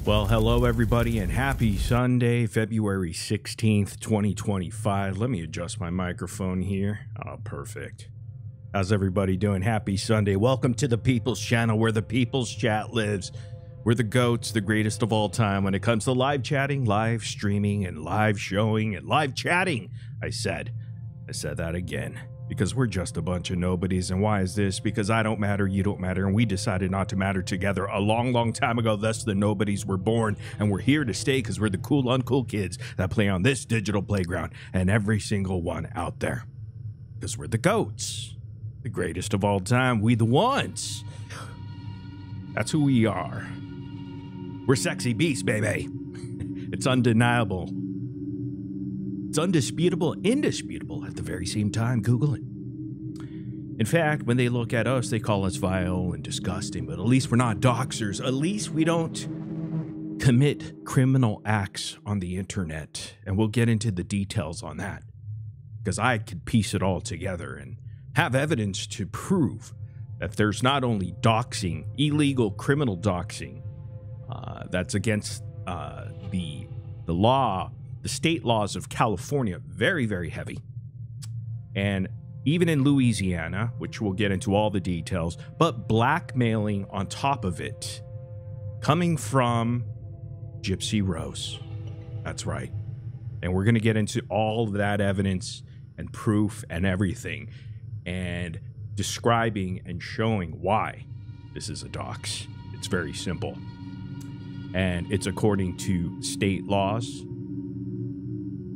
Well, hello everybody and happy Sunday, February 16th, 2025. Let me adjust my microphone here. Oh, perfect. How's everybody doing? Happy Sunday. Welcome to the People's Channel where the People's Chat lives. We're the GOATs, the greatest of all time when it comes to live chatting, live streaming, and live showing, and live chatting. I said that again. Because we're just a bunch of nobodies. And why is this? Because I don't matter, you don't matter, and we decided not to matter together a long time ago. Thus, the nobodies were born, and we're here to stay because we're the cool, uncool kids that play on this digital playground and every single one out there. Because we're the GOATs, the greatest of all time. We the ones. That's who we are. We're sexy beasts, baby. It's undeniable. It's undisputable, indisputable at the very same time. Google it. In fact, when they look at us, they call us vile and disgusting, but at least we're not doxers. At least we don't commit criminal acts on the internet. And we'll get into the details on that because I could piece it all together and have evidence to prove that there's not only doxing, illegal criminal doxing, that's against the law. The state laws of California, very, very heavy. And even in Louisiana, which we'll get into all the details, but blackmailing on top of it, coming from Gypsy Rose. That's right. And we're going to get into all of that evidence and proof and everything, and describing and showing why this is a dox. It's very simple. And it's according to state laws.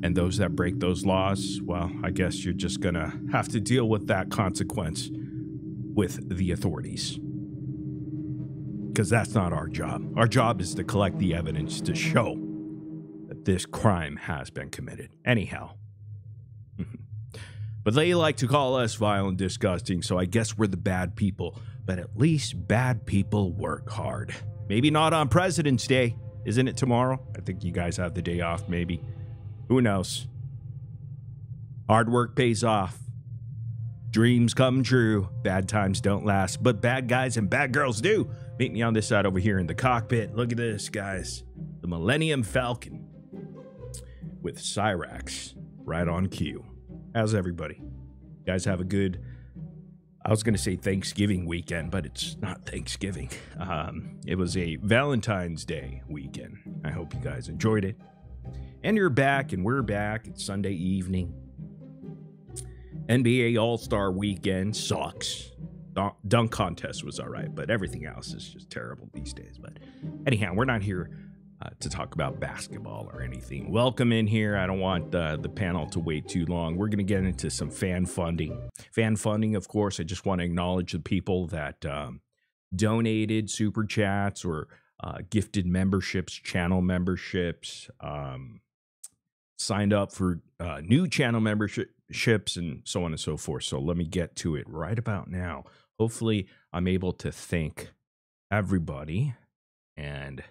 And those that break those laws, well, I guess you're just going to have to deal with that consequence with the authorities. Because that's not our job. Our job is to collect the evidence to show that this crime has been committed. Anyhow. But they like to call us vile and disgusting, so I guess we're the bad people. But at least bad people work hard. Maybe not on President's Day. Isn't it tomorrow? I think you guys have the day off, maybe. Who knows? Hard work pays off. Dreams come true. Bad times don't last, but bad guys and bad girls do. Meet me on this side over here in the cockpit. Look at this, guys. The Millennium Falcon with Cyrax right on cue. How's everybody? You guys have a good, I was going to say Thanksgiving weekend, but it's not Thanksgiving. It was a Valentine's Day weekend. I hope you guys enjoyed it. And you're back, and we're back. It's Sunday evening. NBA All-Star Weekend sucks. Dunk contest was all right, but everything else is just terrible these days. But anyhow, we're not here to talk about basketball or anything. Welcome in here. I don't want the panel to wait too long. We're going to get into some fan funding. Fan funding, of course, I just want to acknowledge the people that donated super chats or gifted memberships, channel memberships, signed up for new channel memberships and so on and so forth. So let me get to it right about now. Hopefully I'm able to thank everybody and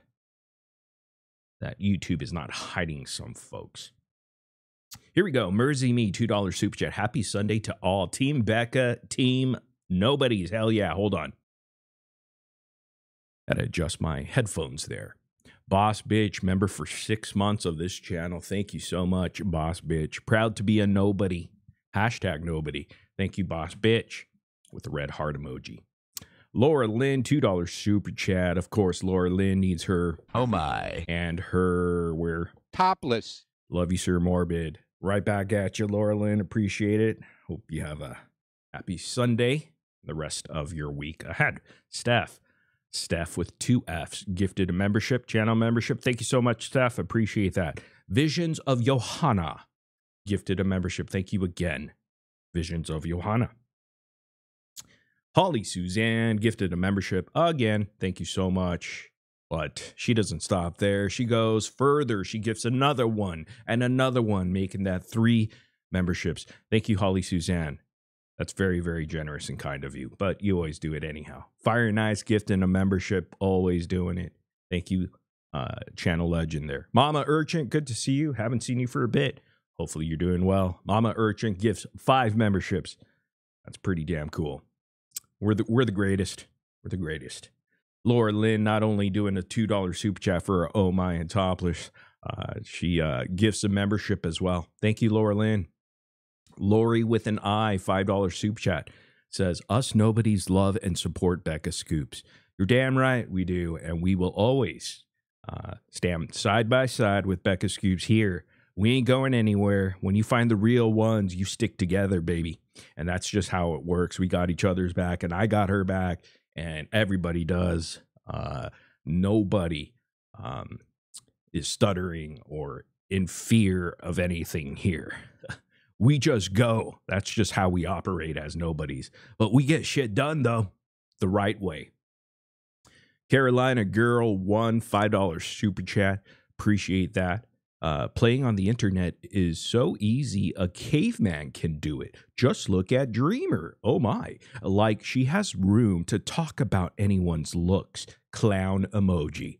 that YouTube is not hiding some folks. Here we go. Mersey Me, $2 super chat. Happy Sunday to all. Team Becca, team nobodies. Hell yeah. Hold on. Gotta adjust my headphones there. Boss Bitch, member for 6 months of this channel. Thank you so much, Boss Bitch. Proud to be a nobody. Hashtag nobody. Thank you, Boss Bitch, with the red heart emoji. Laura Lynn, $2 super chat. Of course, Laura Lynn needs her. Oh my. And her, we're topless. Love you, Sir Morbid. Right back at you, Laura Lynn. Appreciate it. Hope you have a happy Sunday. The rest of your week ahead. Steph with 2 Fs gifted a membership, channel membership. Thank you so much, Steph. Appreciate that. Visions of Johanna gifted a membership. Thank you again. Visions of Johanna. Holly Suzanne gifted a membership again. Thank you so much. But she doesn't stop there. She goes further. She gifts another one and another one, making that 3 memberships. Thank you, Holly Suzanne. That's very, very generous and kind of you, but you always do it anyhow. Fire Nice gift and a membership, always doing it. Thank you, channel legend there. Mama Urchin, good to see you. Haven't seen you for a bit. Hopefully you're doing well. Mama Urchin gifts 5 memberships. That's pretty damn cool. We're the greatest. We're the greatest. Laura Lynn not only doing a $2 super chat for Oh My and Topless, she gifts a membership as well. Thank you, Laura Lynn. Lori with an I, $5 super chat, says, us nobodies love and support Becca Scoops. You're damn right we do, and we will always stand side by side with Becca Scoops here. We ain't going anywhere. When you find the real ones, you stick together, baby. And that's just how it works. We got each other's back, and I got her back, and everybody does. Nobody is stuttering or in fear of anything here. We just go. That's just how we operate as nobodies. But we get shit done, though, the right way. Carolina Girl, $5 super chat. Appreciate that. Playing on the internet is so easy, a caveman can do it. Just look at Dreamer. Oh my. Like she has room to talk about anyone's looks. Clown emoji.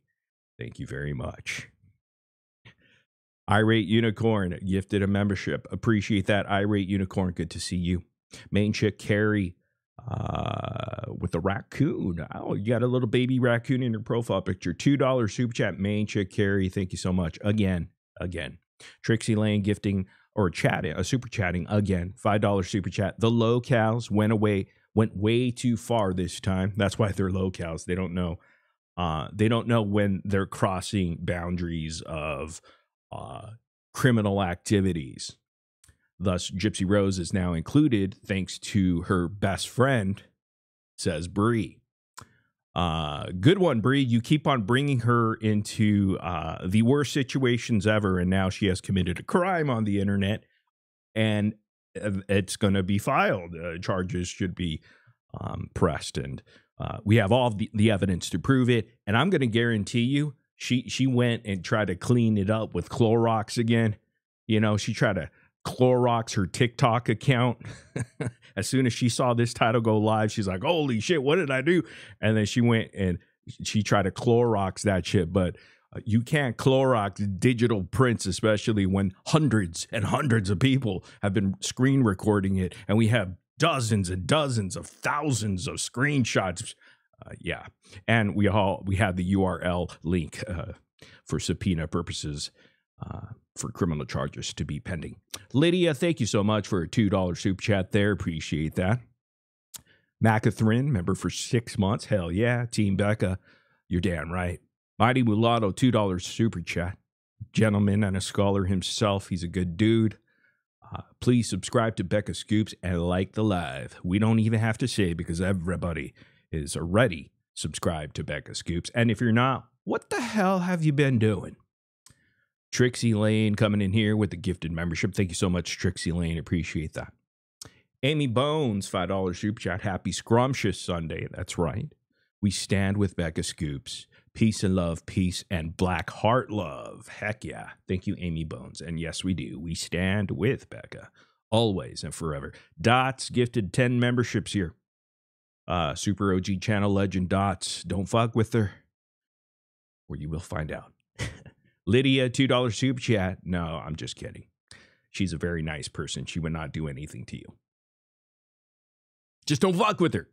Thank you very much. Irate Unicorn gifted a membership. Appreciate that, Irate Unicorn. Good to see you. Main chick Carrie with the raccoon. Oh, you got a little baby raccoon in your profile picture. $2 super chat, main chick Carrie. Thank you so much. Again. Trixie Lane gifting or chatting, super chatting again. $5 super chat. The locals went way too far this time. That's why they're locals. They don't know. They don't know when they're crossing boundaries of criminal activities. Thus, Gypsy Rose is now included thanks to her best friend, says Bree. Good one, Bree. You keep on bringing her into the worst situations ever, and now she has committed a crime on the internet, and it's going to be filed. Charges should be pressed, and we have all the evidence to prove it, and I'm going to guarantee you she went and tried to clean it up with Clorox again. You know, she tried to Clorox her TikTok account. As soon as she saw this title go live, she's like, holy shit, what did I do? And then she went and she tried to Clorox that shit. But you can't Clorox digital prints, especially when hundreds and hundreds of people have been screen recording it. And we have dozens and dozens of thousands of screenshots. Yeah. And we have the URL link for subpoena purposes. For criminal charges to be pending. Lydia, thank you so much for a $2 super chat there. Appreciate that. Macathryn, member for 6 months. Hell yeah. Team Becca, you're damn right. Mighty Mulatto, $2 super chat. Gentleman and a scholar himself. He's a good dude. Please subscribe to Becca Scoops and like the live. We don't even have to say because everybody is already subscribed to Becca Scoops. And if you're not, what the hell have you been doing? Trixie Lane coming in here with the gifted membership. Thank you so much, Trixie Lane. Appreciate that. Amy Bones, $5 super chat. Happy Scrumptious Sunday. That's right. We stand with Becca Scoops. Peace and love, peace and black heart love. Heck yeah. Thank you, Amy Bones. And yes, we do. We stand with Becca. Always and forever. Dots gifted 10 memberships here. Super OG channel legend Dots. Don't fuck with her, or you will find out. Lydia, $2 super chat. No, I'm just kidding. She's a very nice person. She would not do anything to you. Just don't fuck with her.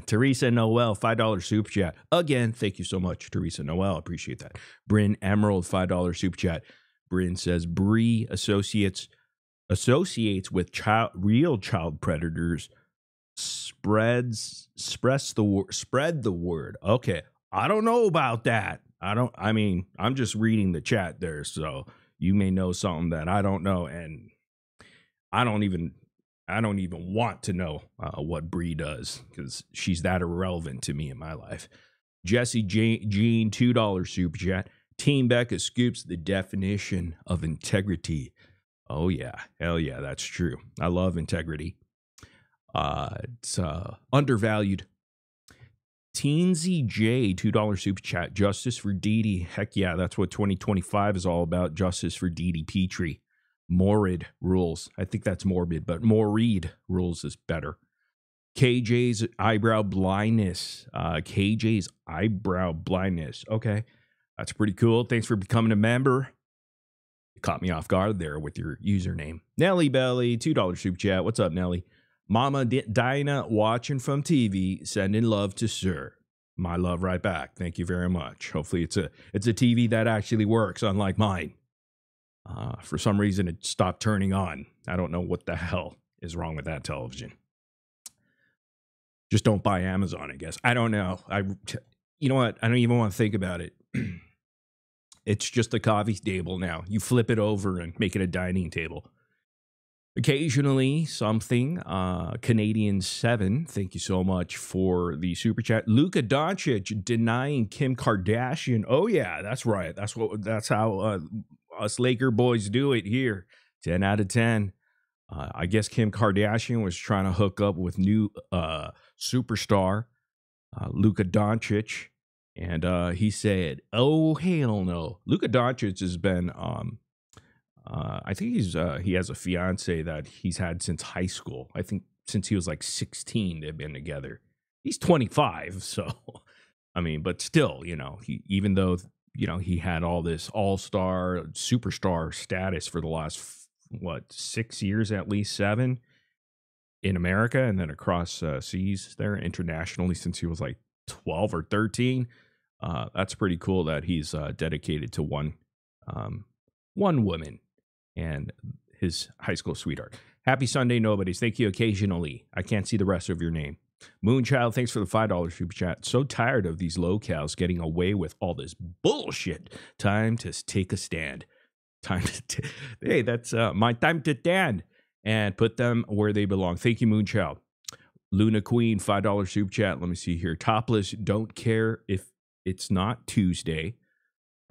Teresa Noel, $5 super chat. Again, thank you so much, Teresa Noel. Appreciate that. Bryn Emerald, $5 super chat. Bryn says, Bree associates with real child predators. Spread the word. Okay. I don't know about that. I'm just reading the chat there, so you may know something that I don't know, and I don't even want to know what Bree does because she's that irrelevant to me in my life. Jesse Jean, $2 super chat. Team Becca Scoops, the definition of integrity. Oh yeah, hell yeah, that's true. I love integrity. It's undervalued. Teensy J, $2 super chat. Justice for Dee Dee. Heck yeah, that's what 2025 is all about. Justice for Dee Dee Petrie. Morbid rules. I think that's morbid, but Morbid rules is better. KJ's eyebrow blindness. KJ's eyebrow blindness. Okay, that's pretty cool. Thanks for becoming a member. You caught me off guard there with your username. Nelly Belly, $2 super chat. What's up, Nelly? Mama Dinah watching from TV, sending love to Sir. My love right back. Thank you very much. Hopefully it's a TV that actually works, unlike mine. For some reason, it stopped turning on. I don't know what the hell is wrong with that television. Just don't buy Amazon, I guess. I don't know. You know what? I don't even want to think about it. It's just a coffee table now. You flip it over and make it a dining table. Occasionally, something. Canadian 7, thank you so much for the super chat. Luka Doncic denying Kim Kardashian. Oh yeah, that's right. That's how us Laker boys do it here. 10 out of 10. I guess Kim Kardashian was trying to hook up with new superstar Luka Doncic, and he said, "Oh hell no." Luka Doncic has been. I think he has a fiance that he's had since high school. I think since he was like 16, they've been together. He's 25, so I mean, but still, even though he had all this all-star, superstar status for the last 6 years, at least 7 in America, and then across seas there internationally since he was like 12 or 13. That's pretty cool that he's dedicated to one woman and his high school sweetheart. Happy Sunday, nobodies. Thank you occasionally. I can't see the rest of your name. Moonchild, thanks for the $5 super chat. So tired of these locals getting away with all this bullshit. Time to take a stand. Hey, that's my time to stand and put them where they belong. Thank you, Moonchild. Luna Queen, $5 super chat. Let me see here. Topless, don't care if it's not Tuesday.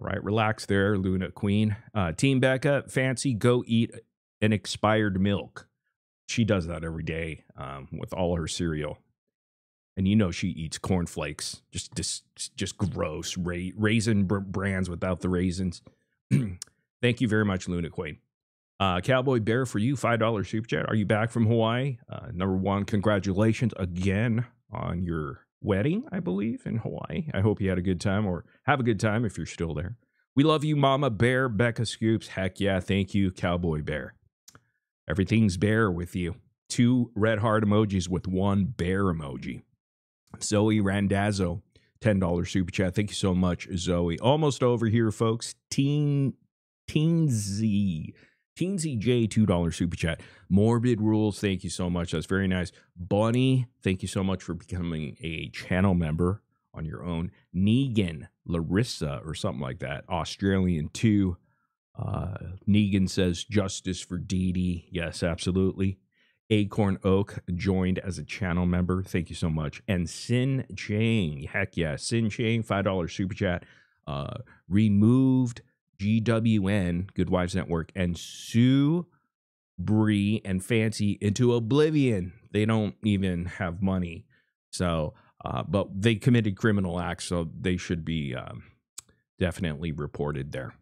All right, relax there, Luna Queen. Team Becca, fancy, go eat an expired milk. She does that every day with all her cereal. And she eats cornflakes. Just gross. Raisin brands without the raisins. Thank you very much, Luna Queen. Cowboy Bear, for you, $5 super chat. Are you back from Hawaii? Number one, congratulations again on your wedding, I believe, in Hawaii. I hope you had a good time, or have a good time if you're still there. We love you, Mama Bear. Becca Scoops, heck yeah, thank you, Cowboy Bear. Everything's bear with you. 2 red heart emojis with 1 bear emoji. Zoe Randazzo, $10 super chat. Thank you so much, Zoe. Almost over here, folks. Teensy J, $2 super chat. Morbid Rules, thank you so much. That's very nice. Bunny, thank you so much for becoming a channel member on your own. Negan, Larissa, or something like that. Australian 2. Negan says justice for Dee Dee. Yes, absolutely. Acorn Oak joined as a channel member. Thank you so much. And Sin Chang, heck yeah. Sin Chang, $5 super chat. Removed GWN, Good Wives Network, and Sue, Bree, and Fancy into oblivion. They don't even have money. So, but they committed criminal acts, so they should be definitely reported there.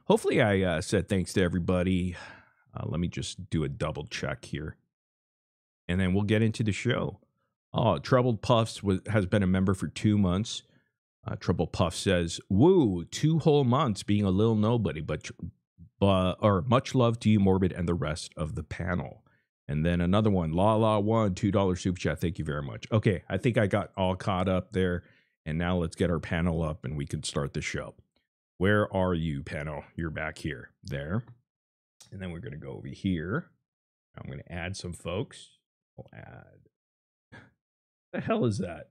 Hopefully I said thanks to everybody. Let me just do a double check here. And then we'll get into the show. Troubled Puffs has been a member for 2 months. Trouble Puff says, woo, 2 whole months being a little nobody, but much love to you, Morbid, and the rest of the panel. And then another one, La1, $2 super chat. Thank you very much. Okay, I think I got all caught up there. And now let's get our panel up and we can start the show. Where are you, panel? You're back here. There. And then we're going to go over here. I'm going to add some folks. I'll add. What the hell is that?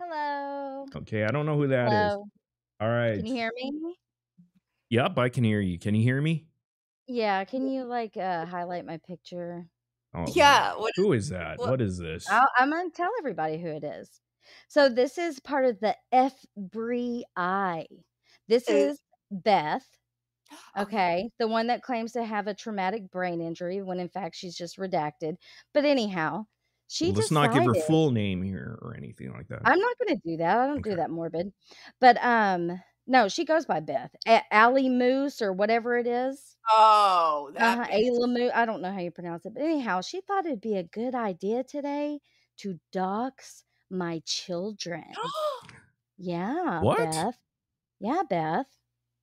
Hello. Okay, I don't know who that is. All right. Can you hear me? Yep, I can hear you. Can you hear me? Yeah, can you highlight my picture? Oh, yeah. Who is that? What is this? I'm going to tell everybody who it is. So this is part of the FBI. This is Beth. Okay, the one that claims to have a traumatic brain injury when in fact she's just redacted. But anyhow, let's not give her full name here or anything like that. I'm not going to do that. I don't do that, Morbid. But no, she goes by Beth. Allie Moose or whatever it is. Oh, that Ayla Moose. I don't know how you pronounce it. But anyhow, she thought it'd be a good idea today to dox my children. Yeah, what? Beth. Yeah, Beth.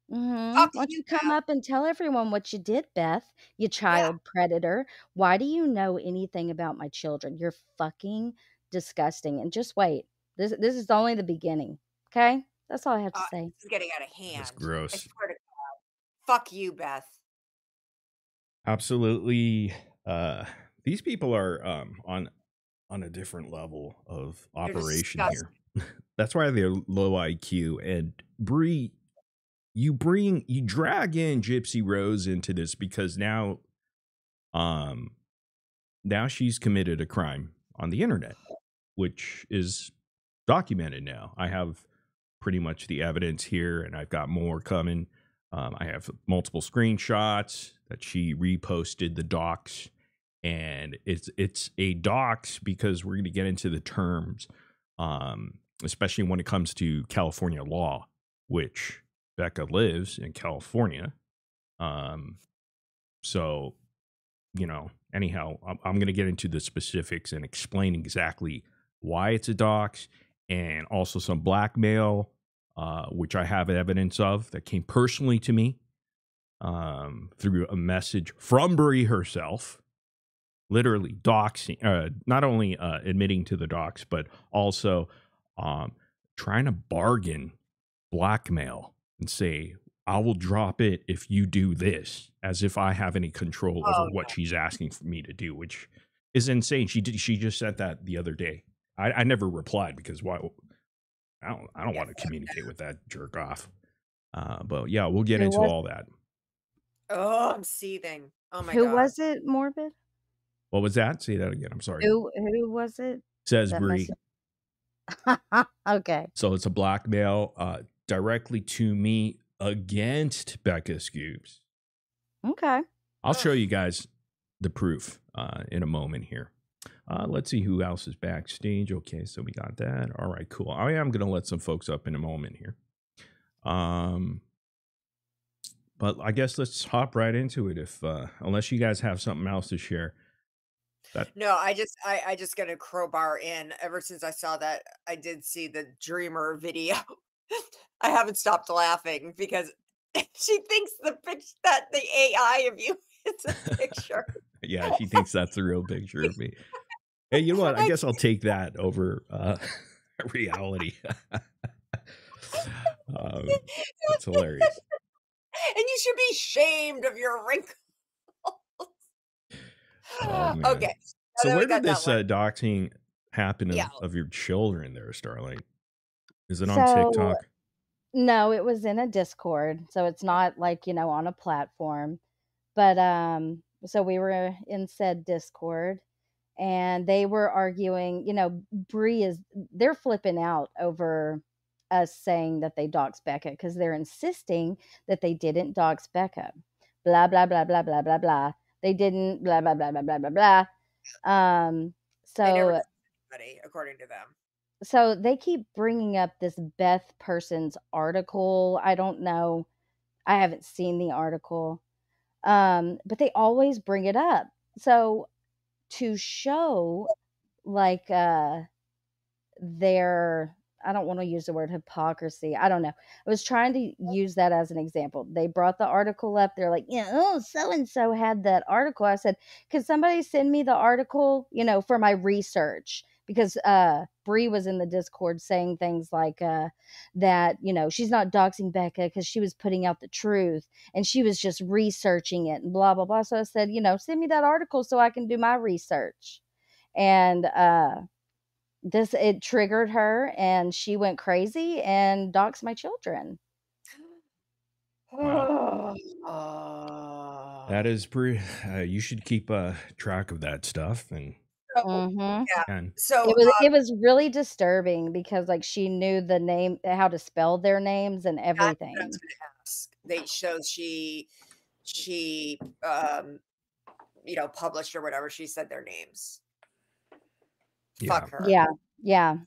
Why don't you come up and tell everyone what you did, Beth, you child predator? Why do you know anything about my children? You're fucking disgusting. And just wait. This is only the beginning. Okay? That's all I have to say. This is getting out of That's hand. I gross. swear to God. Fuck you, Beth. Absolutely. These people are on a different level of operation here. That's why they're low IQ. And Bree, you drag in Gypsy Rose into this because now she's committed a crime on the internet, which is documented now. I have pretty much the evidence here, and I've got more coming. I have multiple screenshots that she reposted the docs, and it's a docs because we're going to get into the terms, especially when it comes to California law, which Becca lives in California. So, anyhow, I'm going to get into the specifics and explain exactly why it's a dox, and also some blackmail, which I have evidence of that came personally to me through a message from Bree herself, literally doxing, not only admitting to the dox, but also trying to bargain, blackmail, and say, I will drop it if you do this, as if I have any control over what she's asking for me to do, which is insane. She just said that the other day. I never replied because why? I don't want to communicate with that jerk off. But yeah, we'll get into all that. Oh, I'm seething. Oh my God. Who was it, Morbid? What was that? Say that again. I'm sorry. Who was it? Says Bree. Okay. So it's a blackmail directly to me against Becca Scoops. Okay. I'll show you guys the proof in a moment here. Let's see who else is backstage. Okay, so we got that. All right, cool. I am going to let some folks up in a moment here. But I guess let's hop right into it. If unless you guys have something else to share. No, I just got a crowbar in. Ever since I saw that, I did see the Dreamer video. I haven't stopped laughing because she thinks that the AI of you is a picture. Yeah, she thinks that's the real picture of me. Hey, you know what? I guess I'll take that over reality. That's hilarious. And you should be ashamed of your wrinkles. Oh, okay. So where did this doxing happen of your children there, Starlight? Is it on TikTok? No, it was in a Discord. So it's not like, on a platform. But so we were in said Discord, and they were arguing, Bree they're flipping out over us saying that they doxed Becca because they're insisting that they didn't dox Becca. Blah, blah, blah, blah, blah, blah, blah. They didn't, blah, blah, blah, blah, blah, blah, blah. So they never anybody, according to them. So they keep bringing up this Beth person's article. I don't know. I haven't seen the article. But they always bring it up. So to show like their, I don't want to use the word hypocrisy. I don't know. I was trying to use that as an example. They brought the article up. They're like, so-and-so had that article. I said, could somebody send me the article, for my research? Because Bree was in the Discord saying things like that, she's not doxing Becca because she was putting out the truth and she was just researching it and blah, blah, blah. So I said, send me that article so I can do my research. And it triggered her and she went crazy and doxed my children. Wow. That is pretty, you should keep track of that stuff. And yeah. So it was really disturbing because like she knew the name, how to spell their names and everything. That's what I ask. They show she published or whatever, she said their names. Yeah. Fuck her. Yeah.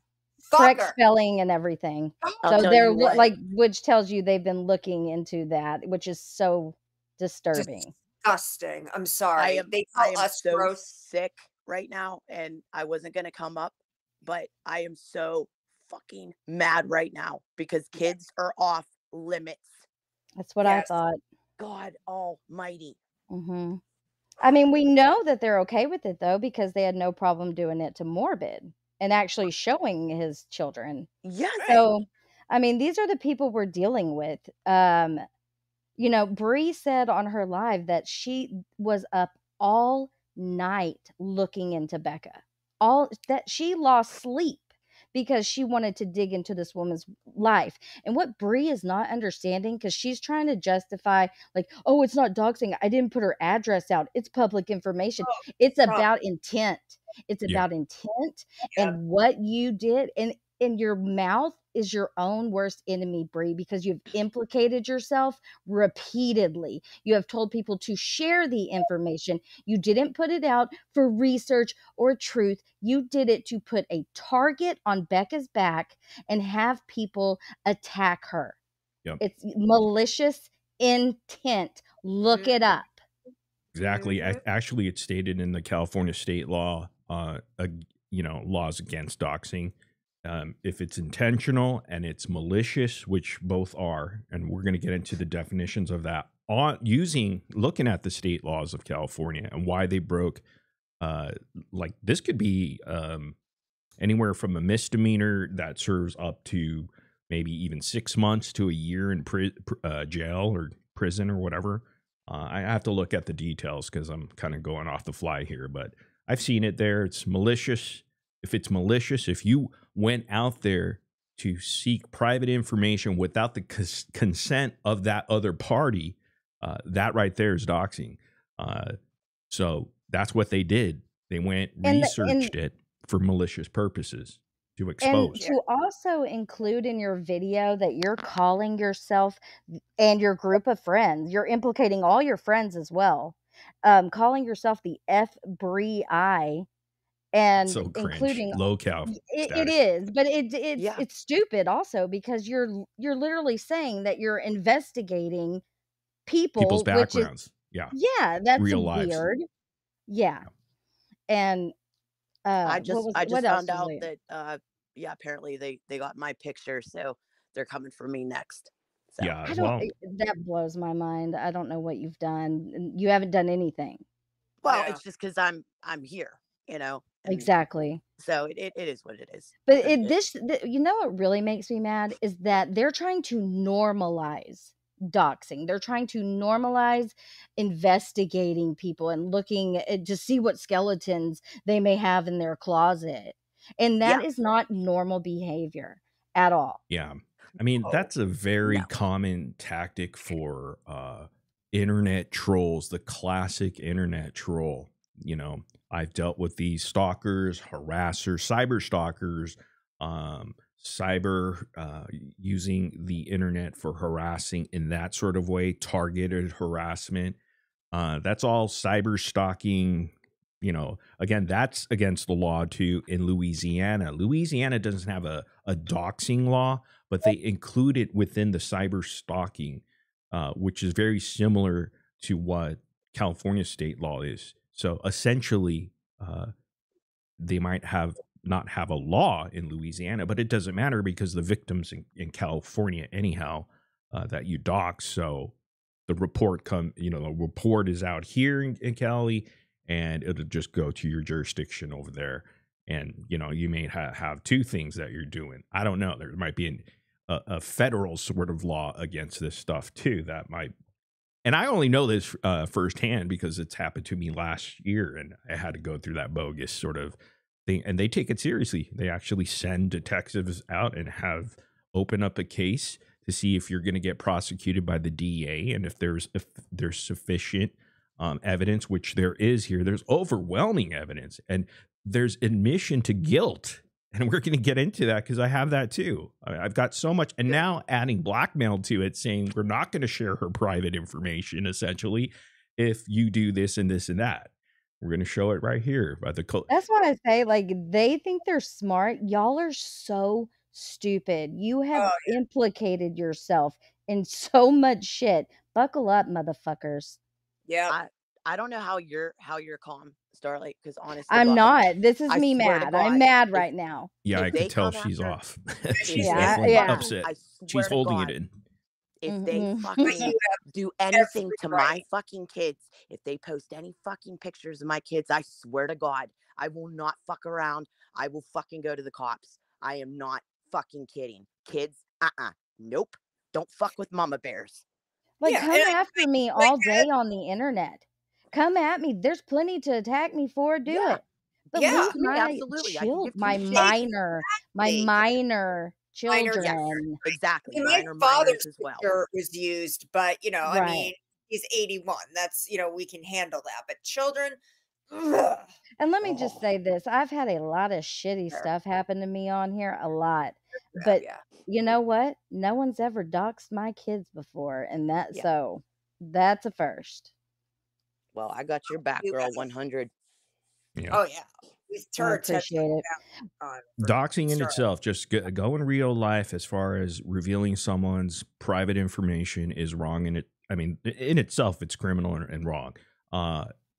Correct spelling and everything. So they're like, which tells you they've been looking into that, which is so disturbing. Disgusting. I'm sorry. I am so sick right now, and I wasn't going to come up, but I am so fucking mad right now because kids are off limits. That's what I thought. God almighty. I mean, we know that they're okay with it though, because they had no problem doing it to Morbid. and actually showing his children. Yes. So, I mean, these are the people we're dealing with. You know, Bree said on her live that she was up all night looking into Becca. All that she lost sleep because she wanted to dig into this woman's life. And what Bree is not understanding, because she's trying to justify, like, oh, it's not doxing. I didn't put her address out. It's public information. It's about intent. It's about intent and what you did. And your mouth is your own worst enemy, Bree, because you've implicated yourself repeatedly. You have told people to share the information. You didn't put it out for research or truth. You did it to put a target on Becca's back and have people attack her. It's malicious intent. Look it up. Exactly. Actually, it's stated in the California state law, you know, laws against doxing. If it's intentional and it's malicious, which both are, and we're going to get into the definitions of that, looking at the state laws of California and why they broke, like this could be anywhere from a misdemeanor that serves up to maybe even 6 months to a year in jail or prison or whatever. I have to look at the details because I'm kind of going off the fly here, but I've seen it there. It's malicious. If it's malicious, if you went out there to seek private information without the consent of that other party, that right there is doxing. So that's what they did. They went, researched it for malicious purposes to expose. And to also include in your video that you're calling yourself and your group of friends, you're implicating all your friends as well, calling yourself the FBI. And so cringe, including low cal. It is, but it's stupid also because you're literally saying that you're investigating people's backgrounds. That's real weird. Lives. Yeah. And I just found out that apparently they got my picture, so they're coming for me next. So that blows my mind. I don't know what you've done. You haven't done anything. Well, it's just because I'm here, you know. Exactly. So it is what it is. But you know what really makes me mad is that they're trying to normalize doxing. They're trying to normalize investigating people and looking to see what skeletons they may have in their closet. And that is not normal behavior at all. Yeah. I mean, that's a very common tactic for internet trolls, the classic internet troll. You know, I've dealt with these stalkers, harassers, cyber stalkers, using the internet for harassing in that sort of way, targeted harassment. That's all cyber stalking. You know, again, that's against the law too in Louisiana. Louisiana doesn't have a doxing law, but they include it within the cyber stalking, which is very similar to what California state law is. So essentially, they might not have a law in Louisiana, but it doesn't matter because the victims in California anyhow that you dox. So the report the report is out here in Cali, and it'll just go to your jurisdiction over there. And you may have two things that you're doing. I don't know. There might be a federal sort of law against this stuff too. That might. And I only know this firsthand because it's happened to me last year, and I had to go through that bogus sort of thing. And they take it seriously. They actually send detectives out and have open up a case to see if you're going to get prosecuted by the DEA, and if there's sufficient evidence, which there is here. There's overwhelming evidence, and there's admission to guilt. And we're going to get into that because I have that too. I've got so much. And now adding blackmail to it, saying we're not going to share her private information, essentially, if you do this and this and that. We're going to show it right here. That's what I say. Like, they think they're smart. Y'all are so stupid. You have implicated yourself in so much shit. Buckle up, motherfuckers. Yeah. I don't know how you're calm, Starlight, because honestly, I'm not. This is me mad. I'm mad right now. Yeah, I can tell she's off. She's upset. She's holding it in. If they Mhm. fucking do anything to my fucking kids, if they post any fucking pictures of my kids, I swear to God, I will not fuck around. I will fucking go to the cops. I am not fucking kidding. Kids, nope. Don't fuck with mama bears. Like, Yeah, come and I after think, me like, all day on the internet. Come at me. There's plenty to attack me for. Do Yeah. it. But Yeah. leave To me, my absolutely. I can give two my shits. minor Exactly. minor Minor, yes. children. Exactly. And my Mine are father's minors as well. picture was used, but you know, I Right. mean, he's 81. That's, you know, we can handle that. But children, ugh. And let me just Oh, say this. I've had a lot of shitty sure. stuff happen to me on here, a lot. Yeah, But yeah. you know what? No one's ever doxed my kids before, and Yeah. so that's a first. Well, I got your back, You girl. guys- 100. Yeah. Oh yeah. We I turn appreciate it. Doxing in sure. itself, just go in real life as far as revealing someone's private information is wrong. And I mean, in itself, it's criminal and wrong.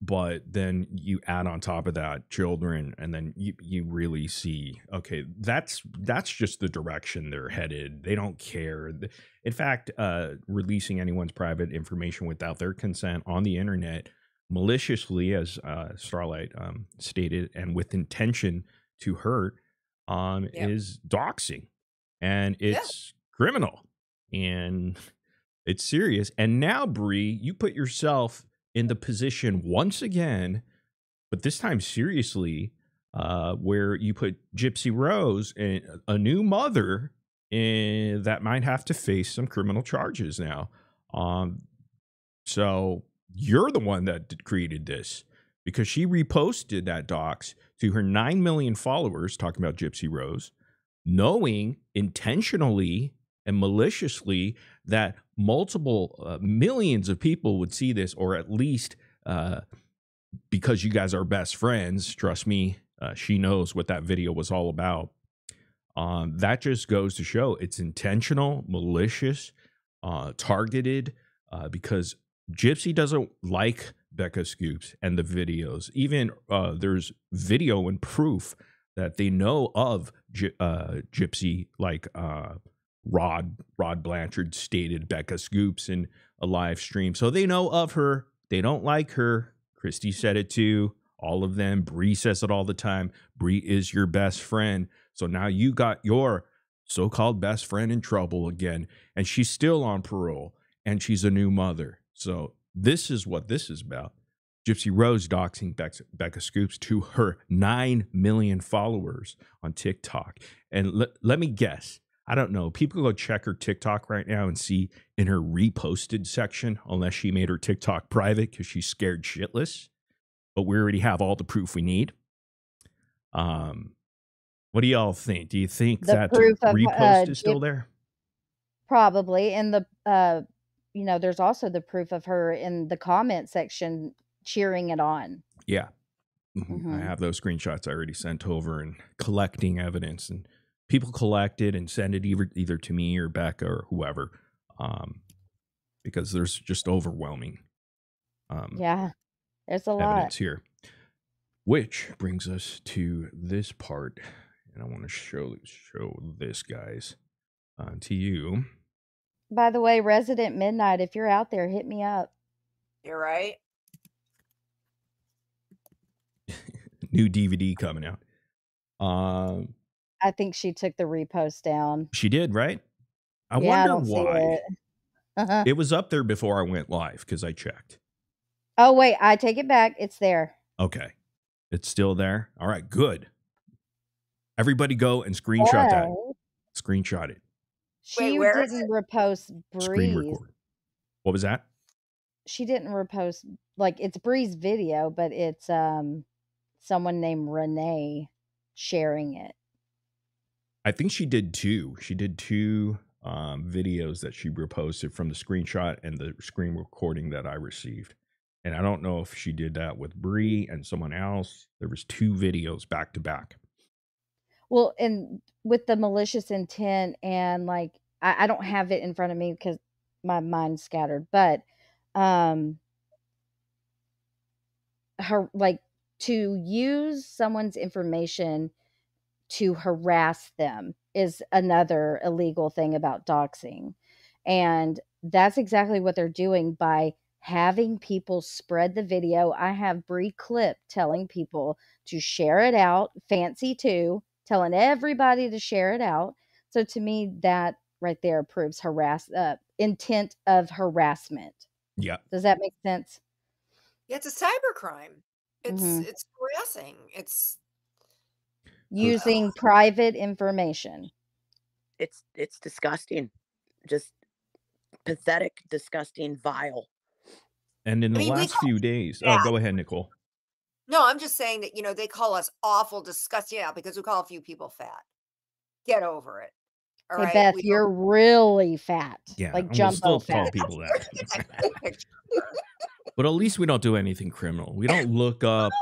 But then you add on top of that children, and then you really see, okay, that's just the direction they're headed. They don't care. In fact, releasing anyone's private information without their consent on the internet maliciously, as Starlight stated, and with intention to hurt, is doxing, and it's criminal, and it's serious. And now, Bree, you put yourself in the position once again, but this time seriously, where you put Gypsy Rose, a new mother, that might have to face some criminal charges now. So you're the one that created this, because she reposted that dox to her 9 million followers, talking about Gypsy Rose, knowing intentionally and maliciously that multiple millions of people would see this, or at least because you guys are best friends, trust me, she knows what that video was all about. That just goes to show it's intentional, malicious, targeted, because Gypsy doesn't like Becca Scoops and the videos. Even there's video and proof that they know of Gypsy, like Rod Blanchard stated Becca Scoops in a live stream. So they know of her. They don't like her. Christy said it too. All of them. Bree says it all the time. Bree is your best friend. So now you got your so-called best friend in trouble again. And she's still on parole. And she's a new mother. So this is what this is about. Gypsy Rose doxing Becca Scoops to her 9 million followers on TikTok. And let me guess. I don't know. People go check her TikTok right now and see in her reposted section, unless she made her TikTok private because she's scared shitless. But we already have all the proof we need. What do y'all think? Do you think The that proof of, repost is still there? Probably. And the you know, there's also the proof of her in the comment section cheering it on. Yeah. I have those screenshots I already sent over, and collecting evidence, and people collect it and send it either to me or Becca or whoever, because there's just overwhelming Yeah, there's a evidence lot. here. Which brings us to this part, and I want to show this, guys, to you. By the way, Resident Midnight, if you're out there, hit me up. You're right. New DVD coming out. I think she took the repost down. She did, right? I Yeah, I wonder don't see why. it. It was up there before I went live because I checked. Oh, wait, I take it back. It's there. Okay. It's still there. All right, good. Everybody go and screenshot that. Well, Screenshot it. she where is didn't repost Screen Bree's. record. What was that? She didn't repost, like, it's Bree's video, but it's someone named Renee sharing it. I think she did two. She did two videos that she reposted from the screenshot and the screen recording that I received. And I don't know if she did that with Bree and someone else. There was two videos back to back. Well, and with the malicious intent, and like I don't have it in front of me because my mind's scattered, but her, like, to use someone's information to harass them is another illegal thing about doxing. And that's exactly what they're doing by having people spread the video. I have Bree Clip telling people to share it out, Fancy too, telling everybody to share it out. So to me, that right there proves intent of harassment. Yeah. Does that make sense? Yeah, it's a cybercrime. Mhm. It's harassing. It's Using private information. It's disgusting. Just pathetic, disgusting, vile. And in the last few days, oh, go ahead, Nicole. No, I'm just saying that, you know, they call us awful, disgusting, yeah, because we call a few people fat. Get over it. All Hey, right. Beth, you're really fat. Yeah, like and we'll jumbo still fat. call people that. But at least we don't do anything criminal. We don't look up,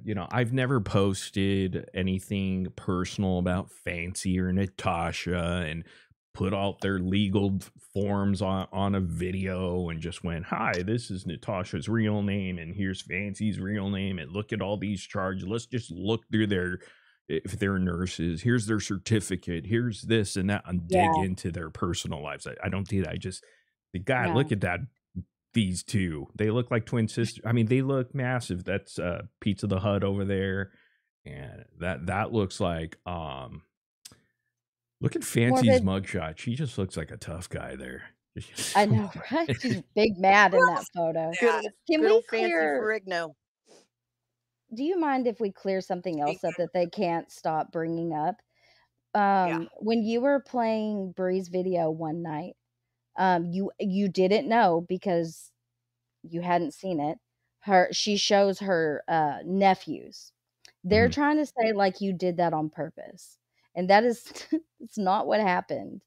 you know, I've never posted anything personal about Fancy or Natasha and put out their legal forms on a video and just went, hi, this is Natasha's real name and here's Fancy's real name and look at all these charges. Let's just look through their, if they're nurses, here's their certificate, here's this and that, and dig into their personal lives. I don't do that. I just, God, look at that. These two, they look like twin sisters. I mean, they look massive. That's Pizza the Hut over there, and that looks like look at Fancy's mugshot. She just looks like a tough guy there. I know, right? She's big mad in that photo. Can we clear? Do you mind if we clear something else up that they can't stop bringing up? When you were playing Bree's video one night, you didn't know because you hadn't seen it. She shows her nephews. They're trying to say like you did that on purpose, and that is it's not what happened.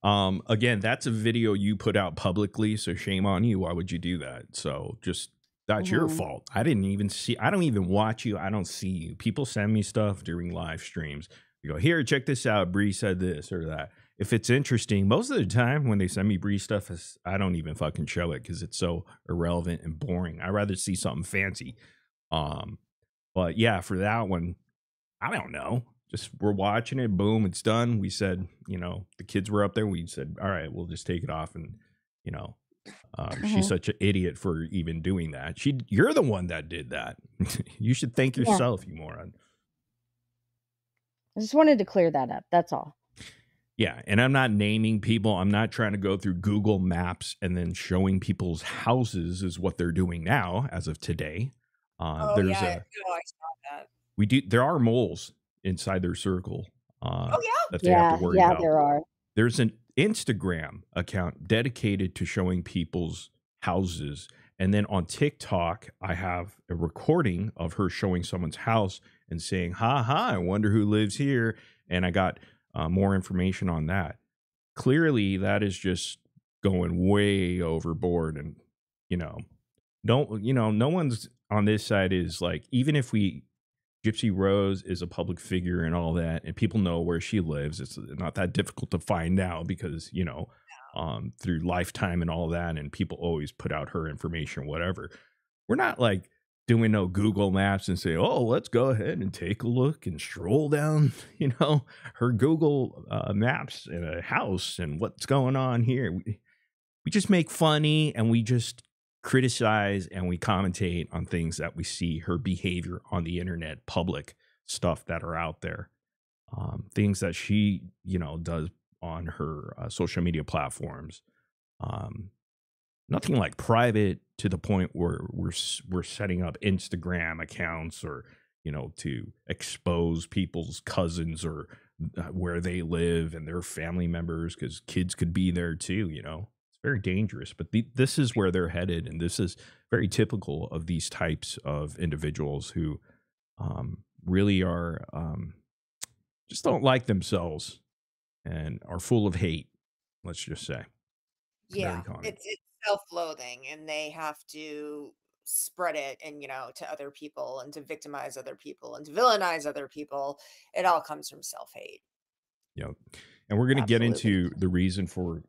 Again, that's a video you put out publicly, so shame on you. Why would you do that? So just that's your fault. I didn't even see. I don't even watch you. I don't see you. People send me stuff during live streams. You go, here, check this out. Bree said this or that. If it's interesting, most of the time when they send me Bree stuff, I don't even fucking show it because it's so irrelevant and boring. I'd rather see something fancy. But yeah, for that one, I don't know. Just we're watching it. Boom, it's done. We said, you know, the kids were up there. We said, all right, we'll just take it off. And, you know, she's such an idiot for even doing that. You're the one that did that. You should thank yourself, you moron. I just wanted to clear that up. That's all. Yeah, and I'm not naming people. I'm not trying to go through Google Maps and then showing people's houses is what they're doing now as of today. I saw that. We do. There are moles inside their circle. That they have to worry about. There are. There's an Instagram account dedicated to showing people's houses, and then on TikTok, I have a recording of her showing someone's house and saying, "Ha ha! I wonder who lives here." And I got more information on that. Clearly, that is just going way overboard, and no one's on this side is like, even if Gypsy Rose is a public figure and all that, and people know where she lives, it's not that difficult to find out because through Lifetime and all that, and people always put out her information, whatever. We're not like doing no Google Maps and say, oh, let's go ahead and take a look and stroll down, her Google Maps in a house and what's going on here. We just make funny and we just criticize and we commentate on things that we see her behavior on the internet, public stuff that are out there, things that she, does on her social media platforms. Nothing like private to the point where we're setting up Instagram accounts or, to expose people's cousins or where they live and their family members, because kids could be there too, It's very dangerous. But this is where they're headed, and this is very typical of these types of individuals who really are just don't like themselves and are full of hate, let's just say. It's self-loathing, and they have to spread it and to other people and to victimize other people and to villainize other people. It all comes from self-hate. Yep. And we're going to get into the reason for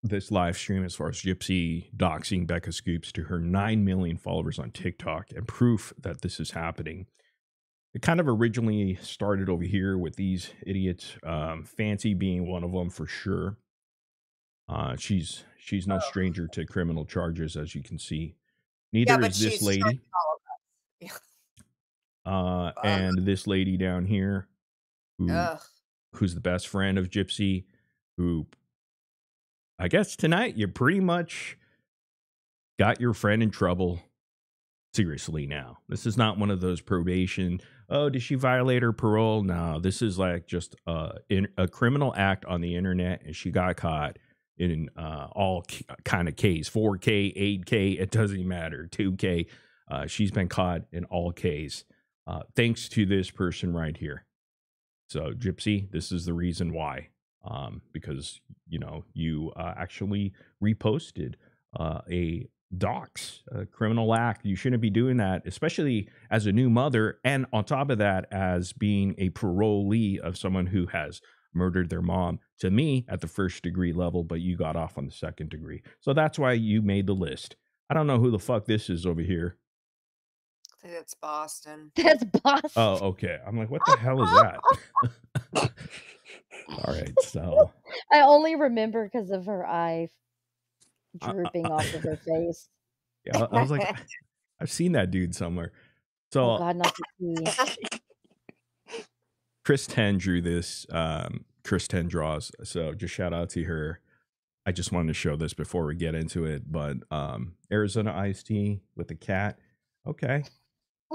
this live stream as far as Gypsy doxing Becca Scoops to her 9 million followers on TikTok and proof that this is happening. It kind of originally started over here with these idiots, Fancy being one of them for sure. She's no stranger to criminal charges, as you can see. Neither is this lady. And this lady down here, who's the best friend of Gypsy, who I guess tonight you pretty much got your friend in trouble. Seriously now. This is not one of those probation. Oh, did she violate her parole? No, this is like just a criminal act on the internet, and she got caught in all kind of Ks, 4K, 8K, it doesn't matter, 2K. She's been caught in all Ks, thanks to this person right here. So Gypsy, this is the reason why, because, you know, you actually reposted a dox, a criminal act. You shouldn't be doing that, especially as a new mother, and on top of that, as being a parolee of someone who has murdered their mom, to me at the 1st degree level, but you got off on the 2nd degree. So that's why you made the list. I don't know who the fuck this is over here. I think that's Boston. That's Boston. Oh, okay. I'm like, what the hell is that? All right, so I only remember because of her eye drooping off of her face. Yeah, I was like, I've seen that dude somewhere. So, oh God, not the key. Chris 10 drew this. Chris 10 draws. So just shout out to her. I just wanted to show this before we get into it. But Arizona iced tea with the cat. Okay.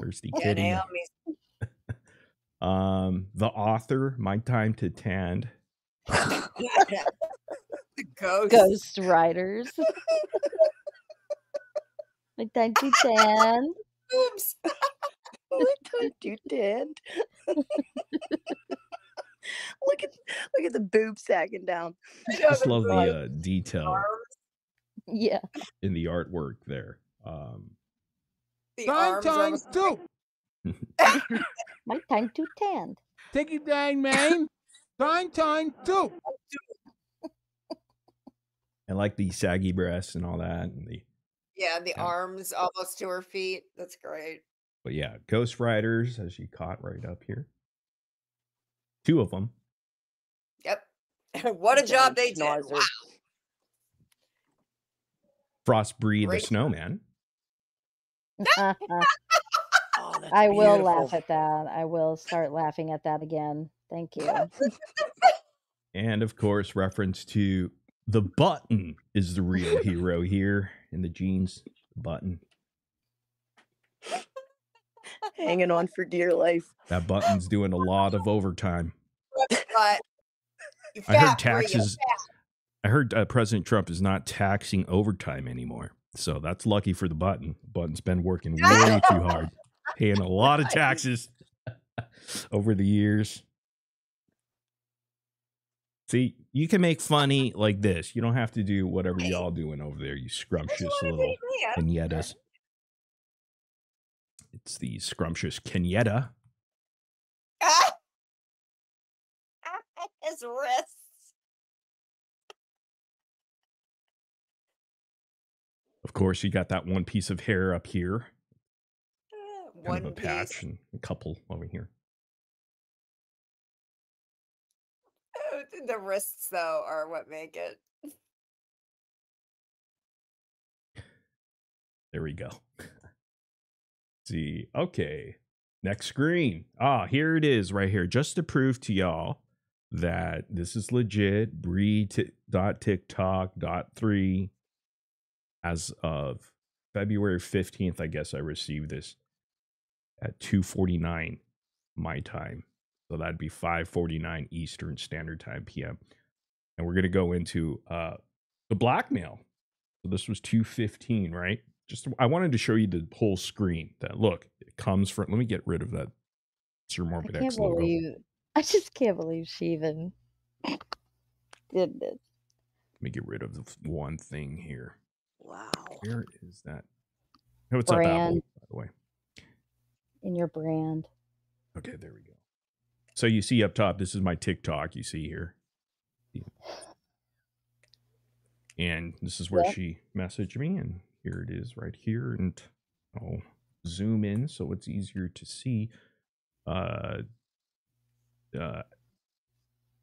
Thirsty kitty. The author, My Time to Tand. The Ghost Riders. My Time to Tand. Oops. My Time to Tand. Look at the boob sagging down. I just love the detail. Yeah. In the artwork there. The time too. My Time to Tand. Take it down, man. Time too. I like the saggy breasts and all that, and the arms almost to her feet. That's great. But yeah, Ghost Riders, as she caught right up here. 2 of them. Yep. What a job they did. Wow. Frostbreed the Snowman. I will laugh at that. I will start laughing at that again. Thank you. And of course, reference to the Button is the real hero here in the jeans. Button. Hanging on for dear life. That Button's doing a lot of overtime. I heard taxes. I heard President Trump is not taxing overtime anymore. So that's lucky for the Button. Button's been working way too hard, paying a lot of taxes over the years. See, you can make funny like this. You don't have to do whatever y'all doing over there, you scrumptious little Kenyettas. It's the scrumptious Kenyetta. His wrists. Of course, you got that one piece of hair up here. Kind of a patch and a couple over here. The wrists, though, are what make it. There we go. See, okay. Next screen. Here it is right here. Just to prove to y'all that this is legit. Bree.tiktok.3. As of February 15th, I guess I received this at 2:49 my time. So that'd be 5:49 Eastern Standard Time PM. And we're going to go into the blackmail. So this was 2:15, right? I wanted to show you the whole screen. That look, it comes from. Let me get rid of that Sir Morbid X logo. I just can't believe she even did this. Let me get rid of the one thing here. Wow. Where is that? Oh, it's brand. Up Apple, by the way. In your brand. Okay, there we go. So you see up top, this is my TikTok you see here. And this is where she messaged me, and here it is right here. And I'll zoom in so it's easier to see.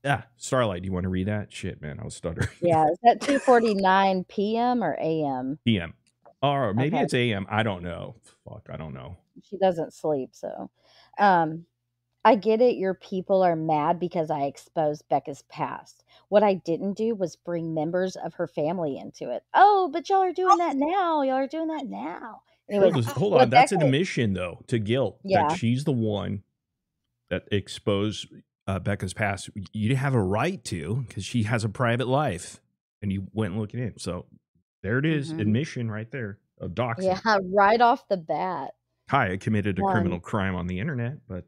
Yeah, Starlight, do you want to read that? Shit, man, I was stuttering. Yeah, is that 2:49 p.m. or a.m.? PM. Or maybe Okay. it's AM. I don't know. Fuck, I don't know. She doesn't sleep, so I get it. Your people are mad because I exposed Becca's past. What I didn't do was bring members of her family into it. Oh, but y'all are doing that now. Y'all are doing that now. Anyways, Hold on. what That's an Becca, admission, though, to guilt that yeah, she's the one that exposed Becca's past. You didn't have a right to because she has a private life, and you went looking in. So there it is, admission right there of doxing. yeah, right off the bat. Hi, I committed a criminal crime on the internet, but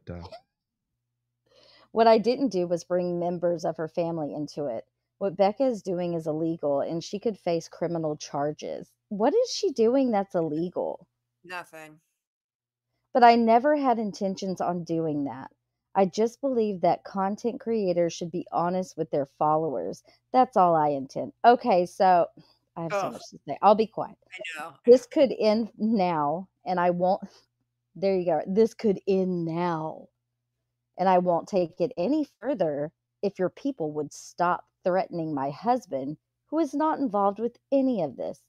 what I didn't do was bring members of her family into it. What Becca is doing is illegal, and she could face criminal charges. What is she doing that's illegal? Nothing. But I never had intentions on doing that. I just believe that content creators should be honest with their followers. That's all I intend. Okay, so I have so much to say. I'll be quiet. I know. This could end now, and I won't. There you go. This could end now, and I won't take it any further if your people would stop threatening my husband, who is not involved with any of this.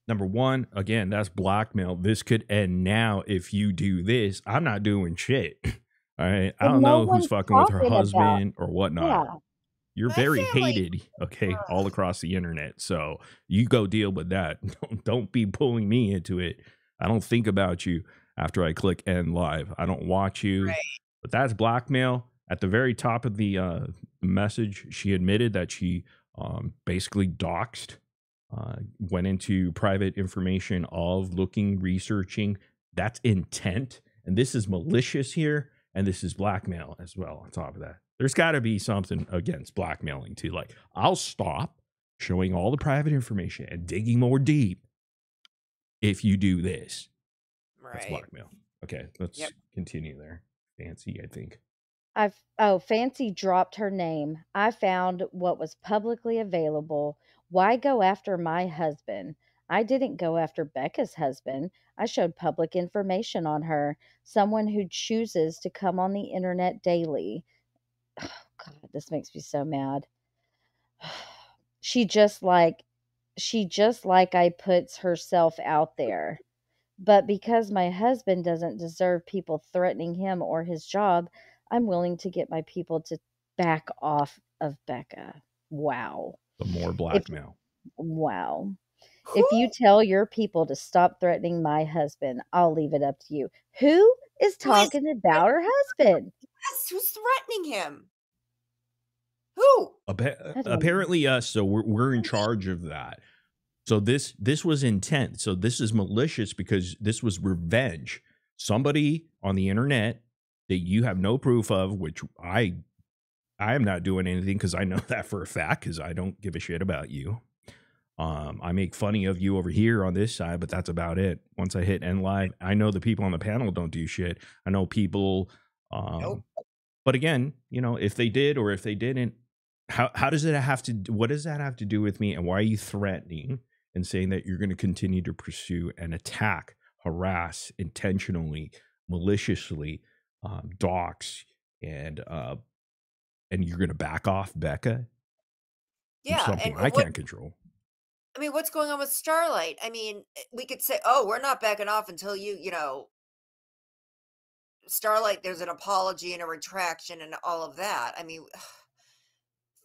Number one, again, that's blackmail. This could end now if you do this. I'm not doing shit. All right. I don't know who's fucking with her husband or whatnot. Yeah. You're very hated, okay, all across the internet. So you go deal with that. Don't be pulling me into it. I don't think about you after I click end live. I don't watch you. Right. But that's blackmail. At the very top of the message, she admitted that she basically doxed, went into private information of looking, researching. That's intent. And this is malicious here. And this is blackmail as well on top of that. There's got to be something against blackmailing too. Like, I'll stop showing all the private information and digging more deep if you do this. Right. That's blackmail. Okay, let's continue there. Fancy, I think. Fancy dropped her name. I found what was publicly available. Why go after my husband? I didn't go after Becca's husband. I showed public information on her, someone who chooses to come on the internet daily. Oh, God, this makes me so mad. She just like I puts herself out there. But because my husband doesn't deserve people threatening him or his job, I'm willing to get my people to back off of Becca. Wow. The more blackmail. Wow. If you tell your people to stop threatening my husband, I'll leave it up to you. Who is talking about her husband? Yes, who's threatening him? Who? Apparently us. So we're in charge of that. So this was intent. So this is malicious because this was revenge. Somebody on the internet that you have no proof of, which I am not doing anything because I know that for a fact because I don't give a shit about you. I make funny of you over here on this side, but that's about it. Once I hit end live, I know the people on the panel don't do shit. I know people. Nope. But again, you know, if they did or if they didn't, how does it have to? What does that have to do with me? And why are you threatening and saying that you're going to continue to pursue and attack, harass intentionally, maliciously, dox, and you're going to back off Becca? Yeah, something I can't control. I mean, what's going on with Starlight? I mean, we could say, "Oh, we're not backing off until you know." Starlight, there's an apology and a retraction and all of that. I mean,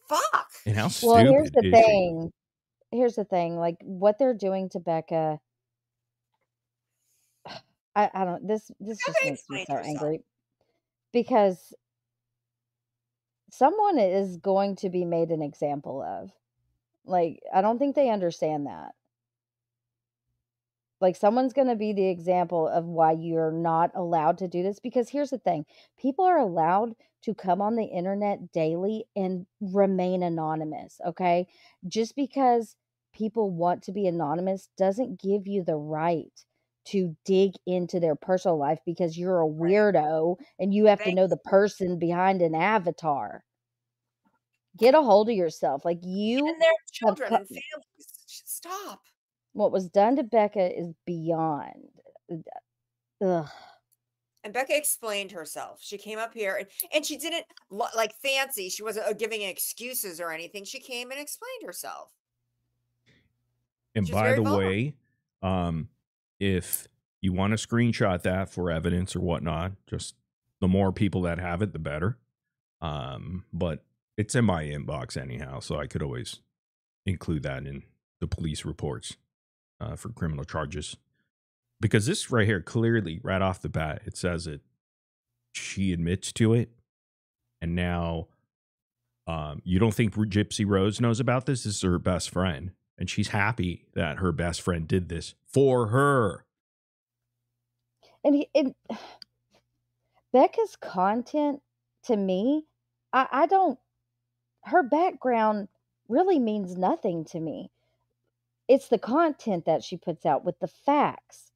fuck. And how stupid here's the is thing. Here's the thing. Like what they're doing to Becca. I don't. This just makes me so angry because someone is going to be made an example of. Like I don't think they understand that. Like someone's going to be the example of why you're not allowed to do this because here's the thing. People are allowed to come on the internet daily and remain anonymous, okay? Just because people want to be anonymous doesn't give you the right to dig into their personal life because you're a weirdo and you have to know the person behind an avatar. Get a hold of yourself. Like you and their children and families. Stop. What was done to Becca is beyond. Ugh. And Becca explained herself. She came up here and she didn't like fancy. She wasn't giving excuses or anything. She came and explained herself. And by the way, if you want to screenshot that for evidence or whatnot, just the more people that have it, the better. But it's in my inbox anyhow, so I could always include that in the police reports for criminal charges. Because this right here, clearly, right off the bat, it says it. She admits to it. And now you don't think Gypsy Rose knows about this? This is her best friend. And she's happy that her best friend did this for her. And Becca's content, to me, I don't, her background really means nothing to me. It's the content that she puts out with the facts.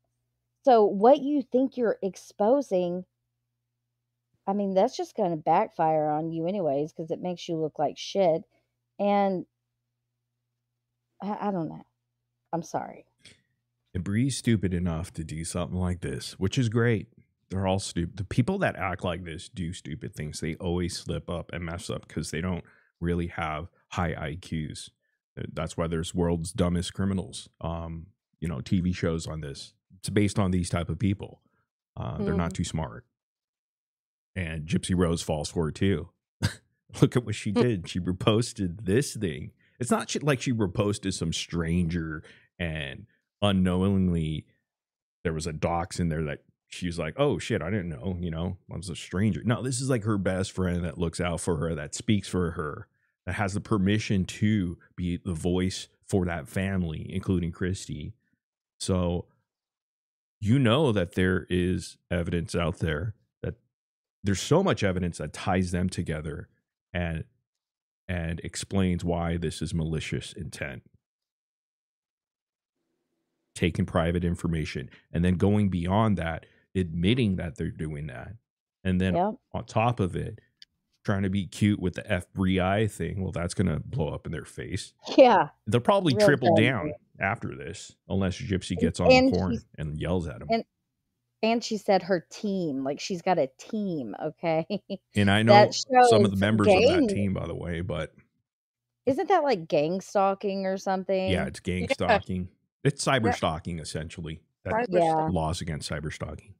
So what you think you're exposing, I mean, that's just going to backfire on you anyways, because it makes you look like shit. And I don't know. I'm sorry. And Bree's stupid enough to do something like this, which is great. They're all stupid. The people that act like this do stupid things. They always slip up and mess up because they don't really have high IQs. That's why there's world's dumbest criminals. TV shows on this. It's based on these type of people. They're not too smart. And Gypsy Rose falls for it too. Look at what she did. She reposted this thing. It's not like she reposted some stranger and unknowingly there was a dox in there that she was like, oh shit, I didn't know, I was a stranger. No, this is like her best friend that looks out for her, that speaks for her, that has the permission to be the voice for that family, including Christy. So that there is evidence out there, that there's so much evidence that ties them together and explains why this is malicious intent. Taking private information and then going beyond that, admitting that they're doing that. And then on top of it, trying to be cute with the FBI thing. Well, that's going to blow up in their face. Yeah. They'll probably triple down after this, unless Gypsy gets on the horn and yells at him. And she said her team, like she's got a team, okay? And I know some of the members of that team, by the way, but... Isn't that like gang stalking or something? Yeah, it's gang stalking. It's cyber stalking, essentially. That's laws against cyber stalking.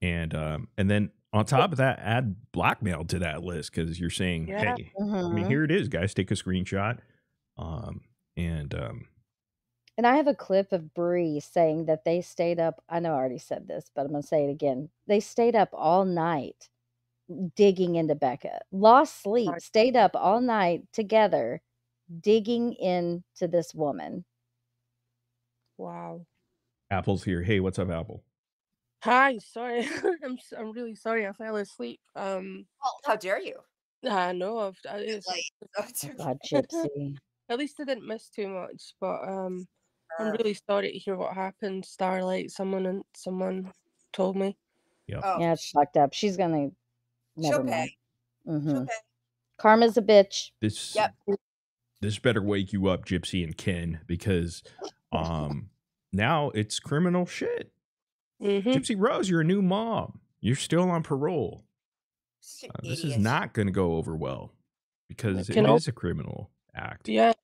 And then on top of that, add blackmail to that list because you're saying, hey, I mean, here it is, guys. Take a screenshot. And I have a clip of Bree saying that they stayed up. I know I already said this, but I'm going to say it again. They stayed up all night digging into Becca. Lost sleep, stayed up all night together digging into this woman. Wow. Apple's here. Hey, what's up, Apple? Hi, sorry. I'm really sorry. I fell asleep. Well, how dare you? I know. God, Gypsy. At least I didn't miss too much, but I'm really sorry to hear what happened. Starlight, someone told me. Yep. Oh. Yeah, it's fucked up. She's gonna. Never mind. She'll pay. Karma's a bitch. This better wake you up, Gypsy and Ken, because now it's criminal shit. Gypsy Rose, you're a new mom. You're still on parole. This is not going to go over well because it is a criminal act. Yeah,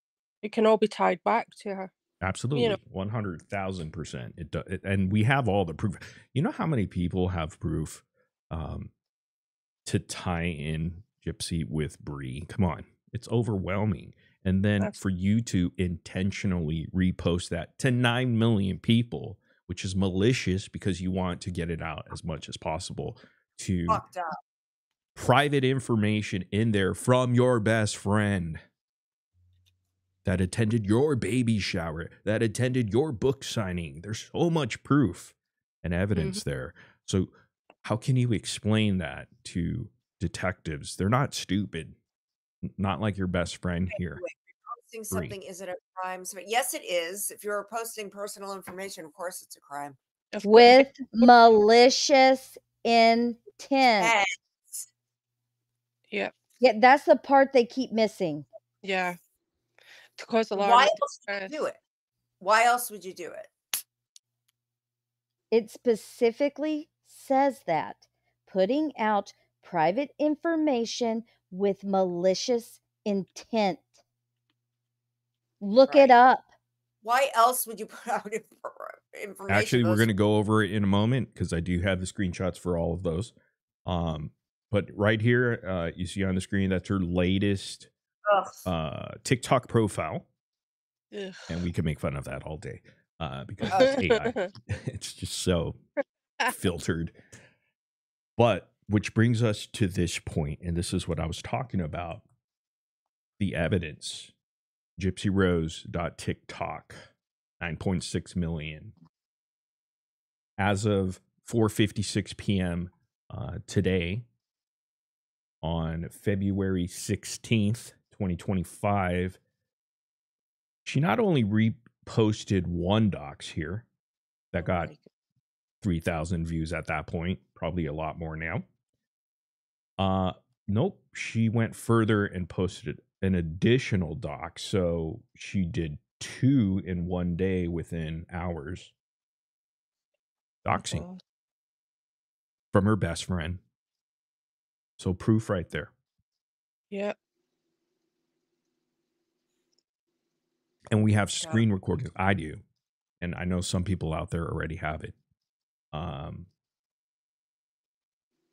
it can all be tied back to her. Absolutely, 100,000%. And we have all the proof. You know how many people have proof to tie in Gypsy with Bree? Come on, it's overwhelming. And then for you to intentionally repost that to 9 million people, which is malicious because you want to get it out as much as possible to private information in there from your best friend that attended your baby shower, that attended your book signing. There's so much proof and evidence there. So how can you explain that to detectives? They're not stupid. Not like your best friend here. Posting something isn't a crime. So yes, it is. If you're posting personal information, of course it's a crime. With malicious intent. Yeah. Yeah, that's the part they keep missing. Yeah. To cause a lot Why else would you do it? Why else would you do it? It specifically says that putting out private information with malicious intent. Look it up. Why else would you put out information? Actually, we're going to go over it in a moment because I do have the screenshots for all of those. But right here, you see on the screen, that's her latest TikTok profile. Ugh. And we can make fun of that all day because it's AI. It's just so filtered. But which brings us to this point, and this is what I was talking about. The evidence. GypsyRose.TikTok, 9.6 million. As of 4:56 p.m. Today, on February 16th, 2025, she not only reposted one dox here that got 3,000 views at that point, probably a lot more now. Nope, she went further and posted an additional dox. So she did 2 in one day within hours. Doxing from her best friend. So proof right there. Yep. And we have screen recordings. I do. And I know some people out there already have it.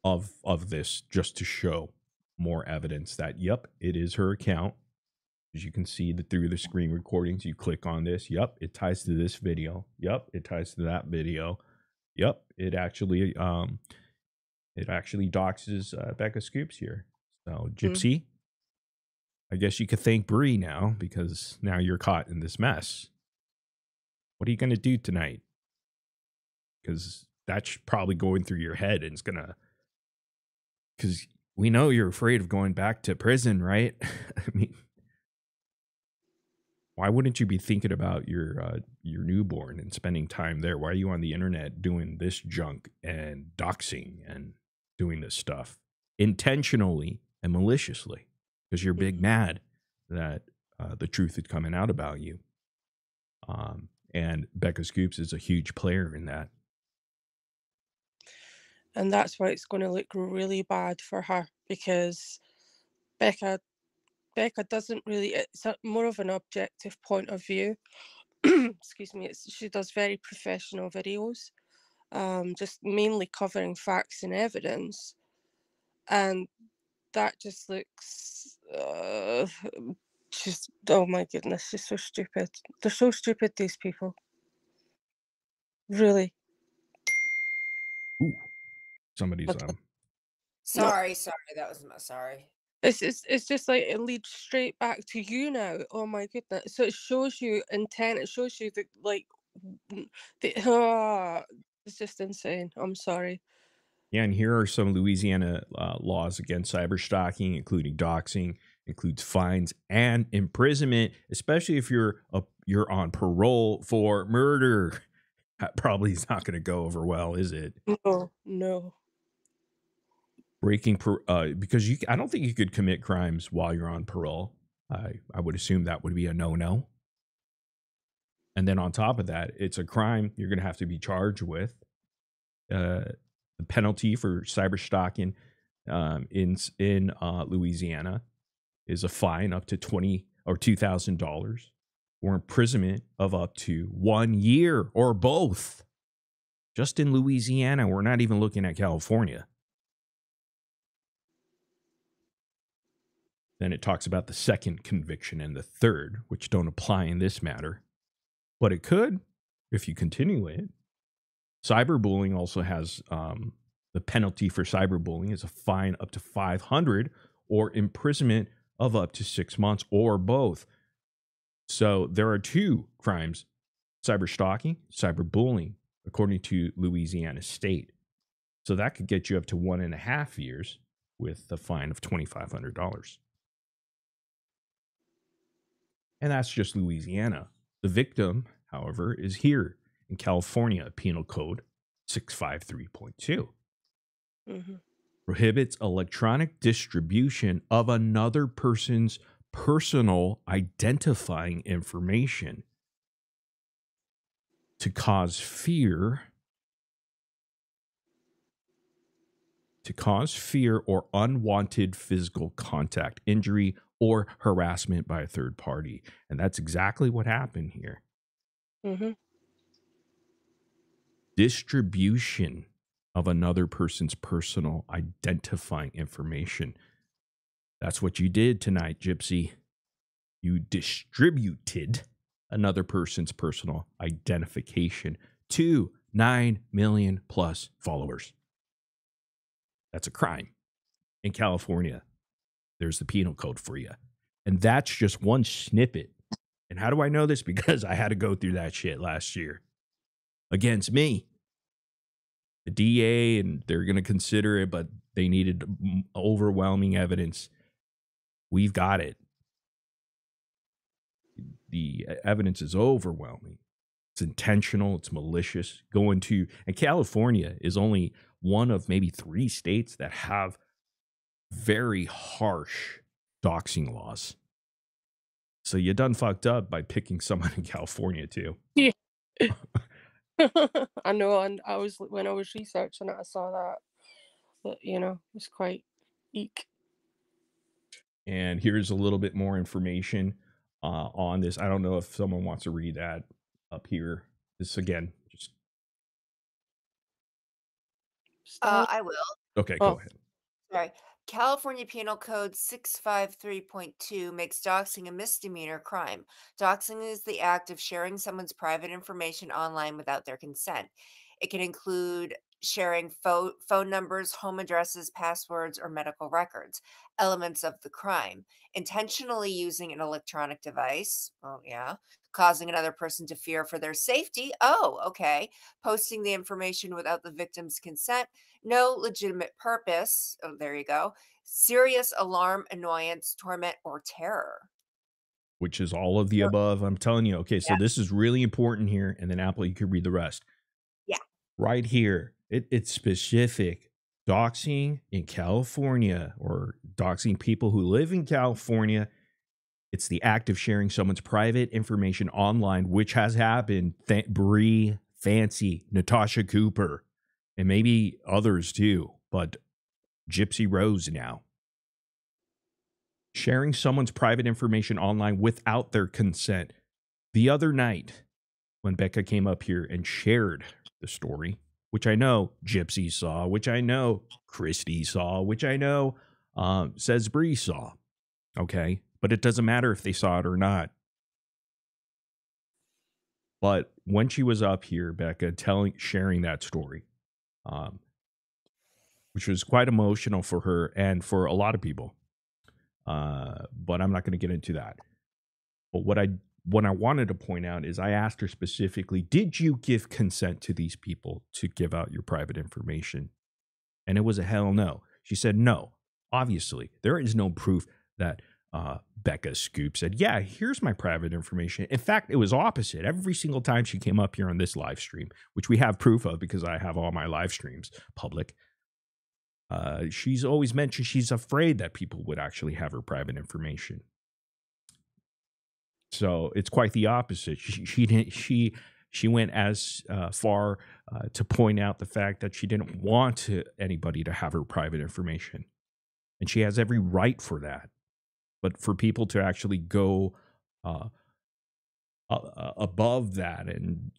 Of this, just to show more evidence that, yep, it is her account. As you can see through the screen recordings, you click on this. Yep, it ties to this video. Yep, it ties to that video. Yep, it actually doxes Becca Scoops here. So Gypsy, I guess you could thank Bree now because now you're caught in this mess. What are you going to do tonight? Because that's probably going through your head and it's going to, because we know you're afraid of going back to prison, right? I mean, why wouldn't you be thinking about your newborn and spending time there? Why are you on the internet doing this junk and doxing and doing this stuff intentionally and maliciously? Because you're big mad that the truth is coming out about you. And Becca Scoops is a huge player in that. And that's why it's going to look really bad for her, because Becca doesn't really, it's more of an objective point of view. Excuse me. She does very professional videos, just mainly covering facts and evidence. And that just looks, she's, oh my goodness, she's so stupid. They're so stupid, these people. Really. Ooh, somebody's Sorry, that was sorry. It's just like it leads straight back to you now. Oh my goodness! So it shows you intent. It shows you that it's just insane. I'm sorry. Yeah, and here are some Louisiana laws against cyberstalking, including doxing, includes fines and imprisonment, especially if you're on parole for murder. That probably is not going to go over well, is it? No. Breaking because I don't think you could commit crimes while you're on parole. I would assume that would be a no. And then on top of that, it's a crime you're going to have to be charged with. The penalty for cyberstalking in Louisiana is a fine up to $20,000 or $2,000, or imprisonment of up to 1 year, or both. Just in Louisiana, we're not even looking at California. Then it talks about the second conviction and the third, which don't apply in this matter. But it could, if you continue it. Cyberbullying also has the penalty for cyberbullying is a fine up to $500 or imprisonment of up to 6 months, or both. So there are 2 crimes: cyberstalking, cyberbullying, according to Louisiana State. So that could get you up to 1.5 years with a fine of $2,500. And that's just Louisiana. The victim, however, is here in California. Penal Code 653.2 prohibits electronic distribution of another person's personal identifying information to cause fear to cause fear or unwanted physical contact, injury, or harassment by a third party. And that's exactly what happened here. Mm-hmm. Distribution of another person's personal identifying information. That's what you did tonight, Gypsy. You distributed another person's personal identification to 9 million plus followers. That's a crime. In California, there's the penal code for you. And that's just one snippet. And how do I know this? Because I had to go through that shit last year against me. The DA, and they're going to consider it, but they needed overwhelming evidence. We've got it. The evidence is overwhelming. It's intentional. It's malicious. And California is only one of maybe 3 states that have very harsh doxing laws. So you done fucked up by picking someone in California too. Yeah. I know, and when I was researching it, I saw that it's quite eek. And here's a little bit more information on this. I don't know if someone wants to read that up here. This again, just I will. okay. Go ahead. Sorry. California Penal Code 653.2 makes doxing a misdemeanor crime. Doxing is the act of sharing someone's private information online without their consent. It can include sharing phone numbers, home addresses, passwords, or medical records. Elements of the crime: intentionally using an electronic device. Oh, yeah. Causing another person to fear for their safety. Oh, okay. Posting the information without the victim's consent. No legitimate purpose. Oh, there you go. Serious alarm, annoyance, torment, or terror. Which is all of the above. I'm telling you. Okay, so this is really important here. And then Apple, you could read the rest. Yeah. Right here. It's specific. Doxing in California, or doxing people who live in California. It's the act of sharing someone's private information online, which has happened. Bree, Fancy, Natasha Cooper, and maybe others too, but Gypsy Rose now. Sharing someone's private information online without their consent. The other night, when Becca came up here and shared the story, which I know Gypsy saw, which I know Christy saw, which I know says Bree saw. Okay? But it doesn't matter if they saw it or not. But when she was up here, Becca, sharing that story, which was quite emotional for her and for a lot of people. But I'm not going to get into that. But what I wanted to point out is I asked her specifically, did you give consent to these people to give out your private information? And it was a hell no. She said no. Obviously, there is no proof that Becca Scoop said, yeah, here's my private information. In fact, it was opposite. Every single time she came up here on this live stream, which we have proof of because I have all my live streams public, she's always mentioned she's afraid that people would actually have her private information. So it's quite the opposite. She went as far to point out the fact that she didn't want anybody to have her private information. And she has every right for that. But for people to actually go above that and,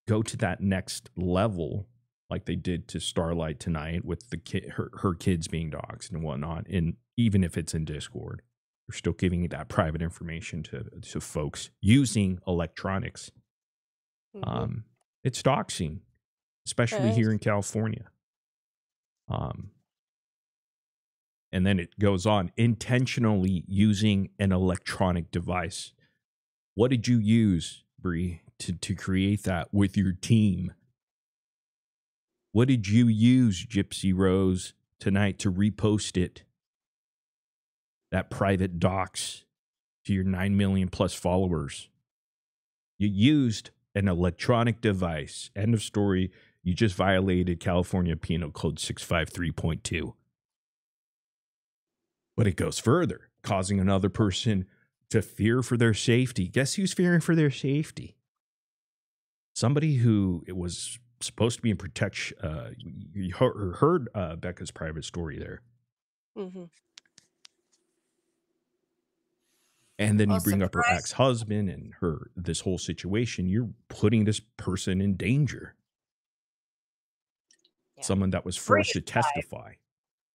go to that next level, like they did to Starlight tonight with her kids being doxxed and whatnot, and even if it's in Discord, you're still giving that private information to folks using electronics. Mm-hmm. It's doxing, especially here in California. And then it goes on, intentionally using an electronic device. What did you use, Bree, to create that with your team? What did you use, Gypsy Rose, tonight to repost it? That private dox to your 9 million plus followers. You used an electronic device. End of story. You just violated California Penal Code 653.2. But it goes further, causing another person to fear for their safety. Guess who's fearing for their safety? Somebody who it was supposed to be in protection. You heard Becca's private story there. Mm-hmm. And then you bring up her ex-husband and this whole situation. You're putting this person in danger. Yeah. Someone that was forced to testify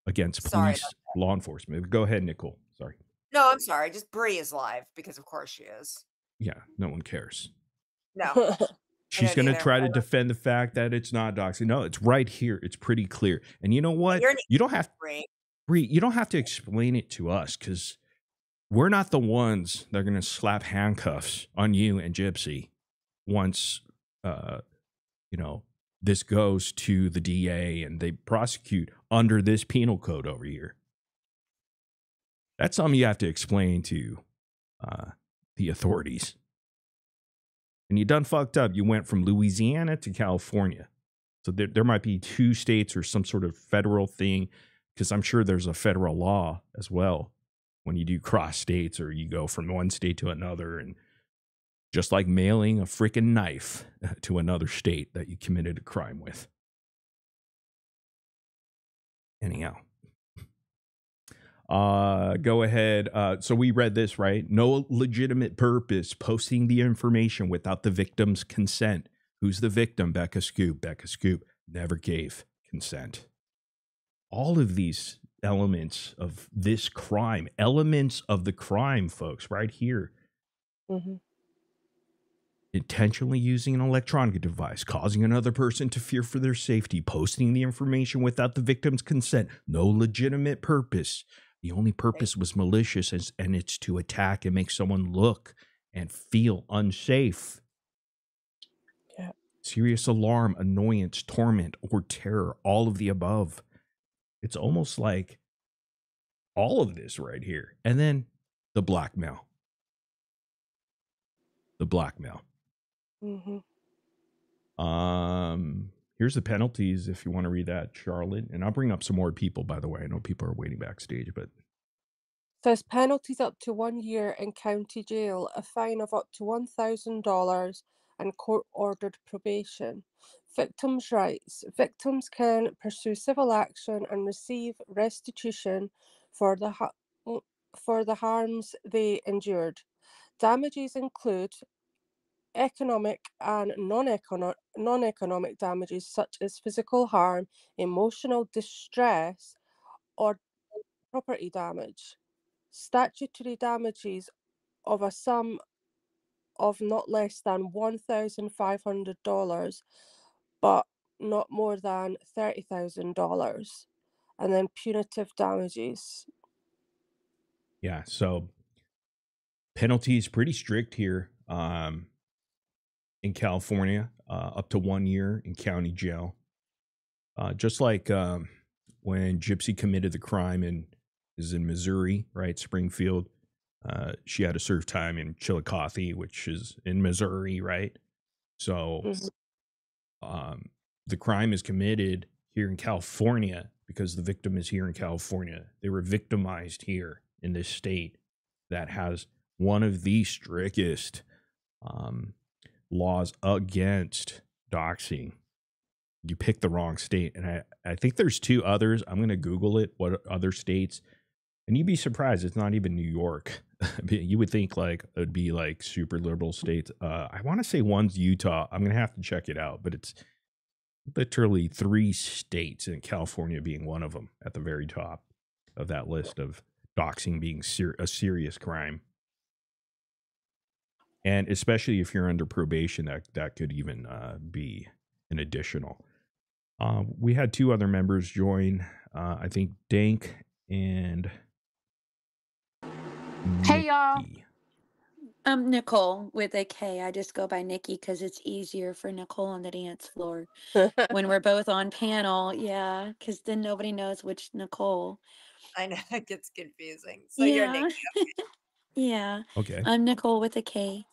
against police, law enforcement. Go ahead, Nicole. Sorry. No, I'm sorry. Just Bree is live because of course she is. Yeah, no one cares. No. She's going to try to defend the fact that it's not doxing. No, it's right here. It's pretty clear. And you know what? You don't have Bree, you don't have to explain it to us because we're not the ones that are going to slap handcuffs on you and Gypsy once, this goes to the DA and they prosecute under this penal code over here. That's something you have to explain to the authorities. And you done fucked up. You went from Louisiana to California. So there might be 2 states or some sort of federal thing, because I'm sure there's a federal law as well when you do cross states or you go from one state to another. And just like mailing a freaking knife to another state that you committed a crime with. Anyhow. Go ahead. So we read this, right? No legitimate purpose posting the information without the victim's consent. Who's the victim? Becca Scoop. Becca Scoop never gave consent. All of these elements of this crime, elements of the crime, folks, right here. Mm-hmm. Intentionally using an electronic device, causing another person to fear for their safety, posting the information without the victim's consent. No legitimate purpose. The only purpose was malicious, and it's to attack and make someone look and feel unsafe. Yeah. Serious alarm, annoyance, torment, or terror, all of the above. It's almost like all of this right here. And then the blackmail. The blackmail. Mm-hmm. Here's the penalties if you want to read that, Charlotte. And I'll bring up some more people, by the way. I know people are waiting backstage, but says penalties up to 1 year in county jail, a fine of up to $1,000, and court-ordered probation. Victims' rights. Victims can pursue civil action and receive restitution for the harms they endured. Damages include economic and non-economic damages such as physical harm, emotional distress, or property damage. Statutory damages of a sum of not less than $1,500, but not more than $30,000, and then punitive damages. Yeah, so penalties pretty strict here. In California, up to 1 year in county jail. Just like when Gypsy committed the crime in Missouri, right? Springfield. She had to serve time in Chillicothe, which is in Missouri, right? So the crime is committed here in California because the victim is here in California. They were victimized here in this state that has one of the strictest laws against doxing. You picked the wrong state. And I think there's 2 others. I'm going to Google it, what other states. And you'd be surprised. It's not even New York. You would think like it'd be like super liberal states. I want to say one's Utah. I'm going to have to check it out. But it's literally 3 states, and California being one of them at the very top of that list of doxing being a serious crime. And especially if you're under probation, that could even be an additional. We had 2 other members join. I think Dank and Hey, y'all. I'm Nicole with a K. I just go by Nikki because it's easier for Nicole on the dance floor when we're both on panel. Yeah, because then nobody knows which Nicole. I know, it gets confusing. So you're Nikki. Okay. Yeah. Okay. I'm Nicole with a K.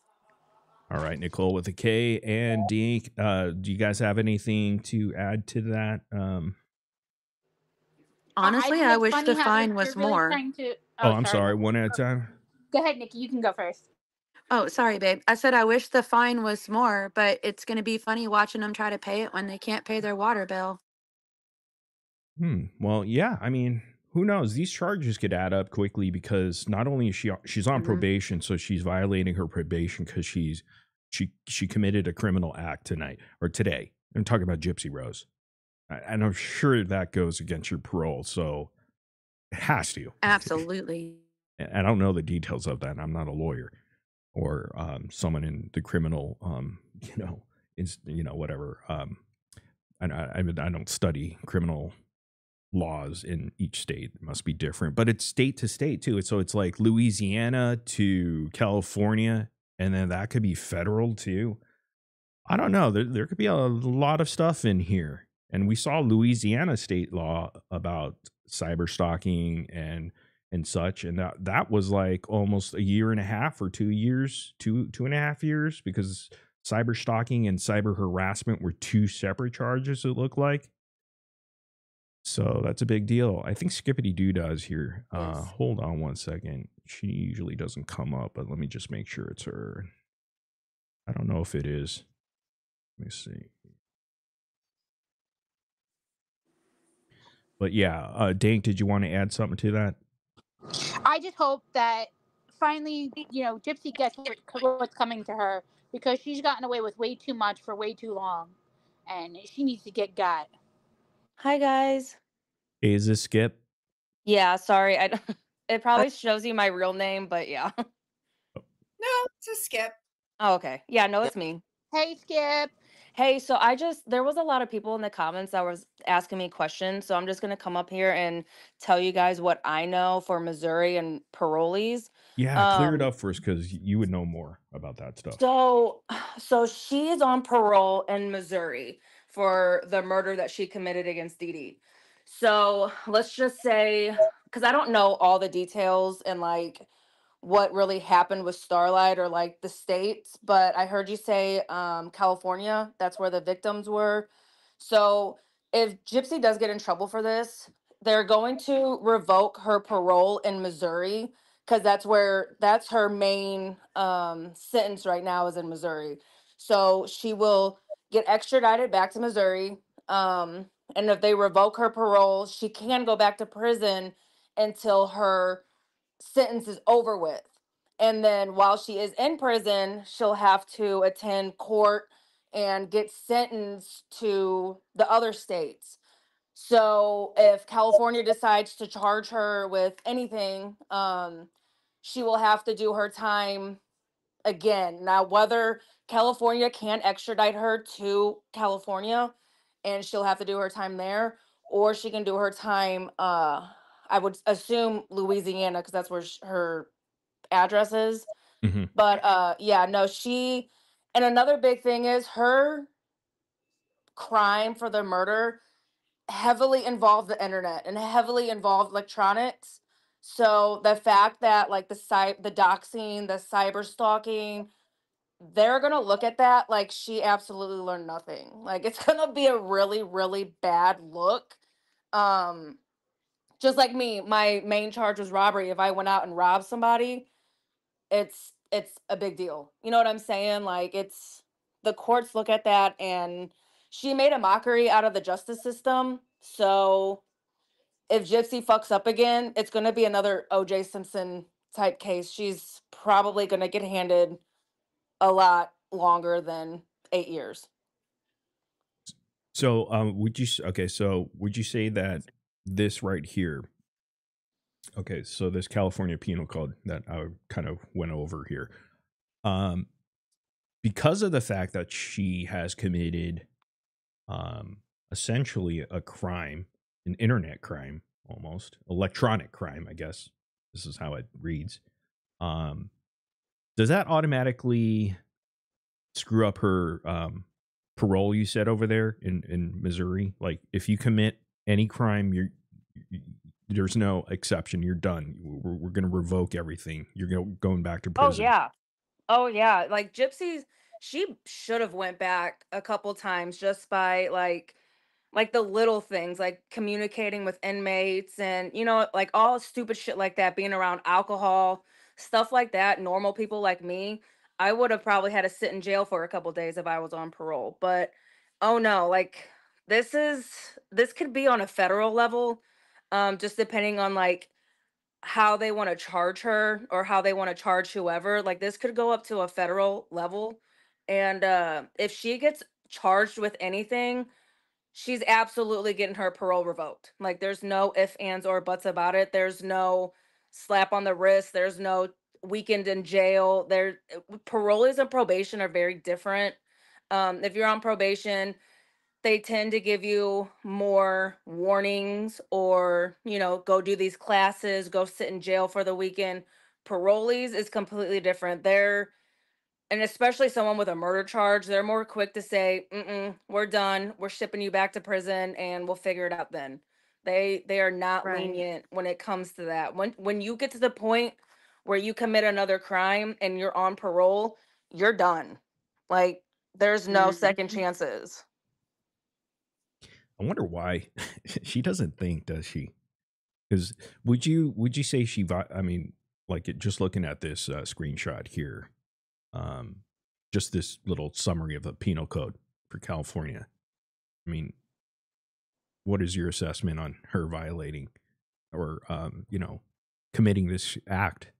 All right, Nicole with a K. And Dink, do you guys have anything to add to that? Honestly, I wish the fine was really more. To, I'm sorry. One at a time. Go ahead, Nikki. You can go first. Oh, sorry, babe. I said I wish the fine was more, but it's going to be funny watching them try to pay it when they can't pay their water bill. Well, yeah. I mean, who knows? These charges could add up quickly because not only is she's on probation, so she's violating her probation because she committed a criminal act tonight or today. I'm talking about Gypsy Rose, and I'm sure that goes against your parole. So it has to. Absolutely. And I don't know the details of that. I'm not a lawyer or someone in the criminal, whatever. I don't study criminal laws in each state. It must be different, but it's state to state too. So it's like Louisiana to California, and then that could be federal too. I don't know. There could be a lot of stuff in here. And we saw Louisiana state law about cyber stalking and such. And that was like almost a year and a half or 2 years, two and a half years, because cyber stalking and cyber harassment were two separate charges, it looked like. So that's a big deal. I think Skippity Doo does here. Yes. Hold on one second. She usually doesn't come up, but let me just make sure it's her. I don't know if it is. Let me see. But yeah, Dank, did you want to add something to that? I just hope that finally, Gypsy gets what's coming to her, because she's gotten away with way too much for way too long, and she needs to get got. Hi, guys. Hey, is this Skip? Yeah, sorry. It probably shows you my real name, but yeah. No, it's a Skip. Oh, okay. Yeah, no, it's me. Hey, Skip. Hey, so there was a lot of people in the comments that was asking me questions, so I'm just going to come up here and tell you guys what I know for Missouri and parolees. Yeah, clear it up first, because you would know more about that stuff. So she is on parole in Missouri for the murder that she committed against Dee Dee. So let's just say, because I don't know all the details and like what really happened with Starlight or like the states, but I heard you say California, that's where the victims were. So if Gypsy does get in trouble for this, they're going to revoke her parole in Missouri, because that's her main sentence right now is in Missouri. So she will get extradited back to Missouri. And if they revoke her parole, she can go back to prison until her sentence is over with. And then while she is in prison, she'll have to attend court and get sentenced to the other states. So if California decides to charge her with anything, she will have to do her time again. Now, whether California can extradite her to California and she'll have to do her time there, or she can do her time, I would assume Louisiana, because that's where her address is. Mm-hmm. But yeah, no, and another big thing is her crime for the murder heavily involved the internet and heavily involved electronics. So the fact that like the doxing, the cyber stalking, they're gonna look at that like she absolutely learned nothing. Like it's gonna be a really, really bad look. Just like me, my main charge was robbery. If I went out and robbed somebody, it's a big deal. You know what I'm saying? Like the courts look at that, and she made a mockery out of the justice system. So if Gypsy fucks up again, it's going to be another OJ Simpson type case. She's probably going to get handed a lot longer than 8 years. So would you say that this right here, okay, so this California Penal Code that I kind of went over here, because of the fact that she has committed essentially a crime, an internet crime, almost electronic crime, I guess this is how it reads, does that automatically screw up her parole, you said, over there in Missouri? Like if you commit any crime, there's no exception, you're done. We're going to revoke everything. You're going back to prison. Oh yeah, like Gypsy's, she should have went back a couple times just by like the little things, like communicating with inmates and like all stupid shit like that, being around alcohol, stuff like that. Normal people like me, I would have probably had to sit in jail for a couple days if I was on parole. But oh no, like this could be on a federal level, just depending on like how they want to charge her or how they want to charge whoever. Like this could go up to a federal level. And if she gets charged with anything, she's absolutely getting her parole revoked. Like there's no ifs, ands, or buts about it. There's no slap on the wrist. There's no weekend in jail. Parolees and probation are very different. If you're on probation, they tend to give you more warnings or, go do these classes, go sit in jail for the weekend. Parolees is completely different. And especially someone with a murder charge, they're more quick to say, we're done. We're shipping you back to prison and we'll figure it out then. They are not Right. lenient when it comes to that. When you get to the point where you commit another crime and you're on parole, you're done. Like there's no second chances. I wonder why she doesn't think, does she? Because would you say I mean, like just looking at this screenshot here, just this little summary of the penal code for California. I mean, what is your assessment on her violating or, committing this act?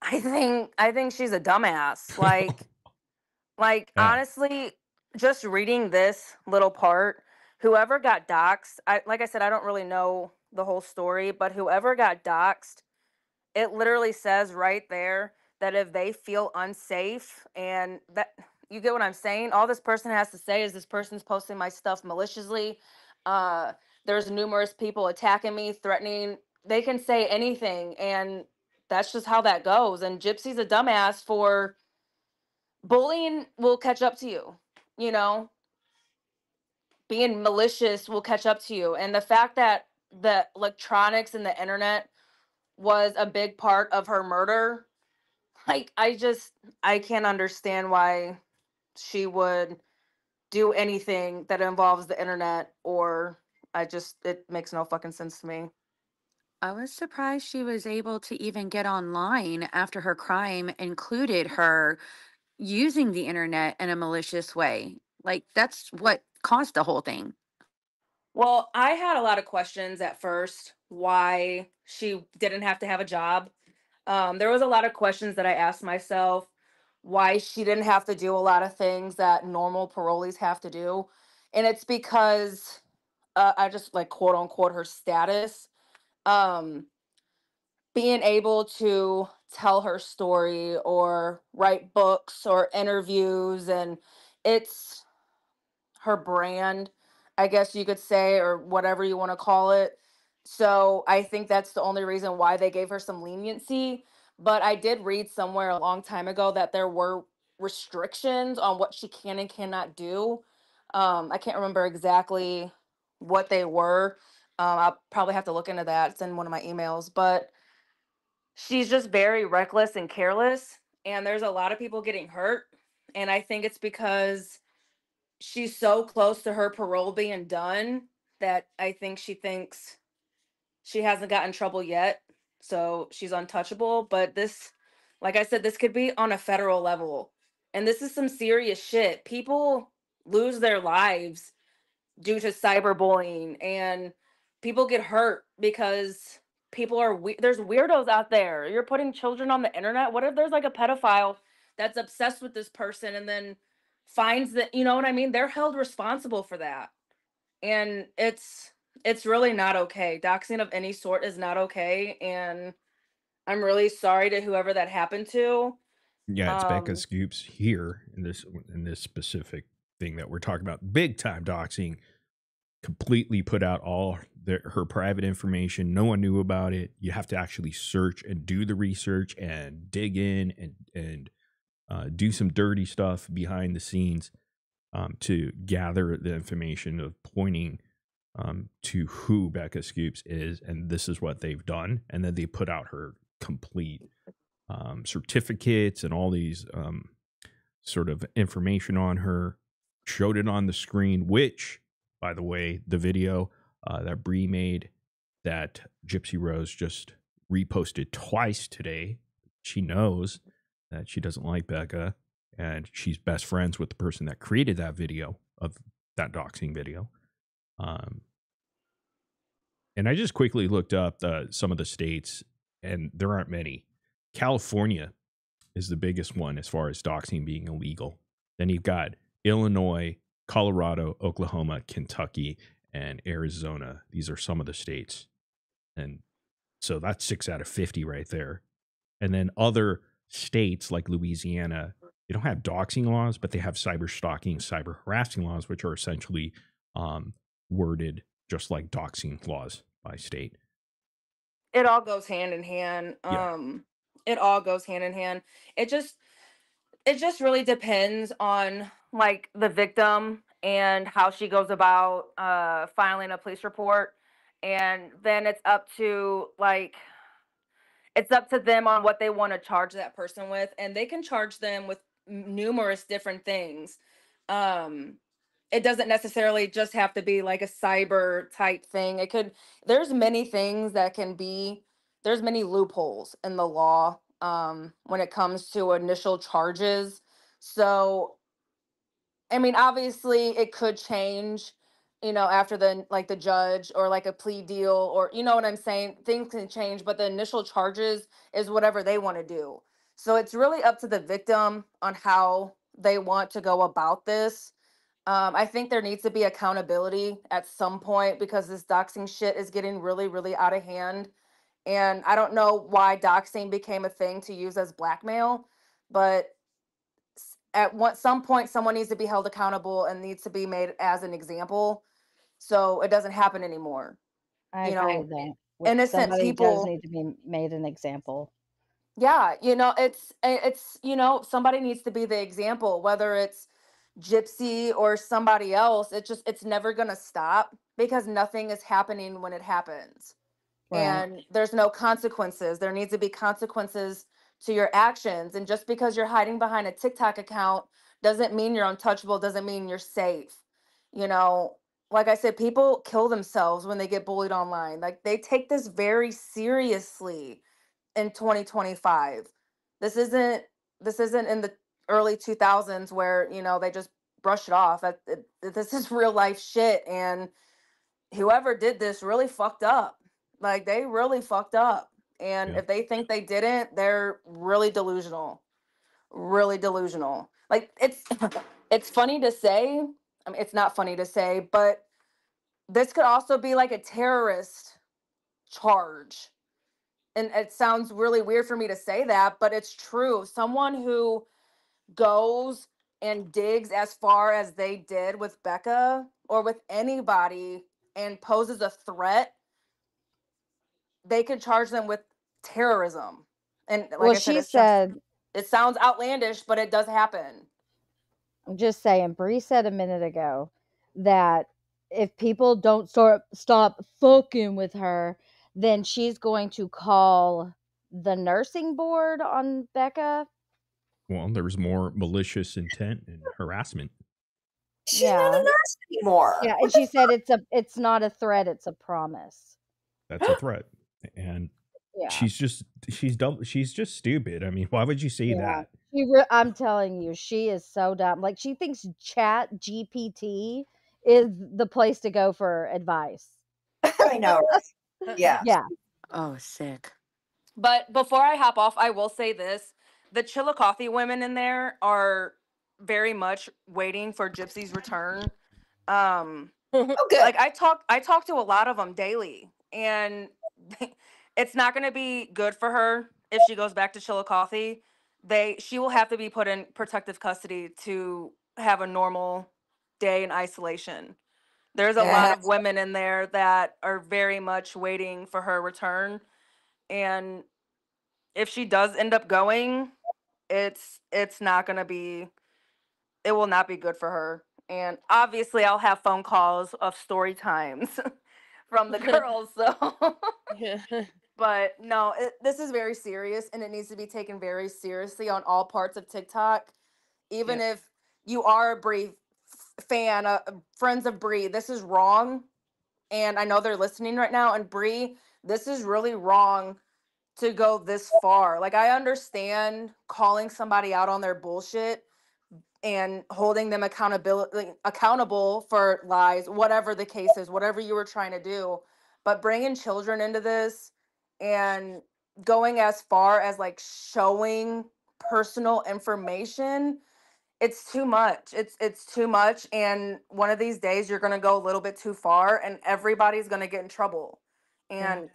I think she's a dumbass. Like Yeah. honestly, just reading this little part, whoever got doxxed, like I said, I don't really know the whole story, but whoever got doxxed, it literally says right there that if they feel unsafe, and that, you get what I'm saying? All this person has to say is this person's posting my stuff maliciously. There's numerous people attacking me, threatening. They can say anything, and that's just how that goes. And Gypsy's a dumbass for bullying will catch up to you, you know? Being malicious will catch up to you. And the fact that the electronics and the internet was a big part of her murder, like I can't understand why she would do anything that involves the internet, or it makes no fucking sense to me. I was surprised she was able to even get online after her crime included her using the internet in a malicious way. Like that's what caused the whole thing. Well, I had a lot of questions at first why she didn't have to have a job. There was a lot of questions that I asked myself why she didn't have to do a lot of things that normal parolees have to do. And it's because I just like quote unquote her status. Um, Being able to tell her story or write books or interviews, and it's her brand, I guess you could say, or whatever you want to call it. So I think that's the only reason why they gave her some leniency. But I did read somewhere a long time ago that there were restrictions on what she can and cannot do. I can't remember exactly what they were. I'll probably have to look into that. It's in one of my emails. But she's just very reckless and careless. And there's a lot of people getting hurt. And I think it's because she's so close to her parole being done that I think she thinks she hasn't gotten in trouble yet. So she's untouchable. But this, like I said, this could be on a federal level. And this is some serious shit. People lose their lives due to cyberbullying, and people get hurt because people are there's weirdos out there. You're putting children on the internet. What if there's like a pedophile that's obsessed with this person and then finds that, you know what I mean? They're held responsible for that. And it's really not okay. Doxing of any sort is not okay, and I'm really sorry to whoever that happened to. Yeah, it's Becca Scoops here in this specific thing that we're talking about. Big time doxing. Completely put out all her private information. No one knew about it. You have to actually search and do the research and dig in and do some dirty stuff behind the scenes to gather the information of pointing to who Becca Scoops is, and this is what they've done. And then they put out her complete certificates and all these sort of information on her, showed it on the screen, which, by the way, the video that Bree made that Gypsy Rose just reposted twice today. She knows that she doesn't like Becca, and she's best friends with the person that created that video of that doxing video. And I just quickly looked up some of the states, and there aren't many. California is the biggest one as far as doxing being illegal. Then you've got Illinois, Colorado, Oklahoma, Kentucky, and Arizona. These are some of the states. And so that's 6 out of 50 right there. And then other states like Louisiana, they don't have doxing laws, but they have cyber stalking, cyber harassing laws, which are essentially worded just like doxing laws by state. It all goes hand in hand. Yeah. It all goes hand in hand. It just really depends on like the victim and how she goes about filing a police report. And then it's up to them on what they want to charge that person with, and they can charge them with numerous different things. It doesn't necessarily just have to be like a cyber type thing. There's many things that can be, there's many loopholes in the law when it comes to initial charges. So, I mean, obviously it could change, after the judge or like a plea deal, or you know what I'm saying? Things can change, but the initial charges is whatever they want to do. So it's really up to the victim on how they want to go about this. I think there needs to be accountability at some point because this doxing shit is getting really, really out of hand. And I don't know why doxing became a thing to use as blackmail, but some point, someone needs to be held accountable and needs to be made as an example, so it doesn't happen anymore. I agree with that. Innocent Somebody does people need to be made an example. Yeah, it's somebody needs to be the example, whether it's Gypsy or somebody else. It's never gonna stop because nothing is happening when it happens. Right. And there's no consequences. There needs to be consequences to your actions. And just because you're hiding behind a TikTok account doesn't mean you're untouchable, doesn't mean you're safe. Like I said, people kill themselves when they get bullied online. Like they take this very seriously in 2025. This isn't in the early 2000s where, they just brush it off. This is real life shit. And whoever did this really fucked up. Like they really fucked up. And Yeah. if they think they didn't, they're really delusional. Really delusional. Like it's funny to say. I mean, it's not funny to say, but this could also be like a terrorist charge. And it sounds really weird for me to say that, but it's true. Someone who goes and digs as far as they did with Becca or with anybody and poses a threat, they could charge them with terrorism. And like I said, it sounds outlandish, but it does happen. I'm just saying, Bree said a minute ago that if people don't stop fucking with her, then she's going to call the nursing board on Becca. Well, there was more malicious intent and harassment. She's not a nurse anymore. Yeah, and she said it's not a threat, it's a promise. That's a threat. And yeah. she's just stupid. I mean, why would you say that? I'm telling you, she is so dumb. Like she thinks Chat GPT is the place to go for advice. I know. Right? Yeah. Yeah. Oh, sick. But before I hop off, I will say this. The Chillicothe women in there are very much waiting for Gypsy's return. Oh, good. Like I talk to a lot of them daily, and it's not going to be good for her if she goes back to Chillicothe. She will have to be put in protective custody to have a normal day in isolation. There's a lot of women in there that are very much waiting for her return, and if she does end up going, it's not going to be, it will not be good for her. And obviously I'll have phone calls of story times from the girls. So, but no, this is very serious and it needs to be taken very seriously on all parts of TikTok. Even if you are a Bree fan, friends of Bree, this is wrong. And I know they're listening right now. And Bree, this is really wrong to go this far. Like, I understand calling somebody out on their bullshit and holding them accountable for lies, whatever the case is, whatever you were trying to do. But bringing children into this and going as far as like showing personal information, it's too much. It's too much. And one of these days you're gonna go a little bit too far and everybody's gonna get in trouble. And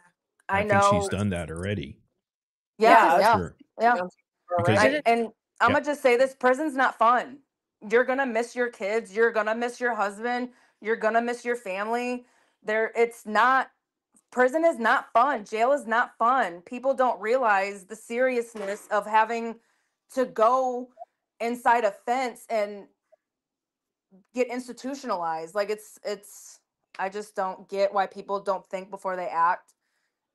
I think she's know done that already. yeah. Sure. Right. And I'm gonna just say this: prison's not fun. You're gonna miss your kids. You're gonna miss your husband. You're gonna miss your family. It's not. Prison is not fun. Jail is not fun. People don't realize the seriousness of having to go inside a fence and get institutionalized. Like it's. I just don't get why people don't think before they act,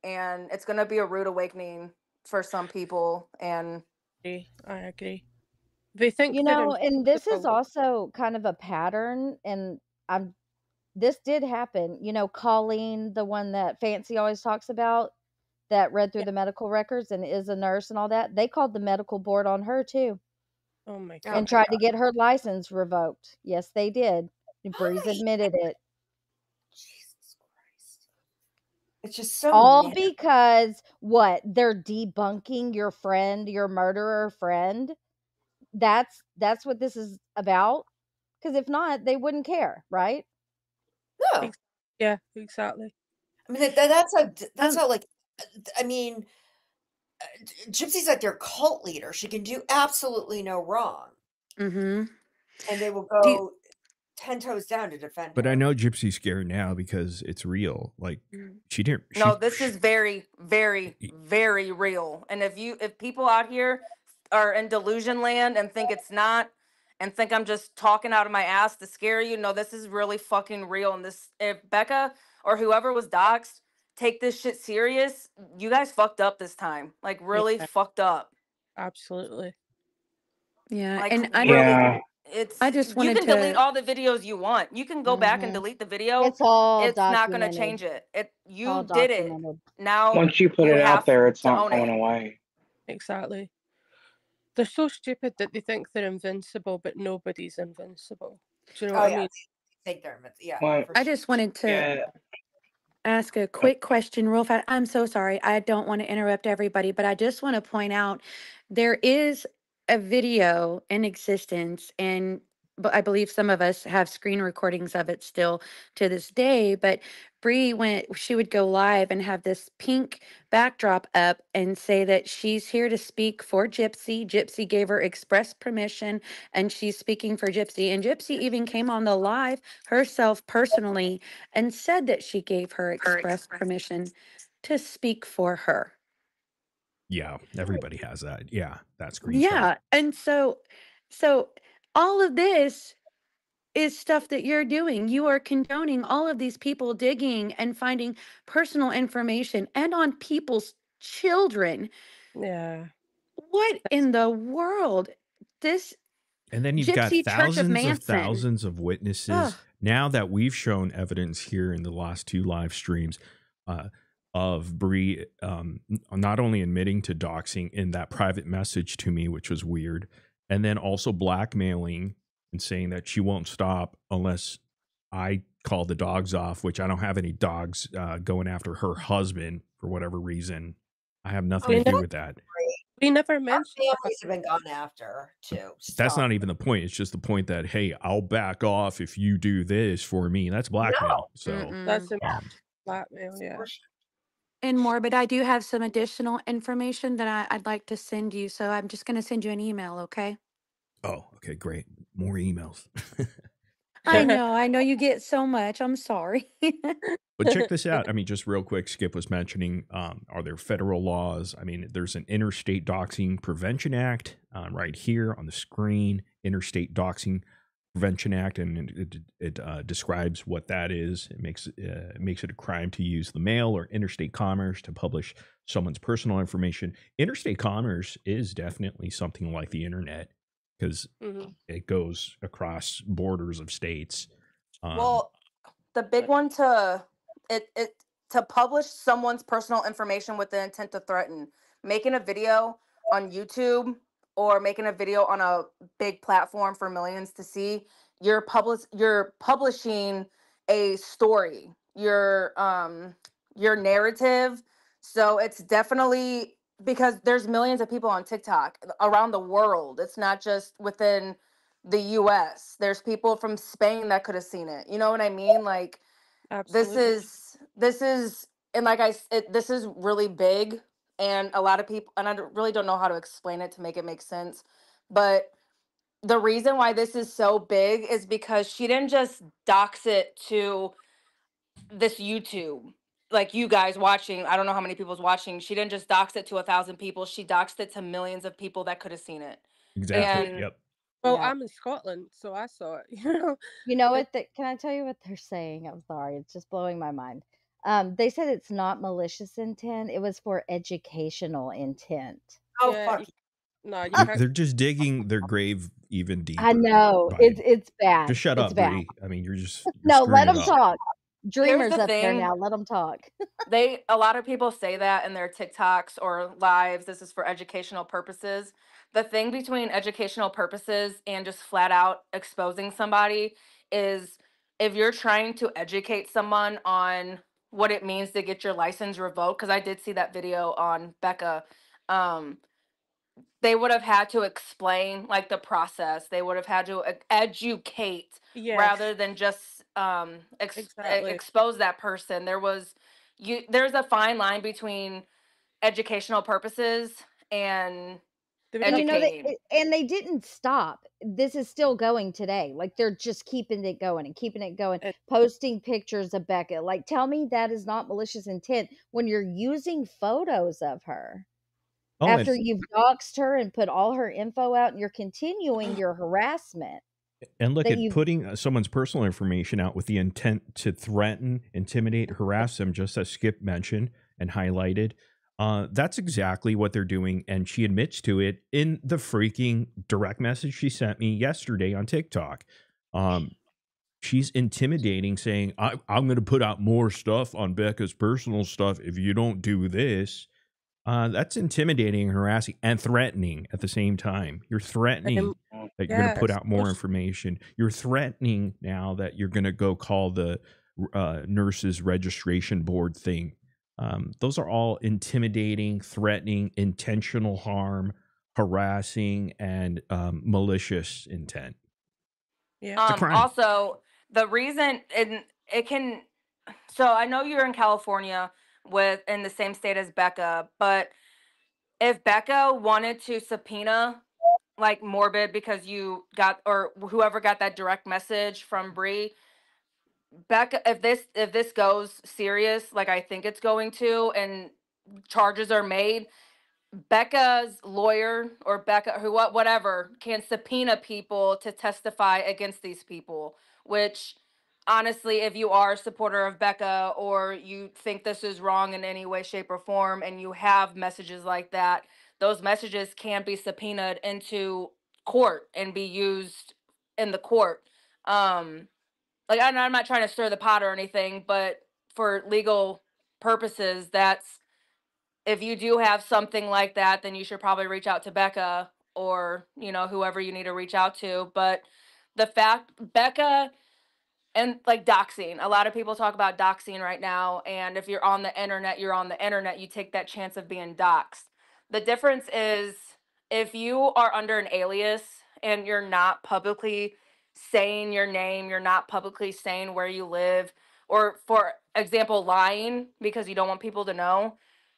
and it's gonna be a rude awakening for some people. And I agree. They think and this is also kind of a pattern, and this did happen. Colleen, the one that Fancy always talks about, that read through the medical records and is a nurse and all that, they called the medical board on her too. Oh my God. And tried to get her license revoked. Yes, they did. Breeze admitted it. Jesus Christ. It's just so all because they're debunking your friend, your murderer friend. That's what this is about. Because if not, they wouldn't care, right? No. Yeah, exactly. I mean, that's how like, I mean, Gypsy's like their cult leader. She can do absolutely no wrong. Mm-hmm. And they will go 10 toes down to defend But her. I know Gypsy's scared now because it's real. Like this is very, very, very real. And if people out here are in delusion land and think it's not, and think I'm just talking out of my ass to scare you, no, this is really fucking real. And if Becca or whoever was doxxed take this shit serious, you guys fucked up this time. Like, really fucked up. Absolutely. Yeah, like, and I just wanted to delete all the videos you want. You can go back and delete the video. It's all It's not going to documented. change it. You all did it. documented. Now Once you put it out there, it's to not own going it. away. Exactly. They're so stupid that they think they're invincible, but nobody's invincible. Do you know what I mean? They think they're invincible. Yeah. Well, I just wanted to ask a quick question real fast. I'm so sorry. I don't want to interrupt everybody, but I just want to point out there is a video in existence, and I believe some of us have screen recordings of it still to this day. But Bree, she would go live and have this pink backdrop up and say that she's here to speak for Gypsy. Gypsy gave her express permission, and she's speaking for Gypsy. And Gypsy even came on the live herself personally and said that she gave her express permission to speak for her. Yeah, everybody has that. Yeah, that screenshot. Yeah, and so all of this is stuff that you're doing. You are condoning all of these people digging and finding personal information and on people's children. Yeah. What in the world? And then you've Gypsy got thousands of witnesses. Ugh. Now that we've shown evidence here in the last 2 live streams of Bree not only admitting to doxing in that private message to me, which was weird, and then also blackmailing and saying that she won't stop unless I call the dogs off, which I don't have any dogs going after her husband for whatever reason. I have nothing to do with that. We never mentioned families have been gone after too. That's not even the point. It's just the point that, hey, I'll back off if you do this for me. That's blackmail. So that's blackmail, yeah. And Morbid, I do have some additional information that I'd like to send you. So I'm just going to send you an email, okay? Oh, okay, great. More emails. I know you get so much. I'm sorry. But check this out. I mean, just real quick, Skip was mentioning, are there federal laws? I mean, there's an Interstate Doxing Prevention Act right here on the screen, Interstate Doxing Prevention Act, and it describes what that is. It makes it a crime to use the mail or interstate commerce to publish someone's personal information. Interstate commerce is definitely something like the internet because it goes across borders of states. Well, the big one to publish someone's personal information with the intent to threaten. Making a video on YouTube or making a video on a big platform for millions to see, you're publishing a story, your narrative. So it's definitely, because there's millions of people on TikTok around the world. It's not just within the US. There's people from Spain that could have seen it. You know what I mean? Like, Absolutely. this is and like this is really big, and a lot of people, and really don't know how to explain it to make it make sense, but the reason why this is so big is because she didn't just dox it to this YouTube, like you guys watching. I don't know how many people's watching. She didn't just dox it to 1,000 people. She doxed it to millions of people that could have seen it. Exactly. And Yep. Well, Yeah. I'm in Scotland, so I saw it. You know what? Can I tell you what they're saying? I'm sorry, it's just blowing my mind. They said it's not malicious intent; it was for educational intent. Oh, Yeah, fuck. No, you can't. They're just digging their grave even deeper. I know by- it's bad. Just shut it's up, bad. Bree. I mean, you're just No, screwing let it them up. talk. Dreamers the up there thing. now. Let them talk. A lot of people say that in their TikToks or lives. This is for educational purposes. The thing between educational purposes and just flat out exposing somebody is, if you're trying to educate someone on what it means to get your license revoked, because I did see that video on Becca, they would have had to explain like the process. They would have had to educate Yes, rather than just exactly. expose that person. There's a fine line between educational purposes and And you know educating. they didn't stop. This is still going today. Like, they're just keeping it going and keeping it going, posting pictures of Becca. Like, tell me that is not malicious intent when you're using photos of her. Oh, After you've doxed her and put all her info out, and you're continuing your harassment. And look that at putting someone's personal information out with the intent to threaten, intimidate, harass them, just as Skip mentioned and highlighted. That's exactly what they're doing. And she admits to it in the freaking direct message she sent me yesterday on TikTok. She's intimidating, saying, I'm going to put out more stuff on Becca's personal stuff if you don't do this. That's intimidating, harassing, and threatening at the same time. You're threatening that you're going to put out more information. You're threatening now that you're going to go call the nurses registration board thing. Those are all intimidating, threatening, intentional harm, harassing, and malicious intent. Yeah. It's a crime. Also, the reason it can. So I know you're in California in the same state as Becca, but if Becca wanted to subpoena like Morbid, because you got, or whoever got that direct message from Bree, Becca, if this goes serious, like I think it's going to, and charges are made, Becca's lawyer or Becca, whatever, can subpoena people to testify against these people. Which, honestly, if you are a supporter of Becca or you think this is wrong in any way, shape, or form, and you have messages like that, those messages can be subpoenaed into court and be used in the court. Like, I'm not trying to stir the pot or anything, but for legal purposes, that's, if you do have something like that, then you should probably reach out to Becca or, whoever you need to reach out to. But the fact, Becca, and like doxing, a lot of people talk about doxing right now. And if you're on the internet, you take that chance of being doxed. The difference is, if you are under an alias and you're not publicly saying your name, you're not publicly saying where you live, or for example, lying because you don't want people to know.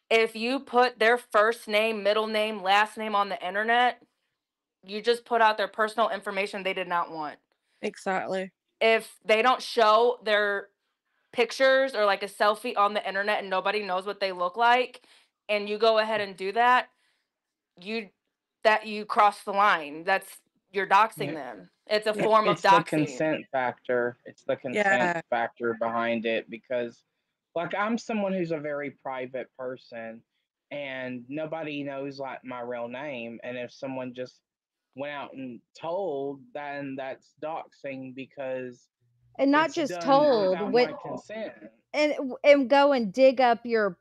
If you put their first name, middle name, last name on the internet, you just put out their personal information they did not want. Exactly. If they don't show their pictures or like a selfie on the internet and nobody knows what they look like, and you go ahead and do that, you cross the line. You're doxing them. It's a form of doxing. It's the consent factor. It's the consent factor behind it, because like, I'm someone who's a very private person and nobody knows like my real name. And if someone just went out and told, then that's doxing, because and not just told without my consent. and go and dig up your,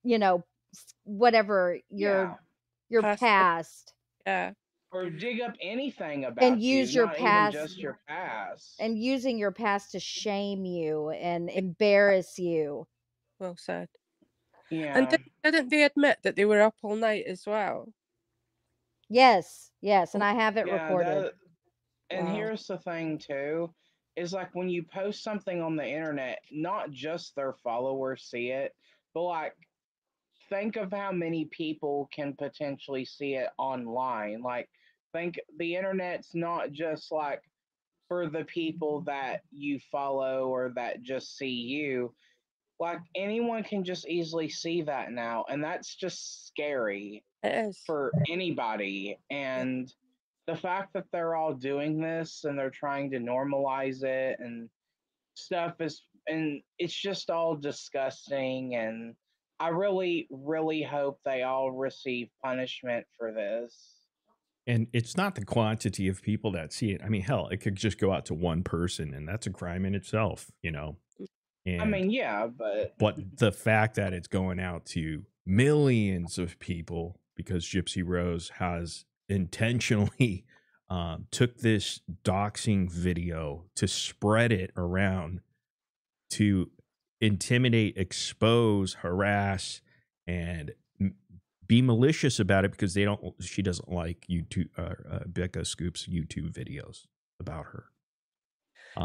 you know, whatever your past. Yeah. Or dig up anything about and use you, your not past even just your past. and using your past to shame you and embarrass you. Well said. Yeah. And didn't they admit that they were up all night as well? Yes, and I have it recorded. And here's the thing too, is like when you post something on the internet, not just their followers see it, but like think of how many people can potentially see it online. Like think the internet's not just like for the people that you follow or that just see you. Like anyone can just easily see that now, and that's just scary. It is. For anybody. And the fact that they're all doing this and they're trying to normalize it and stuff and it's just all disgusting, and I really, really hope they all receive punishment for this. And it's not the quantity of people that see it. I mean, hell, it could just go out to one person, and that's a crime in itself, you know. And, I mean, yeah, but the fact that it's going out to millions of people because Gypsy Rose has intentionally took this doxing video to spread it around to intimidate, expose, harass, and be malicious about it because she doesn't like YouTube, Becca Scoop's YouTube videos about her.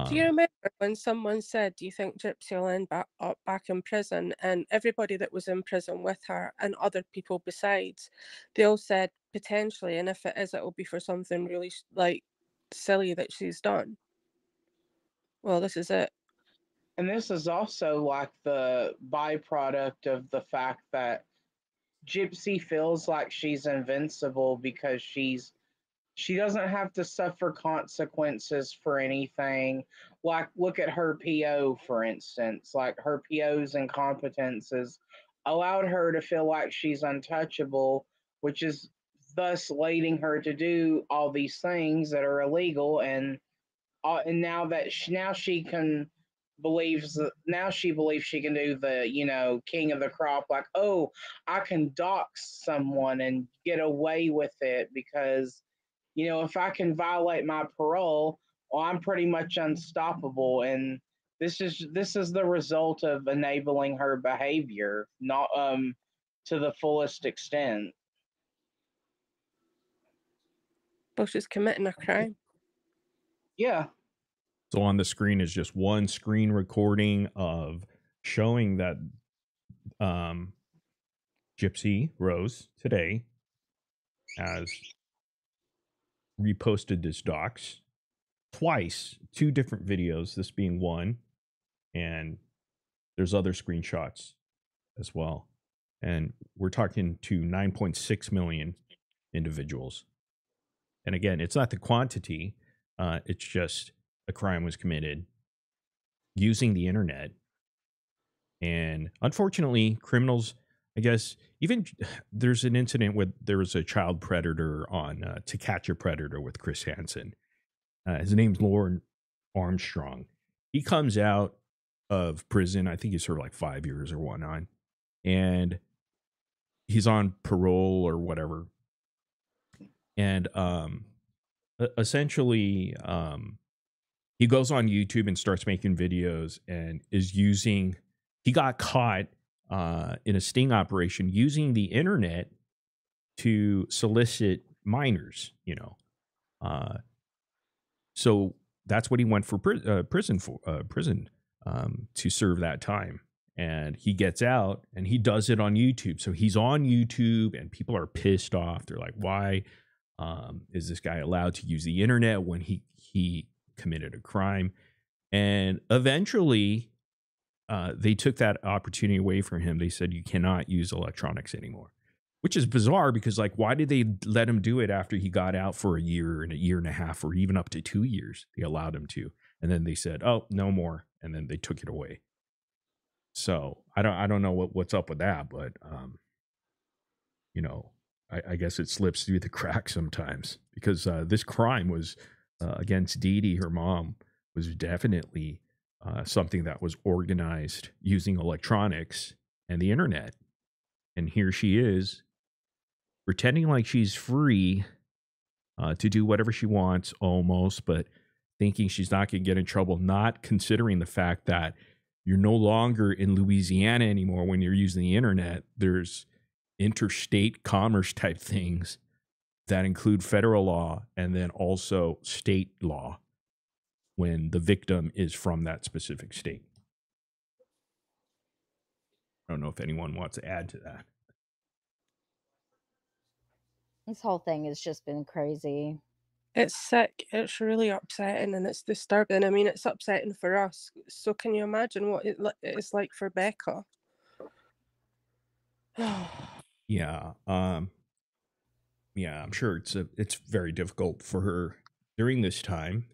Do you remember when someone said, do you think Gypsy will end back in prison? And everybody that was in prison with her and other people besides, they all said potentially, and if it is, it will be for something really like silly that she's done. Well, this is it. And this is also like the byproduct of the fact that Gypsy feels like she's invincible because she doesn't have to suffer consequences for anything. Like, look at her PO, for instance. Like, her PO's incompetences allowed her to feel like she's untouchable, which is thus leading her to do all these things that are illegal. And now that she can now she believes she can do the, you know, king of the crop. Like, oh, I can dox someone and get away with it because, you know, if I can violate my parole, well, I'm pretty much unstoppable. And this is the result of enabling her behavior, not to the fullest extent. Well, she's committing a crime. Yeah. So on the screen is just one screen recording of showing that Gypsy Rose today has reposted this docs twice, 2 different videos, this being one, and there's other screenshots as well. And we're talking to 9.6 million individuals. And again, it's not the quantity, it's just a crime was committed using the internet. And unfortunately, criminals, I guess, even there's an incident where there was a child predator on To Catch a Predator with Chris Hansen. His name's Lauren Armstrong. He comes out of prison. I think he's served like 5 years or whatnot. And he's on parole or whatever. And essentially, he goes on YouTube and starts making videos and is using, he got caught in a sting operation using the internet to solicit minors, you know. So that's what he went for prison to serve that time. And he gets out and he does it on YouTube. So he's on YouTube and people are pissed off. They're like, why is this guy allowed to use the internet when he committed a crime? And eventually they took that opportunity away from him. They said, you cannot use electronics anymore, which is bizarre because, like, why did they let him do it after he got out for a year and a half or even up to 2 years? They allowed him to. And then they said, oh, no more. And then they took it away. So I don't know what's up with that, but you know, I guess it slips through the cracks sometimes because this crime was against Dee Dee, her mom, was definitely something that was organized using electronics and the internet. And here she is pretending like she's free to do whatever she wants almost, but thinking she's not going to get in trouble, not considering the fact that you're no longer in Louisiana anymore when you're using the internet. There's interstate commerce type things that include federal law and then also state law when the victim is from that specific state. I don't know if anyone wants to add to that. This whole thing has just been crazy. It's sick. It's really upsetting and it's disturbing. I mean, it's upsetting for us. So can you imagine what it's like for Becca? Yeah. Yeah, I'm sure it's very difficult for her during this time,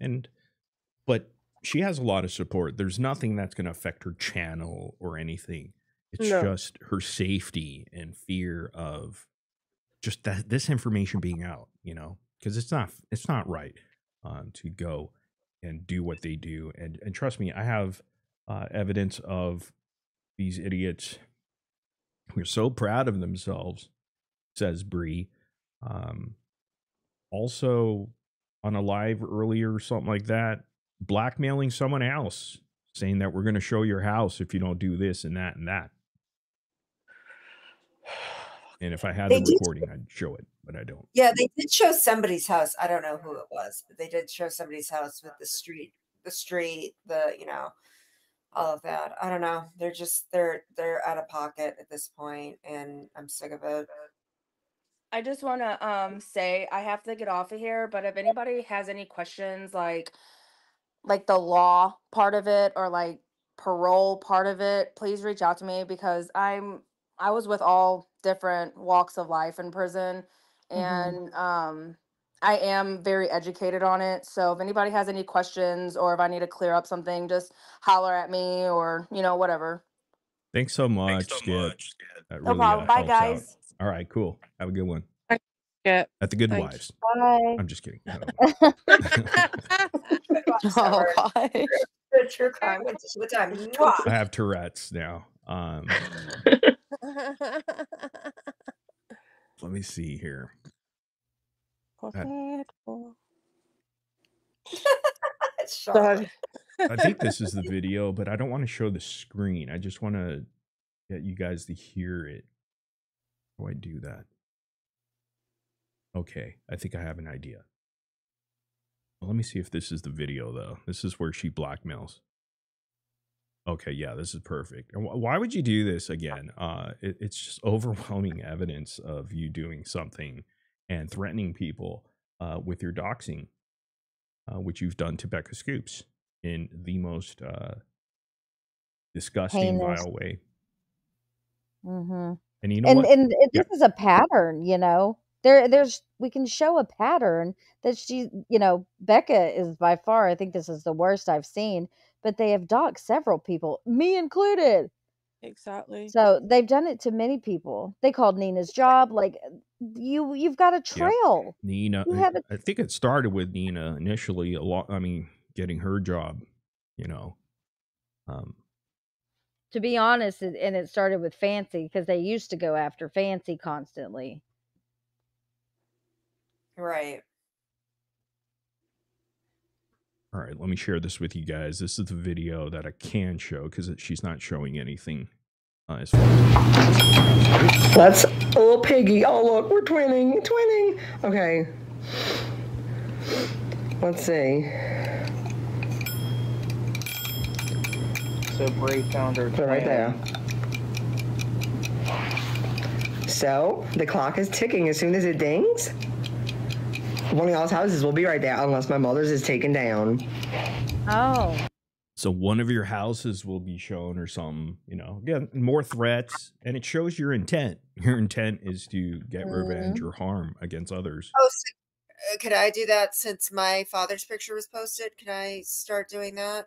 but she has a lot of support. There's nothing that's going to affect her channel or anything. It's just her safety and fear of just this information being out, you know, because it's not right to go and do what they do. And trust me, I have evidence of these idiots who are so proud of themselves, says Bree. Also on a live earlier or something like that, blackmailing someone else, saying that we're going to show your house if you don't do this and that and that. And if I had the recording, I'd show it, but I don't. Yeah, they did show somebody's house. I don't know who it was, but they did show somebody's house with the street, you know, all of that. I don't know. They're out of pocket at this point, and I'm sick of it. I just want to say I have to get off of here, but if anybody has any questions, like the law part of it or like parole part of it, please reach out to me because I was with all different walks of life in prison, and I am very educated on it. So if anybody has any questions or if I need to clear up something, just holler at me or, you know, whatever. Thanks so much, Skip. That No problem. Bye, guys. Out. All right, cool. Have a good one. Yeah. At the Good Wives. Bye. I'm just kidding. Oh, gosh. True crime. What time? I have Tourette's now. Let me see here. Sorry. I think this is the video, but I don't want to show the screen. I just want to get you guys to hear it. How do I do that? Okay, I think I have an idea. Well, let me see if this is the video, though. This is where she blackmails. Okay, yeah, this is perfect. And why would you do this again? It's just overwhelming evidence of you doing something and threatening people with your doxing, which you've done to Becca Scoops in the most disgusting, vile way. And you know what? And this is a pattern, you know. We can show a pattern that she, you know, Becca is by far, I think this is the worst I've seen, but they have doxed several people, me included. Exactly. So they've done it to many people. They called Nina's job. Like you've got a trail. Yep. Nina, I think it started with Nina initially. Getting her job, you know. To be honest, and it started with Fancy because they used to go after Fancy constantly. Right. All right, let me share this with you guys. This is the video that I can show because she's not showing anything as far as that's a little piggy. Oh, look, we're twinning. Okay. Let's see. So Bray found her twin. Right there. So the clock is ticking. As soon as it dings, one of y'all's houses will be right there unless my mother's is taken down. Oh. So one of your houses will be shown or something, you know. Again, more threats, and it shows your intent. Your intent is to get revenge or harm against others. Oh, so, could I do that since my father's picture was posted? Can I start doing that?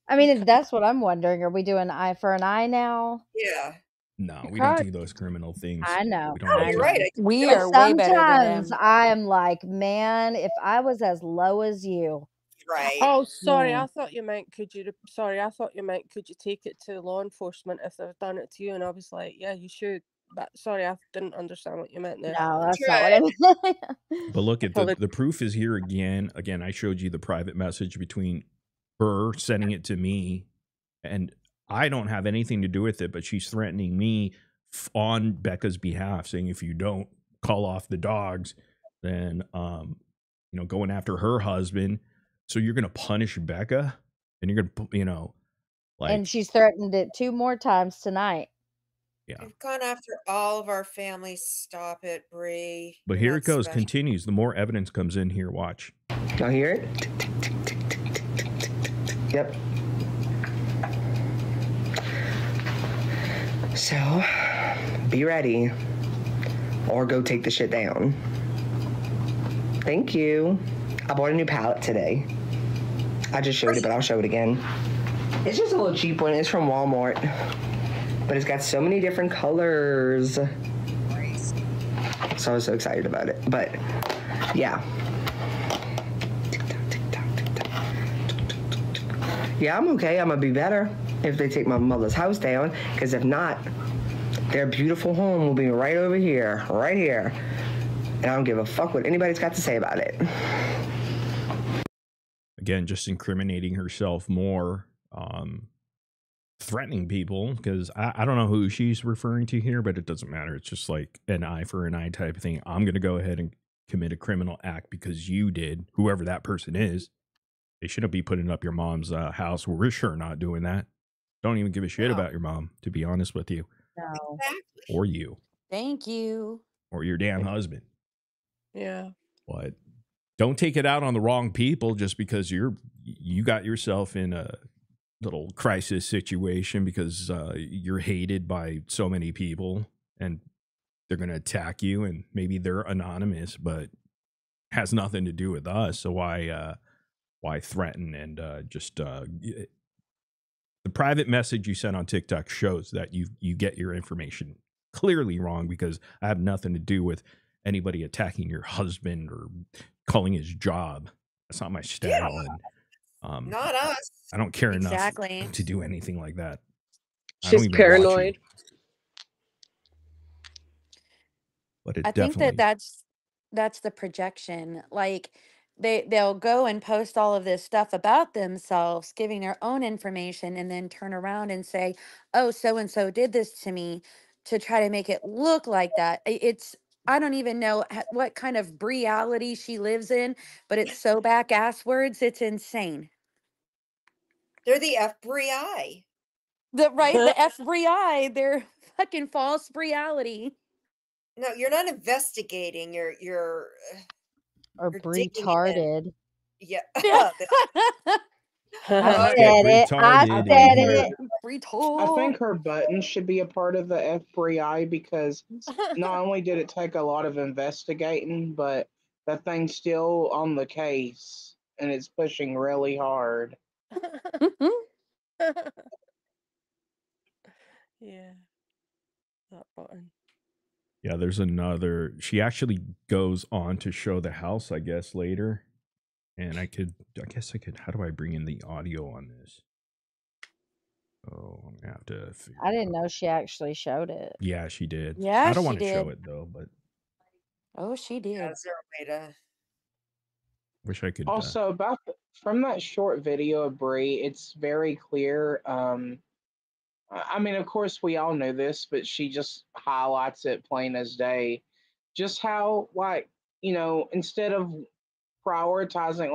I mean, that's what I'm wondering. Are we doing eye for an eye now? Yeah. No, we don't do those criminal things. I know. You're right. We are way better than them. Sometimes I am like, man, if I was as low as you. right. Oh, sorry. I thought you meant could you take it to law enforcement if they've done it to you? And I was like, yeah, you should. But sorry, I didn't understand what you meant there. No, that's not what I meant. But look at the proof is here again. Again, I showed you the private message between her sending it to me, and I don't have anything to do with it, but she's threatening me on Becca's behalf, saying if you don't call off the dogs, then going after her husband. So you're gonna punish Becca, and you're gonna and she's threatened it 2 more times tonight. Yeah. We've gone after all of our families. Stop it, Bree. But here it goes, continues. The more evidence comes in here. Watch. Y'all hear it? Yep. So, be ready, or go take the shit down. Thank you. I bought a new palette today. I just showed it, but I'll show it again. It's just a little cheap one. It's from Walmart. But it's got so many different colors. So I was so excited about it. But, yeah. Yeah, I'm okay. I'm going to be better if they take my mother's house down. Because if not, their beautiful home will be right over here. Right here. And I don't give a fuck what anybody's got to say about it. Again, just incriminating herself more. Threatening people, because I don't know who she's referring to here, but it doesn't matter. It's just like an eye for an eye type of thing. I'm going to go ahead and commit a criminal act because you did, whoever that person is. They shouldn't be putting up your mom's house. We're sure not doing that. Don't even give a shit about your mom, to be honest with you. No. Or you. Thank you. Or your damn husband. Yeah. But don't take it out on the wrong people just because you got yourself in a little crisis situation because you're hated by so many people and they're going to attack you, and maybe they're anonymous, but has nothing to do with us. So why threaten and the private message you sent on TikTok shows that you get your information clearly wrong, because I have nothing to do with anybody attacking your husband or calling his job. That's not my style. Yeah. And not us. I don't care enough to do anything like that. She's paranoid. But it I think that's the projection. Like they'll go and post all of this stuff about themselves, giving their own information, and then turn around and say, "Oh, so and so did this to me," to try to make it look like that. I don't even know what kind of reality she lives in, but it's so back ass words. It's insane. They're the FBI. The FBI, they're fucking false reality. No, you're not investigating. You're retarded. Yeah. I said it. I think her button should be a part of the FBI, because not only did it take a lot of investigating, but that thing's still on the case and it's pushing really hard. Yeah. That button. Yeah, there's another. She actually goes on to show the house, I guess, later. And I guess I could, how do I bring in the audio on this? Oh, I'm gonna have to figure I didn't know she actually showed it. Yeah, she did. Yeah, I don't want she to show did. it though, but Oh, she did. Yeah, is there a way to... wish I could. Also, from that short video of Brie, it's very clear. I mean, of course, we all know this, but she just highlights it plain as day. Just how, like, instead of prioritizing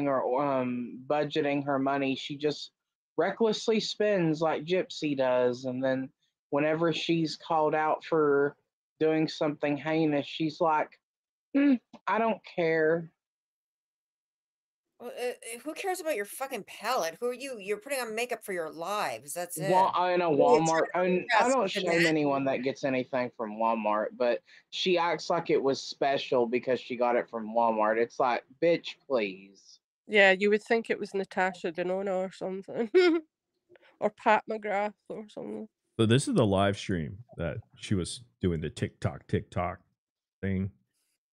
or budgeting her money, she just recklessly spends like Gypsy does. And then whenever she's called out for doing something heinous, she's like, I don't care. Well, who cares about your fucking palette? Who are you? You're putting on makeup for your lives. That's it. Well, I know Walmart. I don't shame anyone that gets anything from Walmart, but she acts like it was special because she got it from Walmart. It's like, bitch, please. Yeah, you would think it was Natasha Denona or something. Or Pat McGrath or something. So this is the live stream that she was doing, the TikTok thing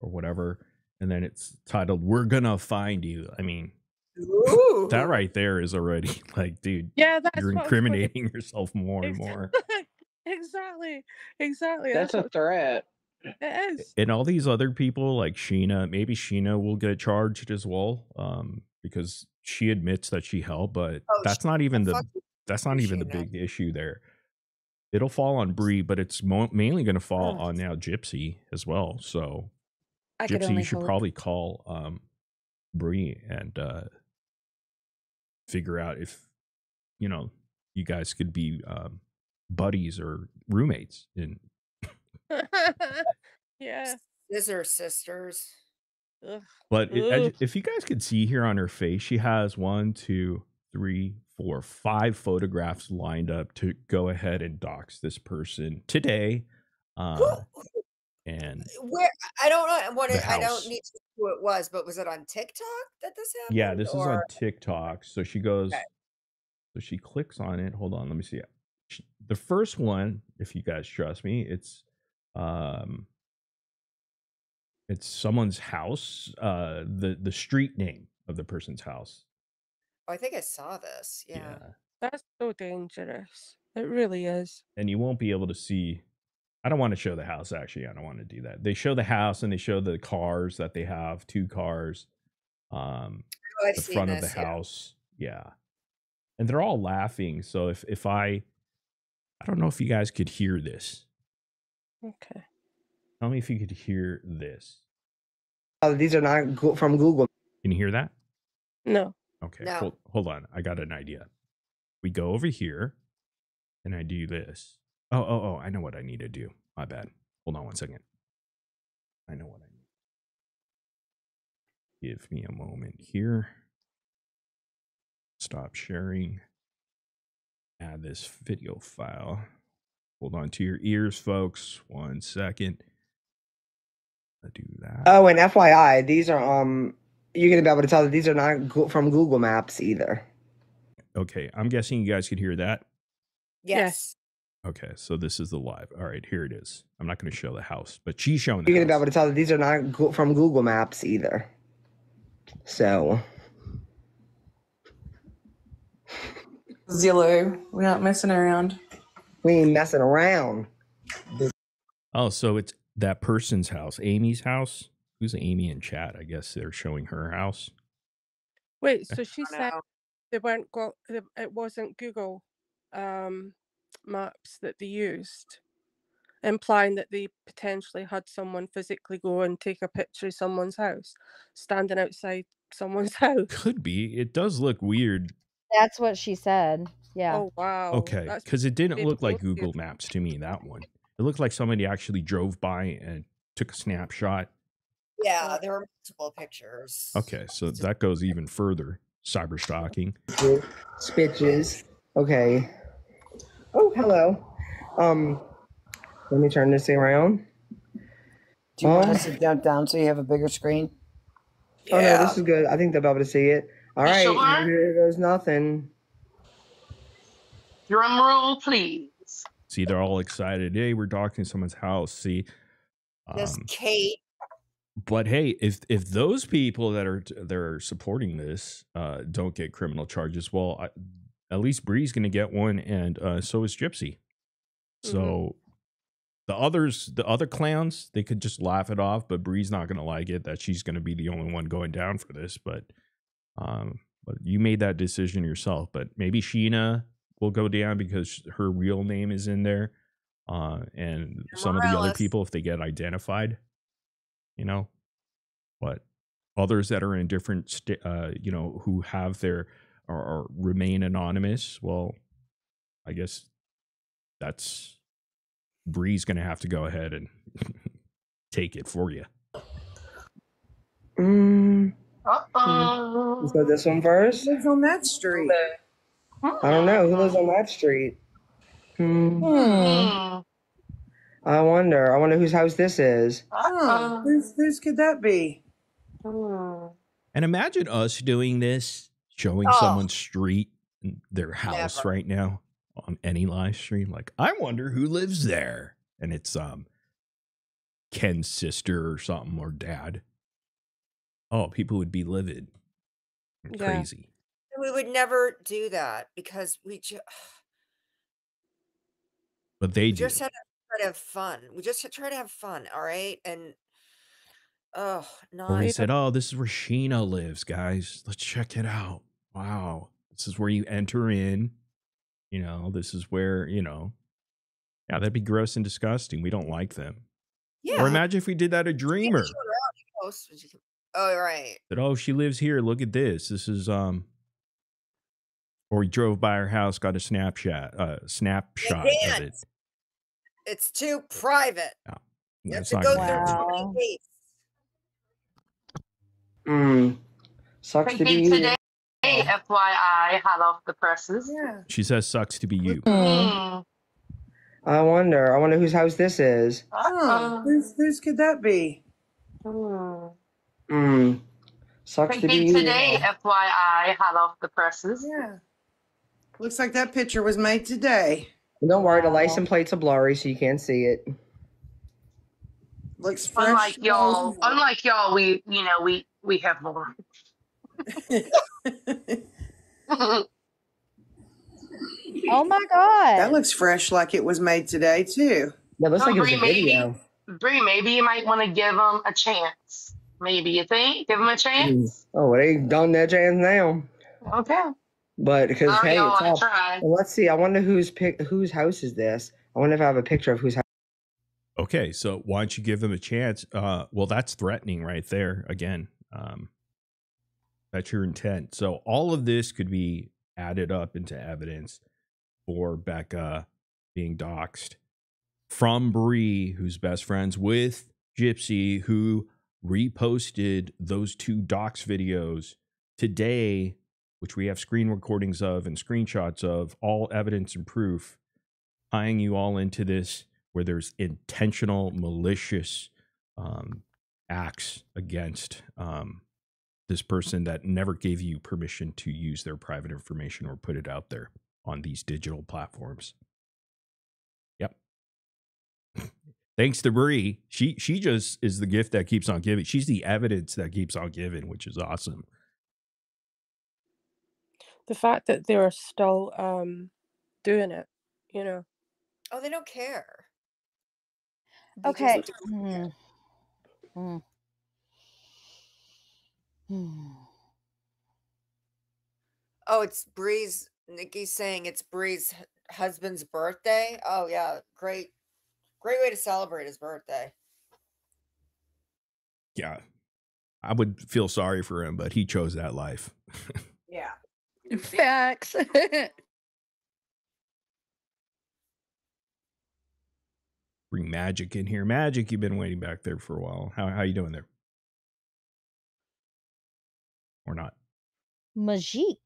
or whatever. and then it's titled "We're Gonna Find You." I mean, Ooh. that right there is already like, dude, Yeah, that's you're what incriminating yourself more and more. Exactly. Exactly. That's a threat. It is. And all these other people, like Sheena, maybe Sheena will get charged as well, because she admits that she helped, but that's not even the big issue there. It'll fall on Bree, but it's mainly going to fall on now Gypsy as well. So Gypsy, you should probably call Bree and figure out if you guys could be buddies or roommates. Yeah. Scissor sisters. Ugh. But if you guys could see here on her face, she has 1, 2, 3, 4, 5 photographs lined up to go ahead and dox this person today. And where I don't know what I don't need to know who it was, but was it on TikTok that this happened? Yeah, this is on TikTok. So she goes, so she clicks on it. Hold on, let me see it. The first one, if you guys trust me, it's someone's house, the street name of the person's house. Oh, I think I saw this. Yeah. That's so dangerous. It really is. And you won't be able to see. I don't want to show the house, actually. I don't want to do that. They show the house and they show the cars that they have, 2 cars. The front of the house. Yeah. And they're all laughing. So if I don't know if you guys could hear this. Okay. Tell me if you could hear this. These are not from Google. Can you hear that? No. Okay. No. Hold on. I got an idea. We go over here and I do this. Oh, I know what I need to do. My bad. Hold on one second. I know what I need. Give me a moment here. Stop sharing. Add this video file. Hold on to your ears, folks. 1 second. I'll do that. Oh, and FYI, these are you're gonna be able to tell that these are not from Google Maps either. Okay, I'm guessing you guys could hear that. Yes. Okay, so this is the live. All right, here it is. I'm not going to show the house, but she's showing. You're gonna be able to tell that these are not from Google Maps either. So. Zillow, we're not messing around. We ain't messing around. Oh, so it's that person's house, Amy's house. Who's Amy in chat? I guess they're showing her house. Wait, so she said they weren't it wasn't Google Maps that they used, implying that they potentially had someone physically go and take a picture of someone's house, standing outside someone's house. Could be. It does look weird. That's what she said. Yeah. Oh, wow. Okay, because it didn't look like Google Maps to me, that one. It looked like somebody actually drove by and took a snapshot. Yeah, there were multiple pictures. Okay, so that goes even further. Cyber stalking. Spitches. Okay. Oh, hello. Let me turn this around. Do you want us to jump down so you have a bigger screen? Oh, no, this is good. I think they'll be able to see it. All right, here goes nothing. Drum roll, please. See, they're all excited. Hey, we're docking someone's house. See, this Kate. But hey, if those people that are supporting this don't get criminal charges, well, at least Bree's going to get one, and so is Gypsy. So the other clowns, they could just laugh it off, but Bree's not going to like it that she's going to be the only one going down for this. But you made that decision yourself. But maybe Sheena will go down because her real name is in there, and some of the other people, if they get identified. But others that are in different, who have their or remain anonymous, well, I guess that's Bree's going to have to go ahead and take it for you. Let's go this one first. Who lives on that street? I don't know. Who lives on that street? I wonder whose house this is. Whose could that be? And imagine us doing this, showing someone's street, their house right now on any live stream. Like, I wonder who lives there. And it's Ken's sister or something, or dad. Oh, people would be livid. And crazy. We would never do that because But they do. just had to try to have fun. We just try to have fun, all right? And Or not he said, "Oh, this is where Sheena lives, guys. Let's check it out. Wow, this is where you enter in. You know, this is where, you know, yeah, that'd be gross and disgusting. We don't like them. yeah. Or imagine if we did that a dreamer. Oh, right. That, oh, she lives here. Look at this. This is or we drove by her house, got a snapshot of it. It's too private. No, You have that's to not go gonna through happen. 20 days. Sucks to be you. Today, FYI, hot off the presses. Yeah. She says, "Sucks to be you." Mm. I wonder whose house this is. Whose could that be? Sucks to be you. Today, FYI, hot off the presses. Yeah. Looks like that picture was made today. Don't worry, the license plates are blurry, so you can't see it. Looks fresh. Unlike y'all, we have more. Oh my God. That looks fresh, like it was made today too. Yeah, looks like it was a video. Bree, maybe you might want to give them a chance. Maybe you think? Give them a chance? Oh, well, they done their chance now. Okay. But because hey, y'all, it's all. tried. Well, let's see. I wonder whose house is this. I wonder if I have a picture of whose house. Okay, so why don't you give them a chance? Well, that's threatening right there. Again, that's your intent. So all of this could be added up into evidence for Becca being doxxed from Bree, who's best friends with Gypsy, who reposted those 2 dox videos today, which we have screen recordings of and screenshots of, all evidence and proof, tying you all into this, where there's intentional, malicious acts against this person that never gave you permission to use their private information or put it out there on these digital platforms. Yep. Thanks to Bree. She just is the gift that keeps on giving. She's the evidence that keeps on giving, which is awesome. The fact that they are still doing it, you know. Oh, they don't care. Okay. Oh, it's Bree's. Nikki's saying it's Bree's husband's birthday. Oh yeah, great way to celebrate his birthday. Yeah, I would feel sorry for him, but he chose that life. Yeah. Facts. Bring Magic in here. Magic, you've been waiting back there for a while. How you doing there? Or not? Majik.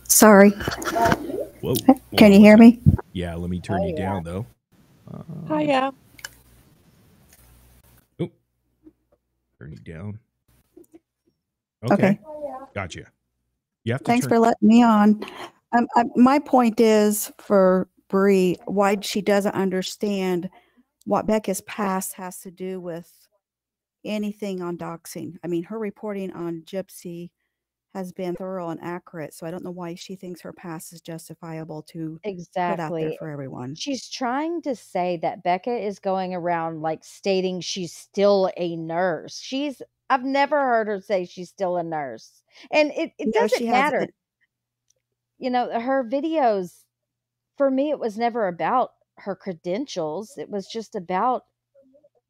Sorry. Whoa. Can you hear me? Yeah, let me turn you down, though. Hiya. Oh. Turn you down. Okay. Gotcha. You have to Thanks for letting me on. My point is for Bree, why she doesn't understand what Becca's past has to do with anything on doxing. I mean, her reporting on Gypsy has been thorough and accurate, so I don't know why she thinks her past is justifiable to put out there for everyone. She's trying to say that Becca is going around like stating she's still a nurse. I've never heard her say she's still a nurse. And it doesn't matter. You know, her videos, for me, it was never about her credentials. It was just about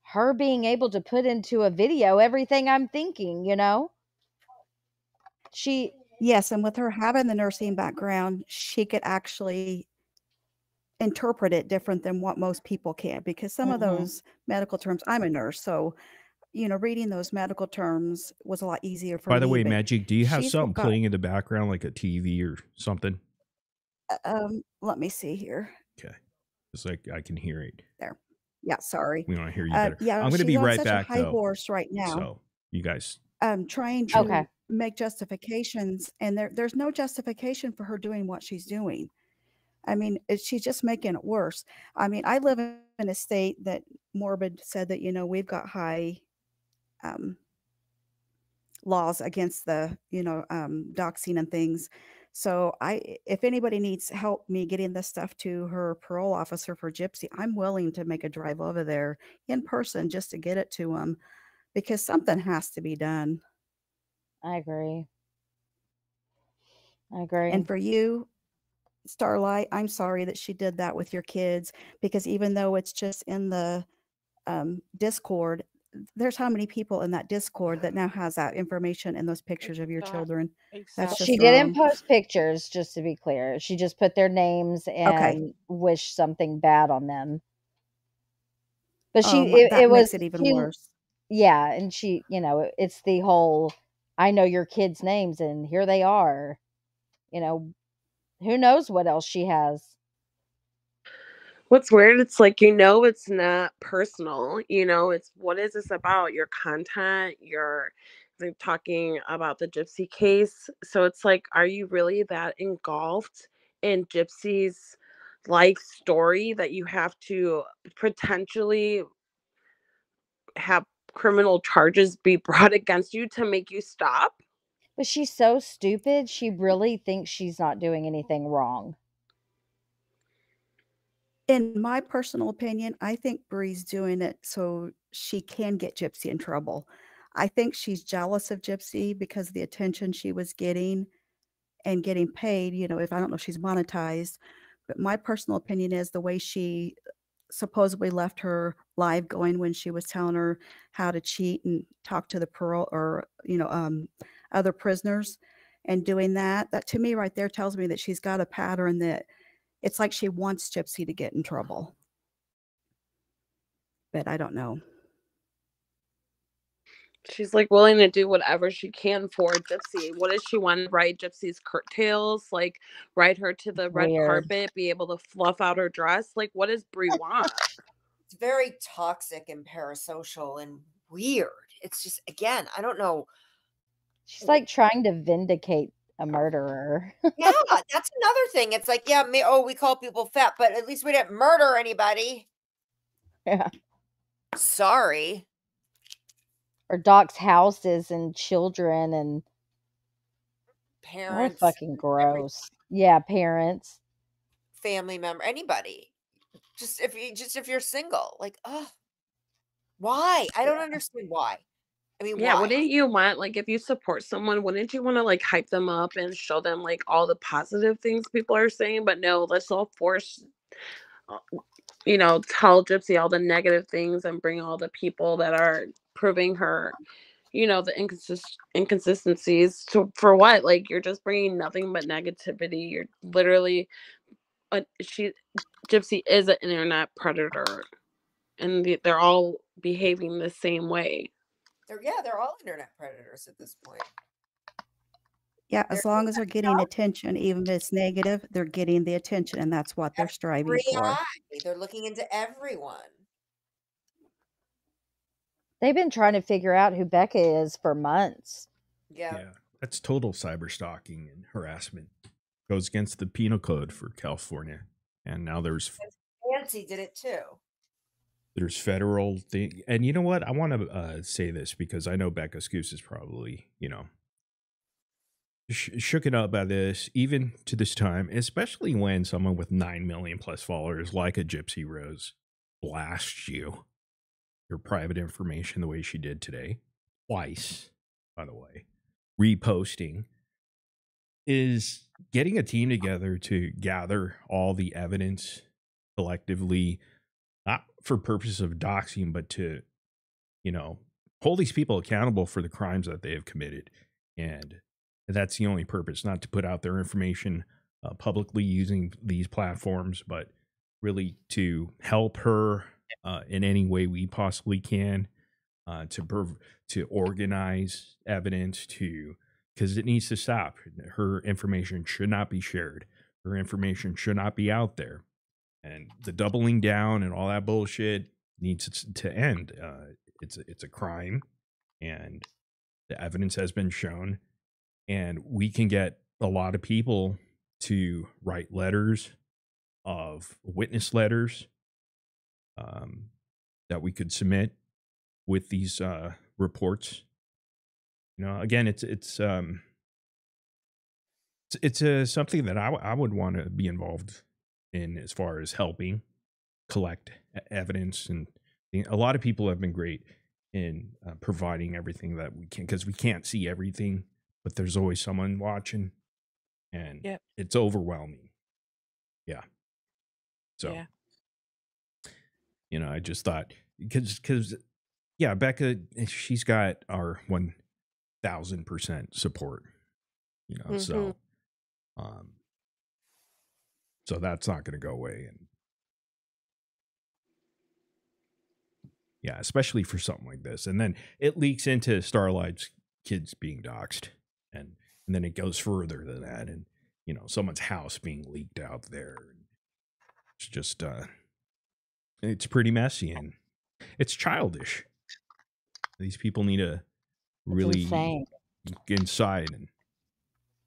her being able to put into a video everything I'm thinking, you know? Yes, and with her having the nursing background, she could actually interpret it different than what most people can, because some of those medical terms, I'm a nurse, so you know, reading those medical terms was a lot easier for me. By the way, Magic, do you have something playing in the background, like a TV or something? Let me see here. Okay, it's like I can hear it. There. Yeah, sorry. We want to hear you better. Yeah, I'm going to be right back, high though. horse right now. So you guys. Trying to make justifications, and there's no justification for her doing what she's doing. I mean, she's just making it worse. I mean, I live in going to state that Morbid said that, we've got high laws against the, doxing and things. So if anybody needs help me getting this stuff to her parole officer for Gypsy, I'm willing to make a drive over there in person just to get it to him, because something has to be done. I agree. I agree. And for you, Starlight, I'm sorry that she did that with your kids, because even though it's just in the Discord, there's how many people in that Discord that now has that information and those pictures of your children. That's just She didn't post pictures, just to be clear. She just put their names and wished something bad on them. But that makes it even worse. Yeah, and she, it's the whole, I know your kids' names and here they are. Who knows what else she has. What's weird, it's like, it's not personal. It's, what is this about? Your content, they're talking about the Gypsy case. So it's like, are you really that engulfed in Gypsy's life story that you have to potentially have criminal charges be brought against you to make you stop? But she's so stupid. She really thinks she's not doing anything wrong. In my personal opinion, I think Bree's doing it so she can get Gypsy in trouble. I think she's jealous of Gypsy because of the attention she was getting and getting paid. If I don't know if she's monetized, but my personal opinion is the way she supposedly left her live going when she was telling her how to cheat and talk to the parole or other prisoners, and doing that to me right there tells me that she's got a pattern that it's like she wants Gypsy to get in trouble. But I don't know. She's like willing to do whatever she can for Gypsy. What does she want? Ride Gypsy's curtails? Like ride her to the red carpet, be able to fluff out her dress? Like what does Bree want? It's very toxic and parasocial and weird. It's just, again, I don't know. She's like trying to vindicate a murderer. Yeah, that's another thing. It's like, yeah, we call people fat, but at least we didn't murder anybody. Yeah. Sorry. Or dox houses and children and parents. Oh, fucking gross. Yeah, parents. Family member, anybody. Just if you're single, like, why? I don't understand why. I mean, yeah, why? wouldn't you want, like, if you support someone, wouldn't you want to like hype them up and show them like all the positive things people are saying? But no, let's all force, tell Gypsy all the negative things and bring all the people that are proving her, the inconsistencies. So for what? Like, you're just bringing nothing but negativity. You're literally, Gypsy is an internet predator, and they're all behaving the same way. They're all internet predators at this point. Yeah, as long as they're getting attention, even if it's negative, they're getting the attention, and that's what they're striving for. They're looking into everyone. They've been trying to figure out who Becca is for months. Yeah. That's total cyber stalking and harassment. Goes against the penal code for California. And now there's Nancy did it too. There's federal thing. And you know what? I want to say this because I know Becca Scoos is probably, shooken up by this, even to this time, especially when someone with 9 million plus followers like a Gypsy Rose blasts you, your private information the way she did today, twice, by the way, reposting, is getting a team together to gather all the evidence collectively, not for purpose of doxing, but to, hold these people accountable for the crimes that they have committed. And that's the only purpose, not to put out their information publicly using these platforms, but really to help her in any way we possibly can, to organize evidence, because it needs to stop. Her information should not be shared. Her information should not be out there. And the doubling down and all that bullshit needs to end. It's a crime, and the evidence has been shown. And we can get a lot of people to write letters of witness letters that we could submit with these reports. You know, again, it's something that I would want to be involved in as far as helping collect evidence, and a lot of people have been great in providing everything that we can, because we can't see everything, but there's always someone watching, and it's overwhelming. Yeah. So, you know, I just thought, because yeah, Becca, she's got our 1000% support, you know, so that's not going to go away. And yeah, especially for something like this. And then it leaks into Starlight's kids being doxxed, and then it goes further than that, and you know, someone's house being leaked out there. It's just it's pretty messy, and it's childish. These people need to really get inside, and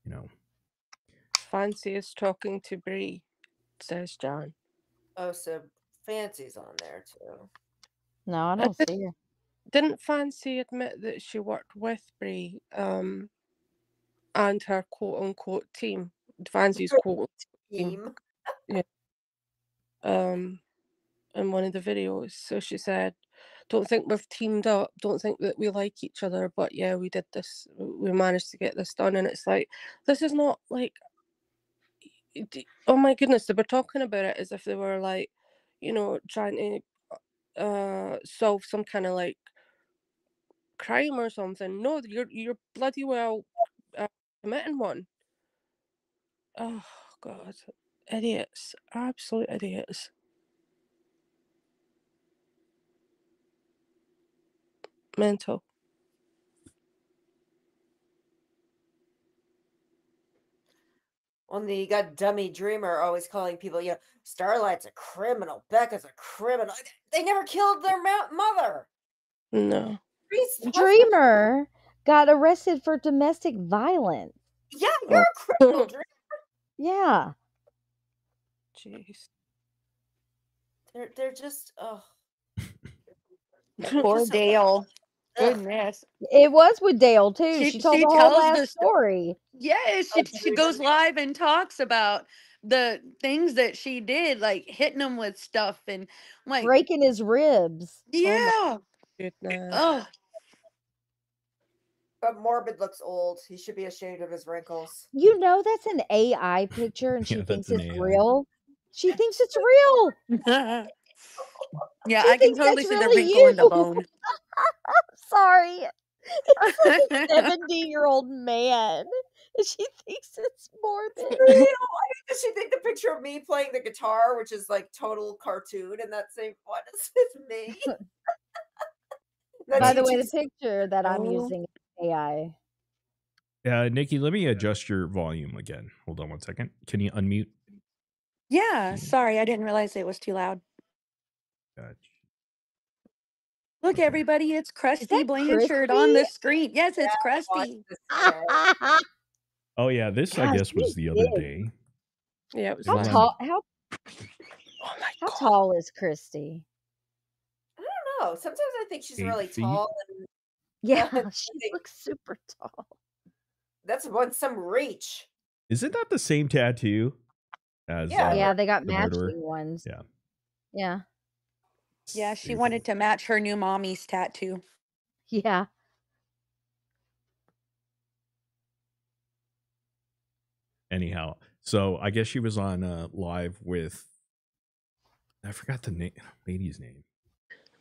you know. Fancy is talking to Bree, says John. Oh, so Fancy's on there too. No, I don't see her. Didn't Fancy admit that she worked with Bree and her quote unquote team? Fancy's quote team. Yeah. In one of the videos. So she said, "Don't think we've teamed up, don't think that we like each other, but yeah, we did this, we managed to get this done." And it's like, this is not like, oh my goodness, they were talking about it as if they were like, you know, trying to solve some kind of like crime or something. No, you're bloody well committing one. Oh God, idiots, absolute idiots. Mental. Well, you got Dummy Dreamer always calling people, you know, Starlight's a criminal, Becca's a criminal. They never killed their mother. No. Dreamer got arrested for domestic violence. Yeah, you're a criminal, Dreamer. Yeah. Jeez. They're just Poor Dale. Goodness. It was with Dale too. She told the whole last story. Yes, she goes live and talks about the things that she did, like hitting him with stuff and like breaking his ribs. Yeah. Oh. But Morbid looks old. He should be ashamed of his wrinkles. You know, that's an AI picture, and she thinks it's real. She thinks it's real. Yeah, I can totally see the wrinkle in the bone. Sorry. It's like a 70-year-old man. And she thinks it's Morbid. Real. Does she think the picture of me playing the guitar, which is like total cartoon, and that same one is me? By the way, the picture that I'm using is AI. Nikki, let me adjust your volume again. Hold on one second. Can you unmute? Yeah, sorry, I didn't realize it was too loud. Gotcha. Look, everybody, it's Krusty Blanchard on the screen. Yes, it's Krusty. Oh yeah, this I guess was the other day. Yeah, it was. How tall? How tall is Christy? I don't know. Sometimes I think she's really tall. And yeah, she looks super tall. That's some reach. Isn't that the same tattoo as? Yeah, they got matching murderer? ones. Yeah. Yeah. Yeah, she wanted to match her new mommy's tattoo. Yeah. Anyhow, so I guess she was on live with, I forgot the lady's name.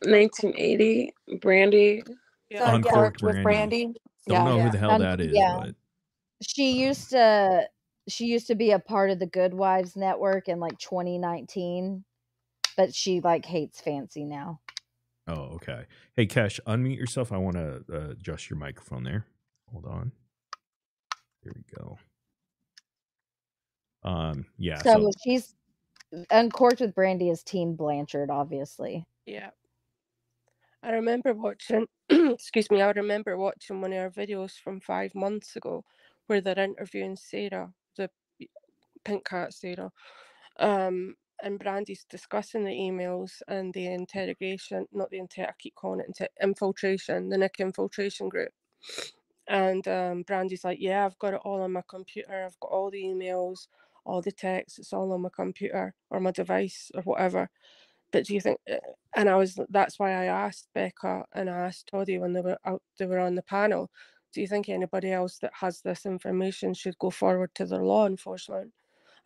1980, Brandy. Yeah. Uncorked with Brandy. Don't know who the hell that is, but she used to be a part of the Good Wives Network in like 2019, but she like hates Fancy now. Oh, okay. Hey, Kesh, unmute yourself. I want to adjust your microphone there. Hold on. There we go. Yeah. So she's Uncorked with Brandy is Team Blanchard, obviously. Yeah. I remember watching, excuse me, I remember watching one of our videos from 5 months ago where they're interviewing Sarah, the Pink Cat Sarah. and Brandy's discussing the emails and the interrogation, not the I keep calling it infiltration, the Nick infiltration group. And Brandy's like, yeah, I've got it all on my computer. I've got all the emails, all the texts. It's all on my computer or my device or whatever. But do you think? And that's why I asked Becca and I asked Toddy when they were on the panel. Do you think anybody else that has this information should go forward to the law enforcement?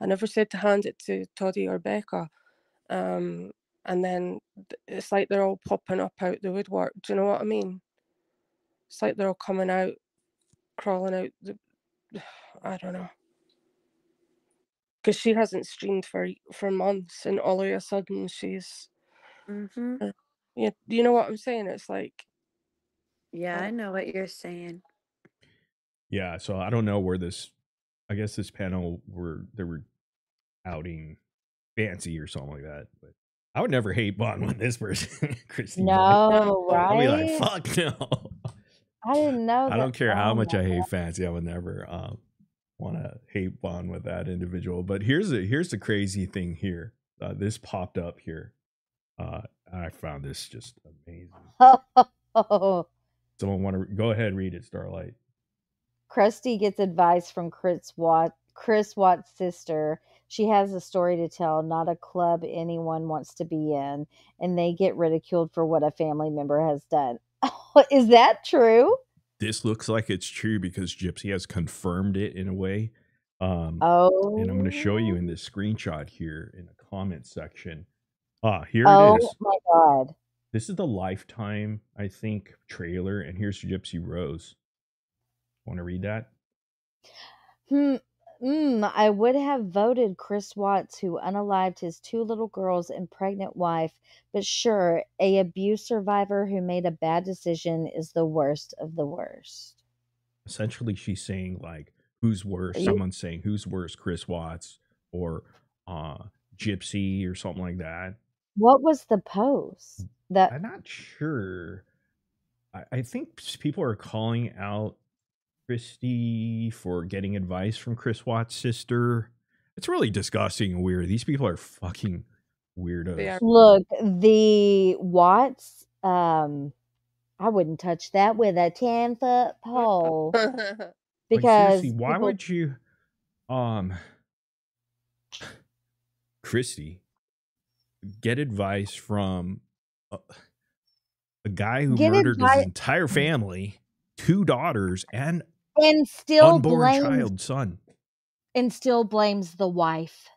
I never said to hand it to Toddy or Becca. And then it's like they're all popping up out the woodwork. Do you know what I mean? It's like they're all coming out, crawling out I don't know. Because she hasn't streamed for months, and all of a sudden she's. Yeah, you know what I'm saying? It's like. Yeah, I know what you're saying. Yeah, so I don't know where I guess this panel they were outing Fancy or something like that, but I would never hate Bond with this person, Christine. No, I'd be like, right? fuck no. I didn't know that. I don't care how Oh much my I hate God. Fancy. I would never want to hate Bond with that individual. But here's the crazy thing here. This popped up here. I found this just amazing. Someone want to go ahead and read it, Starlight. Krusty gets advice from Chris Watt's sister. She has a story to tell, not a club anyone wants to be in, and they get ridiculed for what a family member has done. Is that true? This looks like it's true because Gypsy has confirmed it in a way. And I'm going to show you in this screenshot here in the comment section. Here it is. Oh my God. This is the Lifetime, I think, trailer, and here's Gypsy Rose. Want to read that? I would have voted Chris Watts, who unalived his 2 little girls and pregnant wife, but sure, a abuse survivor who made a bad decision is the worst of the worst. Essentially, she's saying, like, who's worse? Someone's saying, who's worse, Chris Watts or Gypsy or something like that. What was the post? I'm not sure. I think people are calling out Christy for getting advice from Chris Watts' sister. It's really disgusting and weird. These people are fucking weirdos. Look, the Watts, I wouldn't touch that with a 10-foot pole. Because seriously, why would you Christy get advice from a guy who murdered his entire family, 2 daughters, and still unborn child son, and still blames the wife?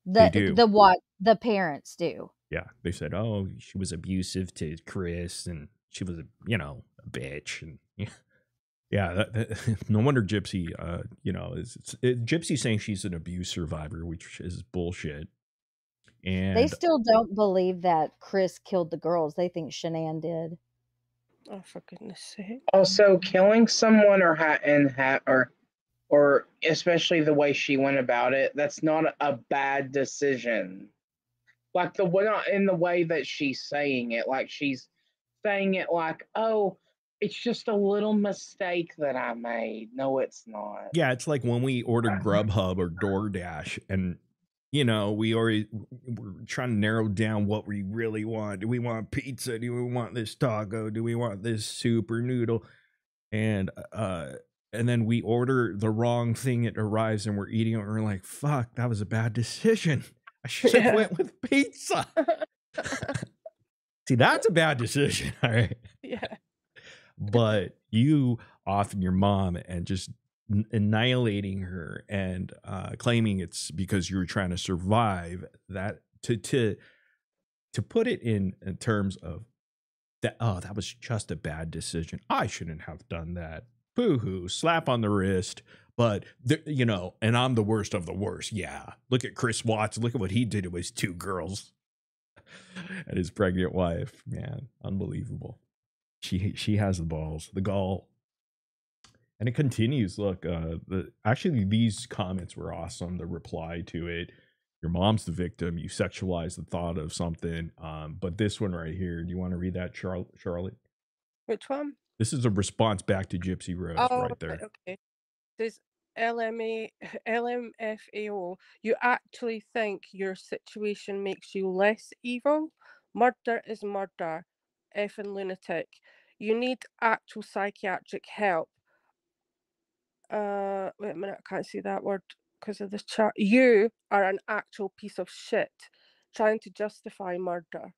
They do. The parents do. Yeah, they said, "Oh, she was abusive to Chris, and she was a bitch." And yeah, no wonder Gypsy, Gypsy saying she's an abuse survivor, which is bullshit. And they still don't believe that Chris killed the girls. They think Shanann did. Oh, for goodness sake! Also, killing someone or especially the way she went about it, that's not a bad decision. Like in the way that she's saying it, like she's saying it like, oh, it's just a little mistake that I made. No, it's not. Yeah, it's like when we order Grubhub or DoorDash and, we're trying to narrow down what we really want. Do we want pizza? Do we want this taco? Do we want this soup or noodle? And then we order the wrong thing. It arrives and we're eating it. And we're like, fuck, that was a bad decision. I should have went with pizza. See, that's a bad decision. All right. Yeah. But you often your mom and just annihilating her and claiming it's because you were trying to survive, that to put it in terms of that, oh, that was just a bad decision. I shouldn't have done that. Boo-hoo, slap on the wrist. But, and I'm the worst of the worst. Yeah. Look at Chris Watts. Look at what he did to his 2 girls and his pregnant wife. Man, unbelievable. She has the balls, the gall. And it continues. Look, actually, these comments were awesome. The reply to it. Your mom's the victim. You sexualize the thought of something. But this one right here, do you want to read that, Charlotte? Which one? This is a response back to Gypsy Rose right there. Okay. LMFAO, you actually think your situation makes you less evil? Murder is murder. Effing lunatic. You need actual psychiatric help. Wait a minute, I can't see that word because of the chat. You are an actual piece of shit trying to justify murder.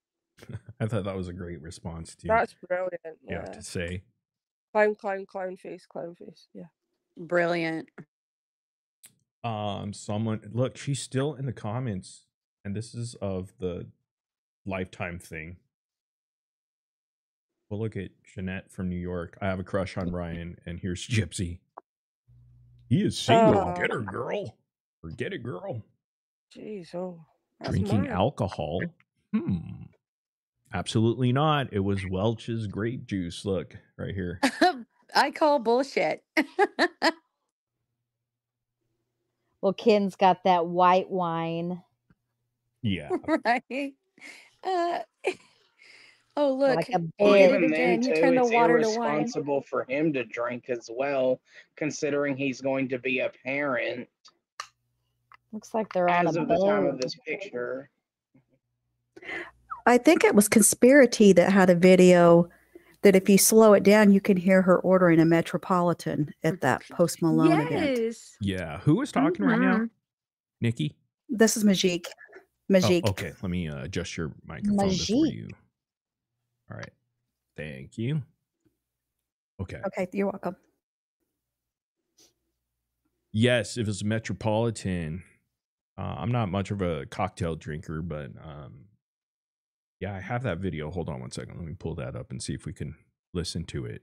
I thought that was a great response to That's brilliant. you have to say. Clown, clown, clown face, clown face. Yeah. Brilliant. Someone look, she's still in the comments, and this is of the Lifetime thing. Well, look at Jeanette from New York. I have a crush on Ryan, and here's Gypsy. He is single. Get her, girl. Or get it, girl. Jeez, oh. Drinking alcohol? Absolutely not. It was Welch's grape juice. Look, right here. I call bullshit. Well, Ken's got that white wine. Yeah. Right. Oh, look. Like a Well, big. even then, You too, turn the it's water to wine. irresponsible for him to drink as well, considering he's going to be a parent. Looks like they're on as a of the time of boat. this picture. I think it was Conspiracy that had a video that if you slow it down, you can hear her ordering a Metropolitan at that Post Malone event. Yes. Yeah. Who is talking right now? Nikki? This is Majik. Majik. Oh, okay. Let me adjust your microphone before you. All right. Thank you. Okay. Okay, you're welcome. Yes, it was a Metropolitan. I'm not much of a cocktail drinker, but yeah, I have that video. Hold on one second. Let me pull that up and see if we can listen to it.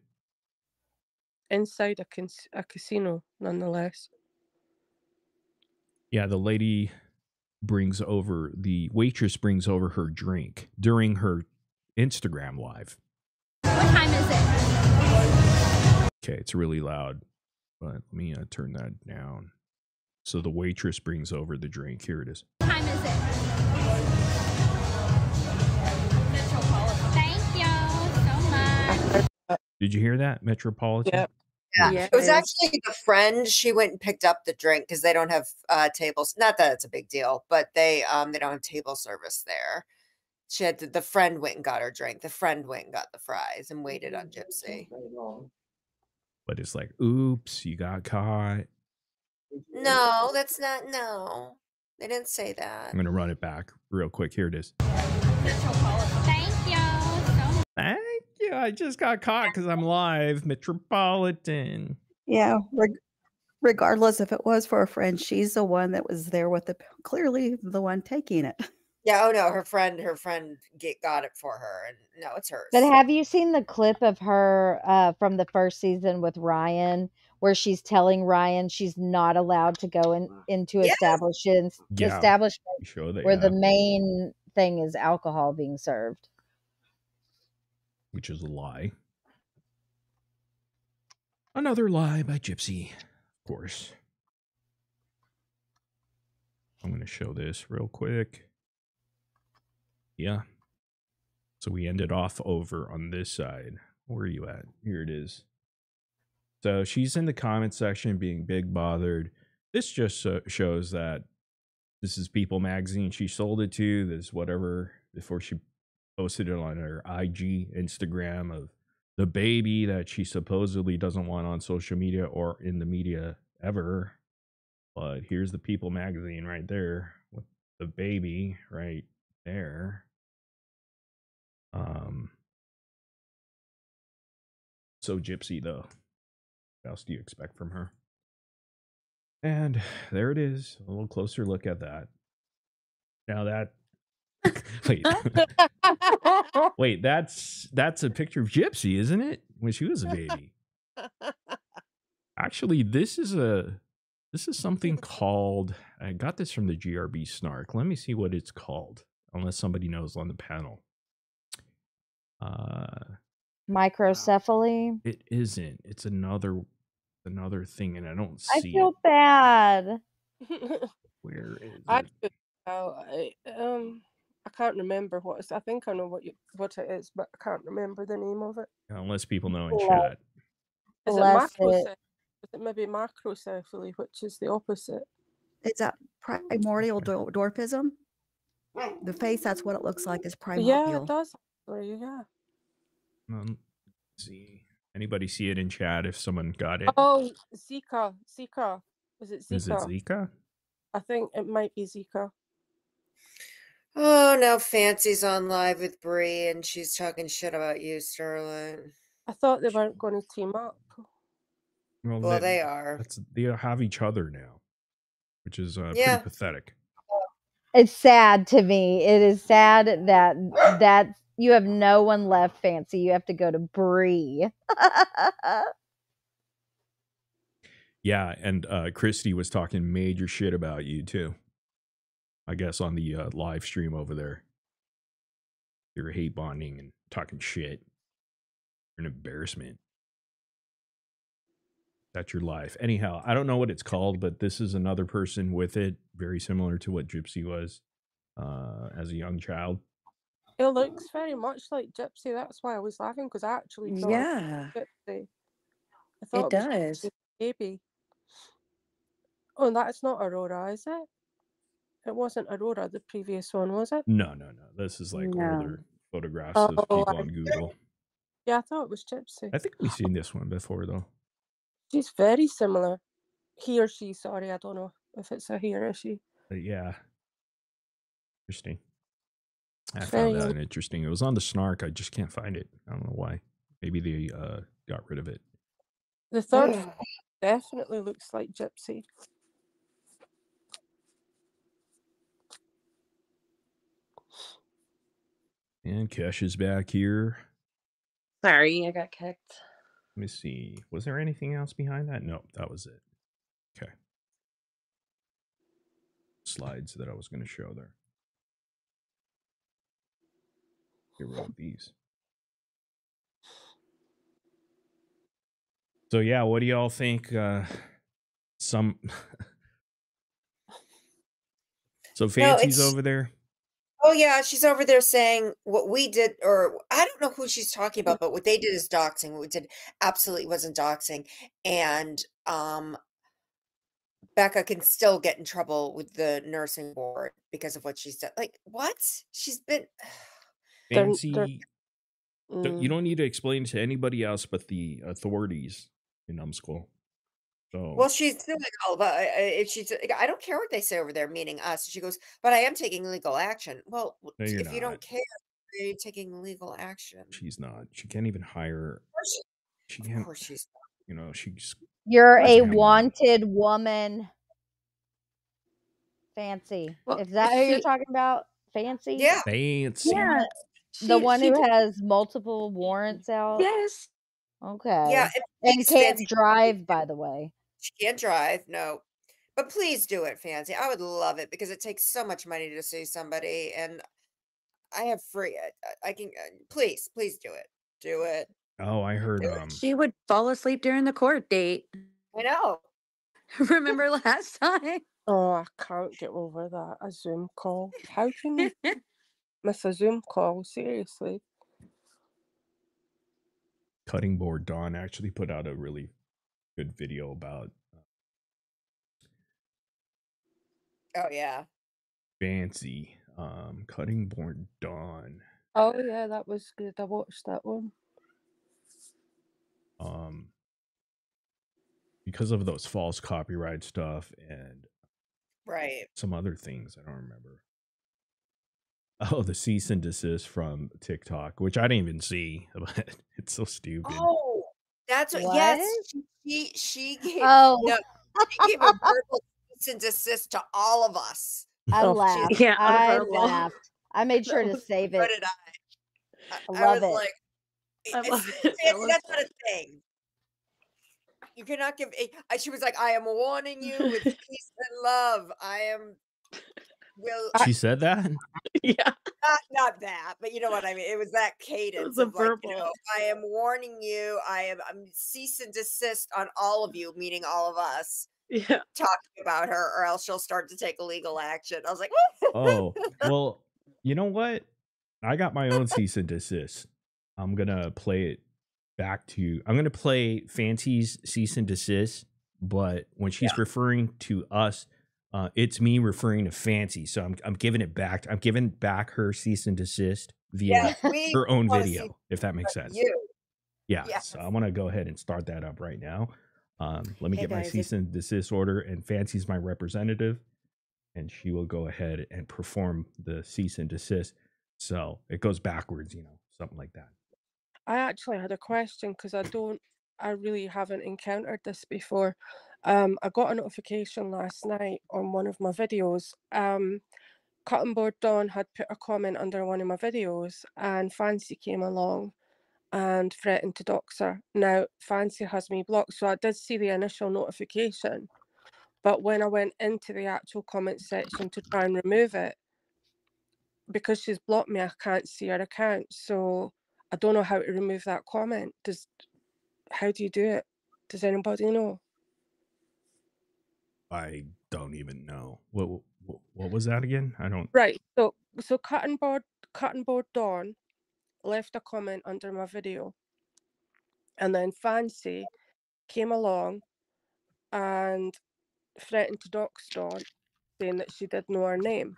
Inside a casino, nonetheless. Yeah, the waitress brings over her drink during her Instagram live. What time is it? Okay, it's really loud, but let me turn that down. So the waitress brings over the drink. Here it is. What time is it? Thank you so much. Did you hear that, Metropolitan? Yep. Yeah, Yes. it was actually the friend. She went and picked up the drink because they don't have tables. Not that it's a big deal, but they don't have table service there. She had the friend went and got her drink. The friend went and got the fries and waited on Gypsy. But it's like, oops, you got caught. No, that's not. No, they didn't say that. I'm gonna run it back real quick. Here it is. Thank you so much. Thank you. I just got caught because I'm live. Metropolitan. Yeah, regardless if it was for a friend, she's the one that was there with clearly the one taking it. Yeah. Oh no, her friend got it for her, and no, it's hers. But have you seen the clip of her from the first season with Ryan, where she's telling Ryan she's not allowed to go into establishments where the main thing is alcohol being served? Which is a lie. Another lie by Gypsy, of course. I'm going to show this real quick. Yeah. So we ended off over on this side. Where are you at? Here it is. So she's in the comment section being big bothered. This just shows that this is People Magazine she sold it to. This whatever before she posted it on her IG, Instagram of the baby that she supposedly doesn't want on social media or in the media ever. But here's the People Magazine right there with the baby right there. So Gypsy, though. What else do you expect from her? And there it is. A little closer look at that. Now that wait, that's a picture of Gypsy, isn't it? When she was a baby. Actually, this is something called, I got this from the GRBsnark. Let me see what it's called, unless somebody knows on the panel. Microcephaly? It isn't. It's another thing, and I don't see I feel bad. Where is it? I can't remember what it's. I think I know what it is, but I can't remember the name of it. Unless people know in chat. Is it macrocephaly? Is it maybe macrocephaly, which is the opposite? Is that primordial dwarfism? The face, that's what it looks like, is Yeah, primordial. it does. Actually, yeah. Let's see. Anybody see it in chat if someone got it? Oh, Zika. Zika. Is it Zika? Is it Zika? I think it might be Zika. Oh, now Fancy's on live with Bree and she's talking shit about you, Sterling. I thought they weren't going to team up. Well, they are. They have each other now, which is Yeah. pretty pathetic. It's sad to me. It is sad that you have no one left, Fancy. You have to go to Bree. Yeah, and Christy was talking major shit about you too. I guess on the live stream over there. You're hate bonding and talking shit. You're an embarrassment. That's your life. Anyhow, I don't know what it's called, but this is another person with it, very similar to what Gypsy was as a young child. It looks very much like Gypsy. That's why I was laughing, because I actually thought Yeah. it was Gypsy. I thought It it was does. baby. Oh, and that's not Aurora, is it? It wasn't Aurora, the previous one, was it? No. This is like No. older photographs of people on Google. Yeah, I thought it was Gypsy. I think we've seen this one before, though. She's very similar. He or she, sorry, I don't know if it's a he or a she. Yeah. Interesting. I Very found that interesting. It was on the Snark. I just can't find it. I don't know why. Maybe they got rid of it. The third definitely looks like Gypsy. And Kesh is back here. Sorry, I got kicked. Let me see. Was there anything else behind that? No, that was it. Okay. Slides that I was going to show there. Get rid of these. So yeah, what do y'all think? So Fancy's over there. Oh yeah, she's over there saying what we did, or I don't know who she's talking about, but what they did is doxing. What we did absolutely wasn't doxing, and Becca can still get in trouble with the nursing board because of what she's done. Like what? She's been Fancy. You don't need to explain to anybody else but the authorities in Numbskull. So well, she's doing all of it. I don't care what they say over there, meaning us. She goes, but I am taking legal action. Well, no, you're if not. you don't care, are you taking legal action? She's not. She can't even hire. She can't. Of course she's not. You know, she's. You're a wanted woman. Fancy. Well, Is that who you're talking about? Fancy? Yeah. Fancy. Yeah. The one who has multiple warrants out? Yes. Okay. Yeah. And can't drive, by the way. She can't drive, no. But please do it, Fancy. I would love it because it takes so much money to see somebody, and I have free. I can please do it. Do it. Oh, I heard. She would fall asleep during the court date. I know. Remember last time? Oh, I can't get over that. A Zoom call. How can you miss a Zoom call? Seriously. Cutting Board Dawn actually put out a really good video about Oh yeah. Fancy. Cutting Board Dawn. Oh yeah, that was good. I watched that one. Because of those false copyright stuff and right, some other things I don't remember. Oh, the cease and desist from TikTok, which I didn't even see, but it's so stupid. Oh, that's what? Yes, she gave. Oh, no, she gave a verbal cease and desist to all of us. I laughed. Yeah, I laughed. I made sure to save it. What did I love was it. like, I love it. Fancy, that's not a thing. You cannot give. She was like, "I am warning you with peace and love. I am." She said that. Yeah. Not that, but you know what I mean. It was that cadence. It was a of like, verbal. I am warning you. I'm cease and desist on all of you, meaning all of us. Yeah. Talking about her, or else she'll start to take legal action. I was like, Oh, well, you know what? I got my own cease and desist. I'm gonna play it back to. I'm gonna play Fancy's cease and desist but when she's referring to us, it's me referring to Fancy. So I'm giving it back. I'm giving back her cease and desist via her own video, if that makes sense. Yeah. So I want to go ahead and start that up right now. Let me get my cease and desist order, and Fancy's my representative, and she will go ahead and perform the cease and desist. So it goes backwards, you know, something like that. I actually had a question because I really haven't encountered this before. I got a notification last night on one of my videos. Cutting Board Dawn had put a comment under one of my videos, and Fancy came along and threatened to dox her. Now, Fancy has me blocked, so I did see the initial notification. But when I went into the actual comment section to try and remove it, because she's blocked me, I can't see her account. So I don't know how to remove that comment. How do you do it? Does anybody know? I don't even know. What was that again? I don't. Right. So Cutting Board Dawn left a comment under my video, and then Fancy came along and threatened to dox Dawn, saying that she did know her name.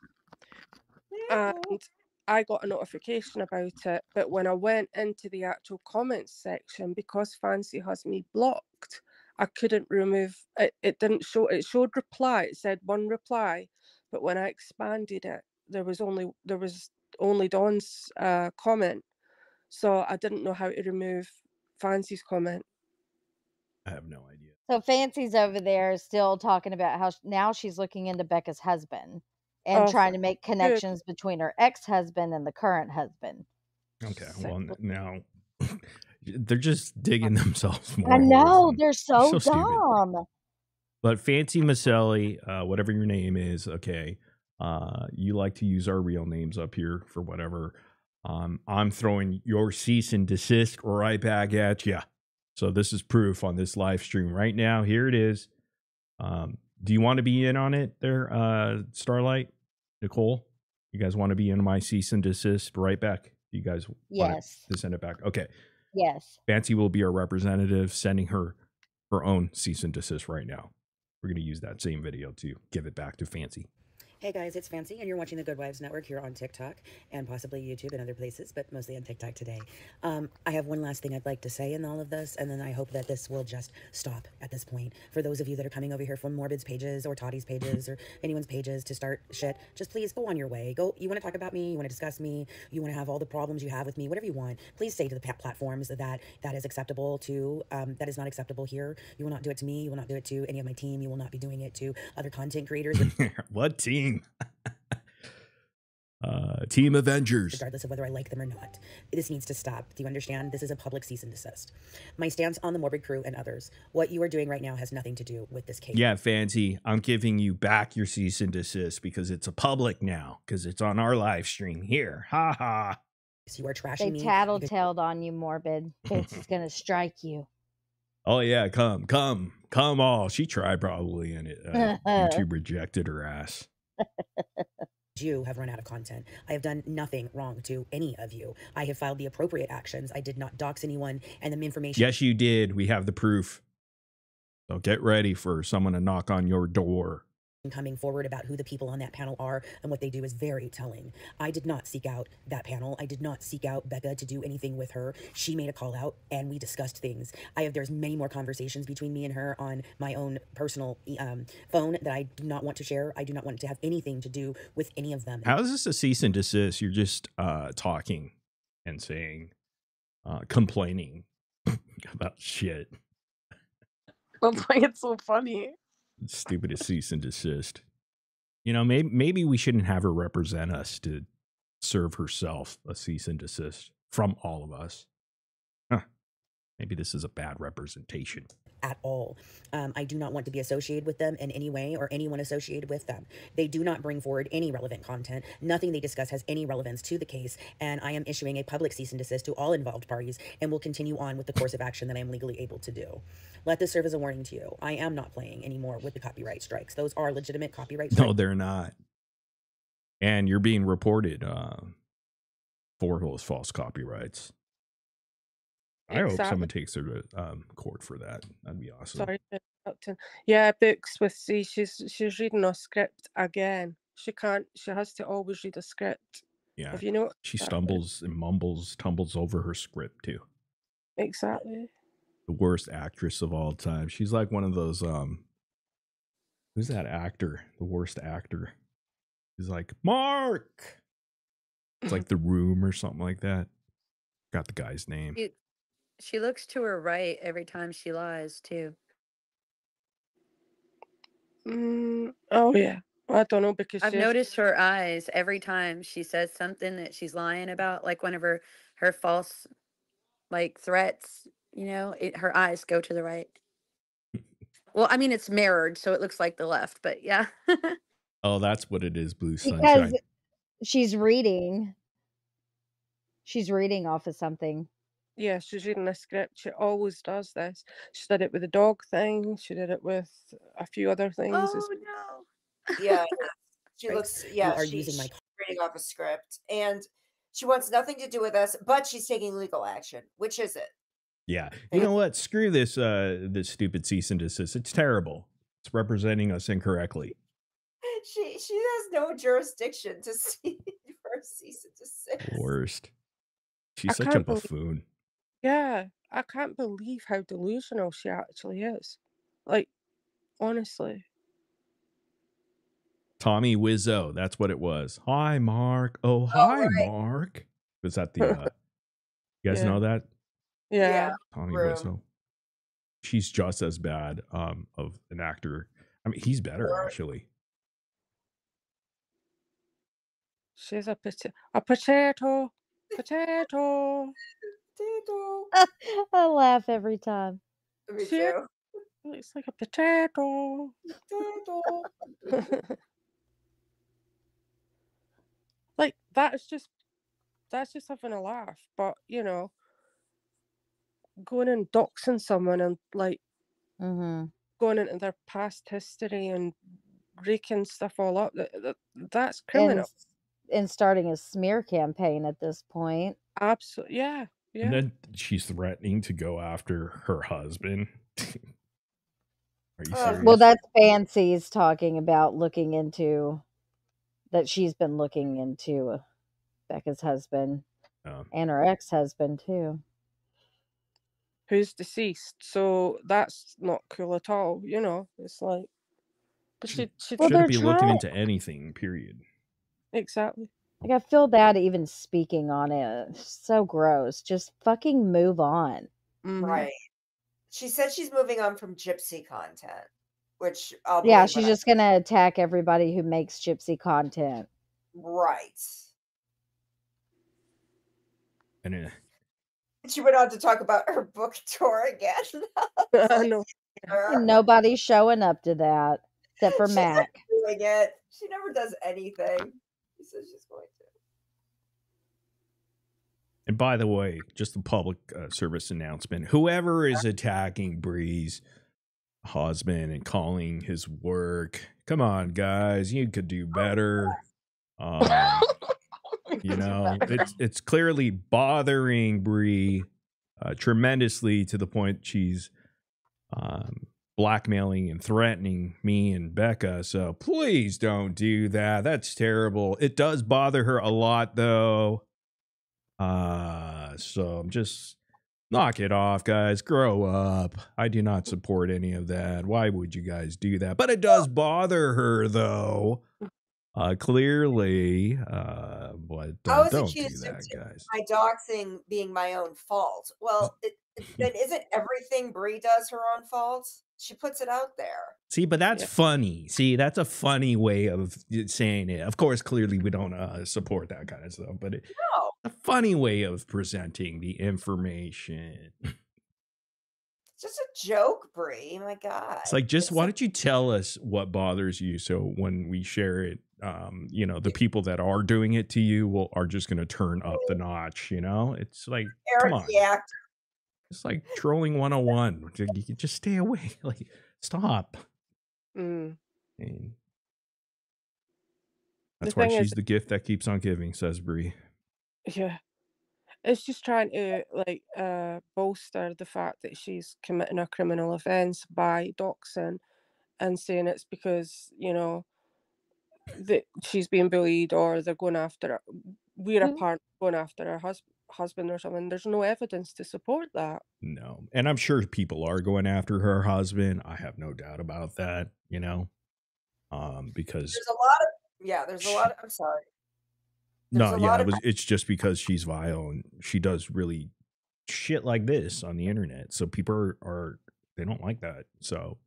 And I got a notification about it, but when I went into the actual comments section, because Fancy has me blocked, I couldn't remove it. It didn't show. It showed reply. It said one reply, but when I expanded it, there was only Dawn's comment. So I didn't know how to remove Fancy's comment. I have no idea. So Fancy's over there still talking about how now she's looking into Becca's husband and trying to make connections between her ex-husband and the current husband. Okay, well now they're just digging themselves more. I know, they're so dumb. Stupid. But Fancy Maselli, whatever your name is, okay, you like to use our real names up here for whatever. I'm throwing your cease and desist right back at you. So this is proof on this live stream right now. Here it is. Do you want to be in on it there, Starlight, Nicole? You guys want to be in my cease and desist right back? You guys want to send it back? Okay. Yes. Fancy will be our representative, sending her own cease and desist right now. We're going to use that same video to give it back to Fancy. Hey guys, it's Fancy, and you're watching the Good Wives Network here on TikTok and possibly YouTube and other places, but mostly on TikTok today. I have one last thing I'd like to say in all of this, and then I hope that this will just stop at this point. For those of you that are coming over here from Morbid's pages or Toddy's pages or anyone's pages to start shit, just please go on your way. Go. You want to talk about me, you want to discuss me, you want to have all the problems you have with me, whatever you want, please say to the platforms that is acceptable to, that is not acceptable here. You will not do it to me, you will not do it to any of my team, you will not be doing it to other content creators. What team? Team Avengers. Regardless of whether I like them or not. This needs to stop. Do you understand? This is a public cease and desist. My stance on the Morbid crew and others. What you are doing right now has nothing to do with this case. Yeah, Fancy, I'm giving you back your cease and desist because it's a public now, because it's on our live stream here. Ha ha. So you are trashing me. They tattletaled on you, Morbid. Fancy's gonna strike you. Oh yeah, come all. She tried probably, and it YouTube rejected her ass. You have run out of content. I have done nothing wrong to any of you. I have filed the appropriate actions. I did not dox anyone, and the information. Yes, you did. We have the proof. So get ready for someone to knock on your door. Coming forward about who the people on that panel are and what they do is very telling. I did not seek out that panel. I did not seek out Becca to do anything with her. She made a call out and we discussed things. There's many more conversations between me and her on my own personal phone that I do not want to share. I do not want to have anything to do with any of them. How is this a cease and desist? You're just talking and saying, complaining about shit. That's why it's so funny. Stupidest cease and desist. You know, maybe we shouldn't have her represent us to serve herself a cease and desist from all of us. Huh. Maybe this is a bad representation. At all. I do not want to be associated with them in any way or anyone associated with them. They do not bring forward any relevant content. Nothing they discuss has any relevance to the case, and I am issuing a public cease and desist to all involved parties and will continue on with the course of action that I am legally able to do. Let this serve as a warning to you. I am not playing anymore with the copyright strikes. Those are legitimate copyright strikes. No, they're not. And you're being reported for those false copyrights. I hope someone takes her to court for that. That'd be awesome. Sorry, Yeah, books with she's reading a script again. She has to always read a script. Yeah. If you know She stumbles and mumbles, tumbles over her script too. Exactly. The worst actress of all time. She's like one of those who's that actor? The worst actor. He's like, Mark. It's like The Room or something like that. Got the guy's name. She looks to her right every time she lies too. Oh yeah. I don't know because I've noticed her eyes every time she says something that she's lying about, like whenever her false like threats, you know, her eyes go to the right. Well, I mean it's mirrored, so it looks like the left, but yeah. Oh, that's what it is, Blue Because Sunshine. she's reading. She's reading off of something. Yeah, she's reading a script. She always does this. She did it with the dog thing. She did it with a few other things. Oh no. Yeah, she Right. looks. You Yeah, are she's using my reading off a script, and she wants nothing to do with us, but she's taking legal action. Which is it? Yeah. You know what? Screw this this stupid cease and desist. It's terrible. It's representing us incorrectly. She has no jurisdiction to see for cease and desist. Worst. She's I such a can't believe- buffoon. Yeah, I can't believe how delusional she actually is. Like, honestly. Tommy Wiseau, that's what it was. Hi, Mark. Oh, hi, Mark. Was that the you guys Yeah. know that? Yeah. Tommy Room. Wiseau. She's just as bad of an actor. I mean, he's better actually. She's a potato. Potato. Potato. I laugh every time. Me She too. looks like a potato. Potato. Like that's just having a laugh. But you know, going and doxing someone and like going into their past history and raking stuff all up, that's criminal. And starting a smear campaign at this point. Absolutely, yeah. And then she's threatening to go after her husband. Are you serious? Well, that's Fancy's talking about looking into that she's been looking into Becca's husband and her ex-husband too. Who's deceased, so that's not cool at all. You know, it's like, but she shouldn't be looking into anything. Period. Exactly. Like I feel bad even speaking on it. So gross. Just fucking move on. Right. She said she's moving on from Gypsy content, which yeah, she's just gonna attack everybody who makes Gypsy content. Right. And she went on to talk about her book tour again. No. And nobody's showing up to that except for Mac. Doing it. She never does anything. She says she's going to. And by the way, just a public service announcement. Whoever is attacking Bree's husband and calling his work, come on, guys, you could do better. You know, it's clearly bothering Bree tremendously to the point she's blackmailing and threatening me and Becca. So please don't do that. That's terrible. It does bother her a lot, though. So just knock it off, guys. Grow up. I do not support any of that. Why would you guys do that? But it does bother her, though. Clearly, but don't do that, guys. My doxing being my own fault. Well, then isn't everything Bree does her own fault? She puts it out there. See, but that's funny. See, that's a funny way of saying it. Of course, clearly we don't support that kind of stuff, but it's a funny way of presenting the information. It's just a joke, Bree. My God. It's like, why don't you tell us what bothers you? So when we share it, you know, the people that are doing it to you are just going to turn up the notch, you know? It's like, come on. It's like trolling 101. You can just stay away. Like, stop. And that's why she's the gift that keeps on giving, says Bree. Yeah. It's just trying to like bolster the fact that she's committing a criminal offence by doxing and saying it's because, you know, that she's being bullied or they're going after her. We're apart going after her husband or something. There's no evidence to support that. No. And I'm sure people are going after her husband. I have no doubt about that, you know. Because there's a lot of there's a lot of, I'm sorry. No, yeah, it's just because she's vile and she does really shit like this on the internet. So people are they don't like that. So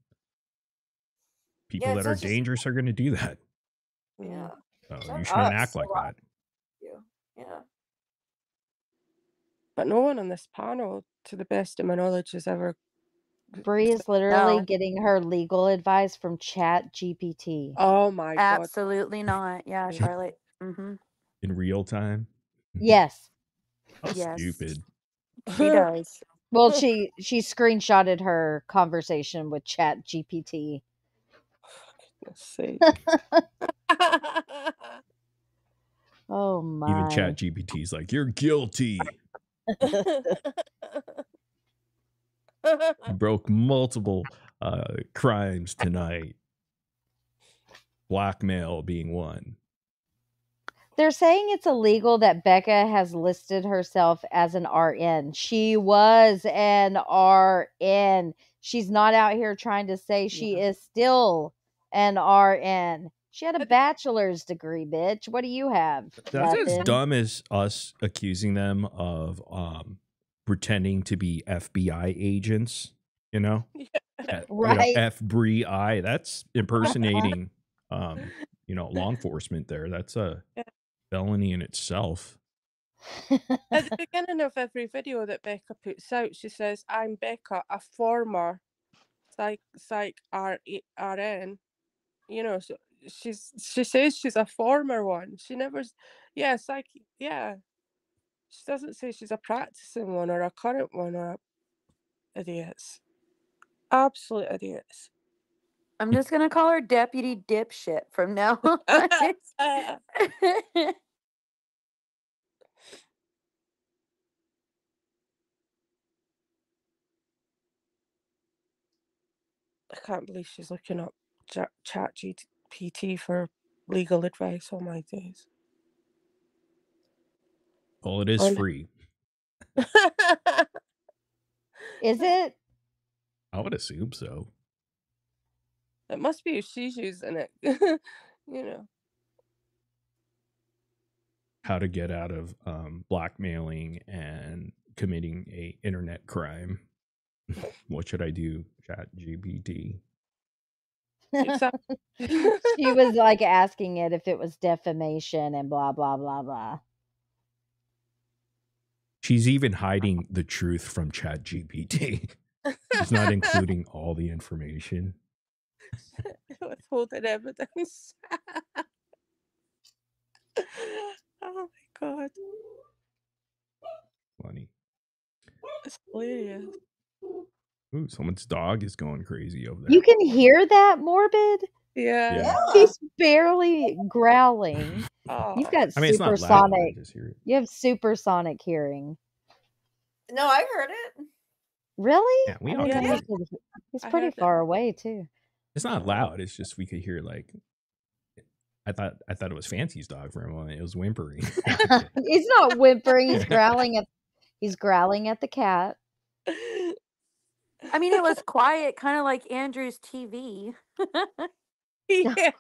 people that are dangerous are going to do that. Yeah. So you shouldn't act like that. Yeah. But no one on this panel, to the best of my knowledge, has ever. Bree is literally getting her legal advice from Chat GPT. Oh my God. Absolutely not. Yeah, Charlotte. Mm-hmm. In real time? Yes. How stupid. She does. Well, she screenshotted her conversation with Chat GPT. Let's see. Oh my. Even Chat GPT's like, you're guilty. You broke multiple crimes tonight. Blackmail being one. They're saying it's illegal that Becca has listed herself as an RN. She was an RN. She's not out here trying to say she is still an RN. She had a bachelor's degree, bitch. What do you have? That's Nothing. as dumb as us accusing them of pretending to be FBI agents, you know? Right. FBI. That's impersonating you know, law enforcement there. That's a felony in itself. At the beginning of every video that Becca puts out, she says, "I'm Becca, a former psych RN." You know, so she says she's a former one. She never, psych. She doesn't say she's a practicing one or a current one or idiots. Absolute idiots. I'm just gonna call her Deputy Dipshit from now on. I can't believe she's looking up Chat GPT for legal advice. Oh my days. Well, it is free. Is it? I would assume so. It must be if she's using it. You know. How to get out of blackmailing and committing a internet crime. What should I do? Chat GPT. She was like asking it if it was defamation and blah blah blah blah. She's even hiding the truth from Chat GPT. She's not including all the information. Withholding evidence. Oh my God. Funny. It's hilarious. Ooh, someone's dog is going crazy over there. You can hear that, Morbid? Yeah. He's barely growling. You've got it's not loud, supersonic. I just hear it. You have supersonic hearing. No, I heard it. Really? Yeah, we I all didn't can. know you could- He's pretty far away too. It's not loud. It's just we could hear like. I thought it was Fancy's dog for a moment. It was whimpering. He's not whimpering. He's growling at the cat. I mean, it was quiet, kind of like Andrew's TV. Yeah.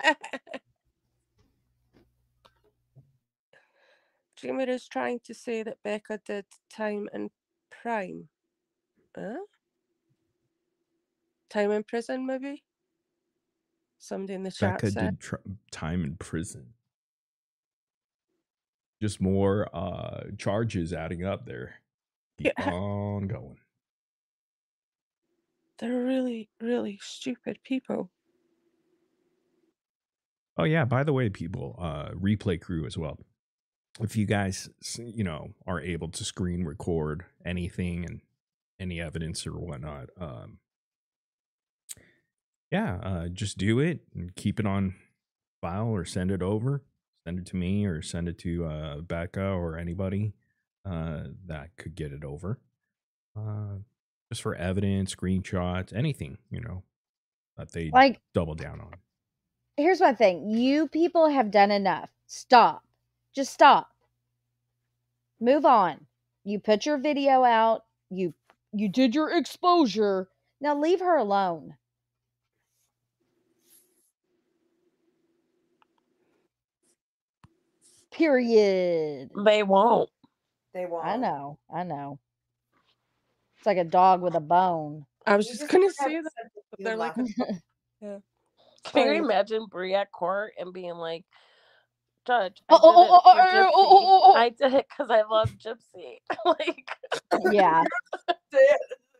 Dreamer is trying to say that Becca did time in prime. Huh? Time in prison, maybe? Somebody in the chat Becca said. did time in prison. Just more charges adding up there. Keep on going. They're really, really stupid people. Oh yeah, by the way, people, replay crew as well. If you guys, you know, are able to screen record anything and any evidence or whatnot, just do it and keep it on file or send it over. Send it to me or send it to Becca or anybody. that could get it over. Just for evidence, screenshots, anything, that they Like, double down on. here's my thing. You people have done enough. Stop. Just stop. Move on. You put your video out. You did your exposure. Now leave her alone. Period. They won't. They won't. I know. It's like a dog with a bone. I was just gonna say that. They're like, yeah. Can you imagine Brie at court and being like, "Judge, I did it because I love Gypsy." Like, yeah.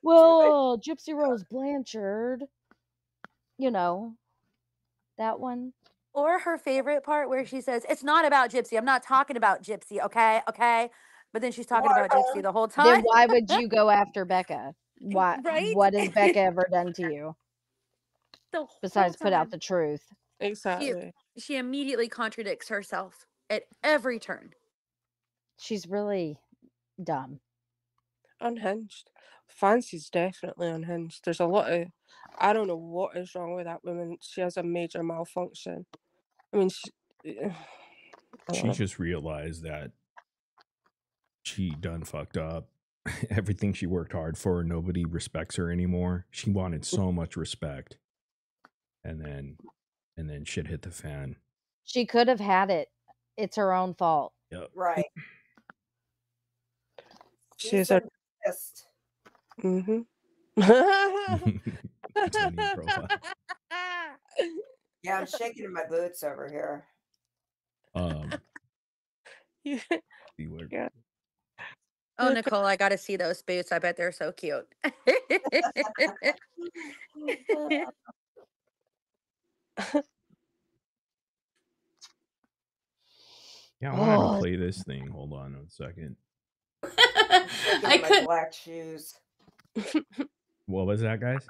Well, Gypsy Rose Blanchard, that one. Or her favorite part where she says, "It's not about Gypsy. I'm not talking about Gypsy, okay? Okay?" But then she's talking about Gypsy the whole time. Then why would you go after Becca? Why? Right? What has Becca ever done to you? Besides put out the truth. Exactly. She immediately contradicts herself at every turn. She's really dumb. Unhinged. Fancy's definitely unhinged. There's a lot of, I don't know what is wrong with that woman. She has a major malfunction. I mean, she just realized that she done fucked up. Everything she worked hard for, nobody respects her anymore. She wanted so much respect. And then shit hit the fan. She could have had it. It's her own fault. Yep. Right. She's a pissed. Mm-hmm. Yeah, I'm shaking in my boots over here. Yeah. Oh, Nicole, I got to see those boots. I bet they're so cute. Yeah, I want to play this thing. Hold on 1 second. I could black shoes. What was that, guys?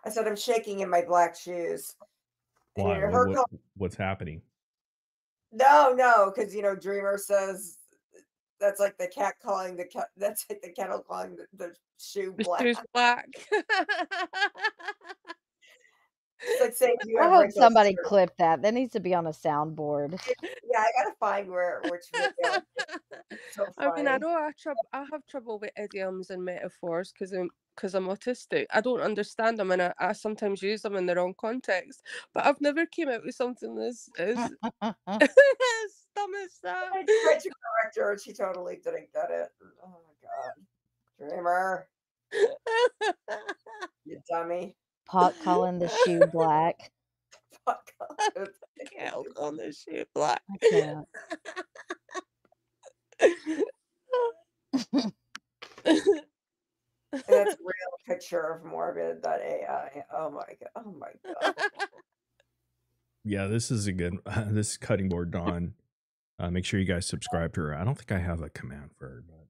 I said I'm shaking in my black shoes. Why? What's happening? No, because Dreamer says that's like the cat calling the cat. That's like the kettle calling the shoe black. The shoe's black. It's like saying you I have hope wrinkles somebody too. clipped that. That needs to be on a soundboard. Yeah, I gotta find which video. So I mean, I funny. know I have trouble with idioms and metaphors because I'm autistic. I don't understand them, and I sometimes use them in the wrong context. But I've never came out with something as dumb as that. I tried to correct her, and she totally didn't get it. Oh my god, Dreamer, you dummy. Pot calling the shoe black. Pot calling Cat on the shoe black. I can't. And that's a real picture of Morbid.ai. Oh my god. Yeah, this is a good. This is Cutting Board Dawn. Make sure you guys subscribe to her. I don't think I have a command for her, but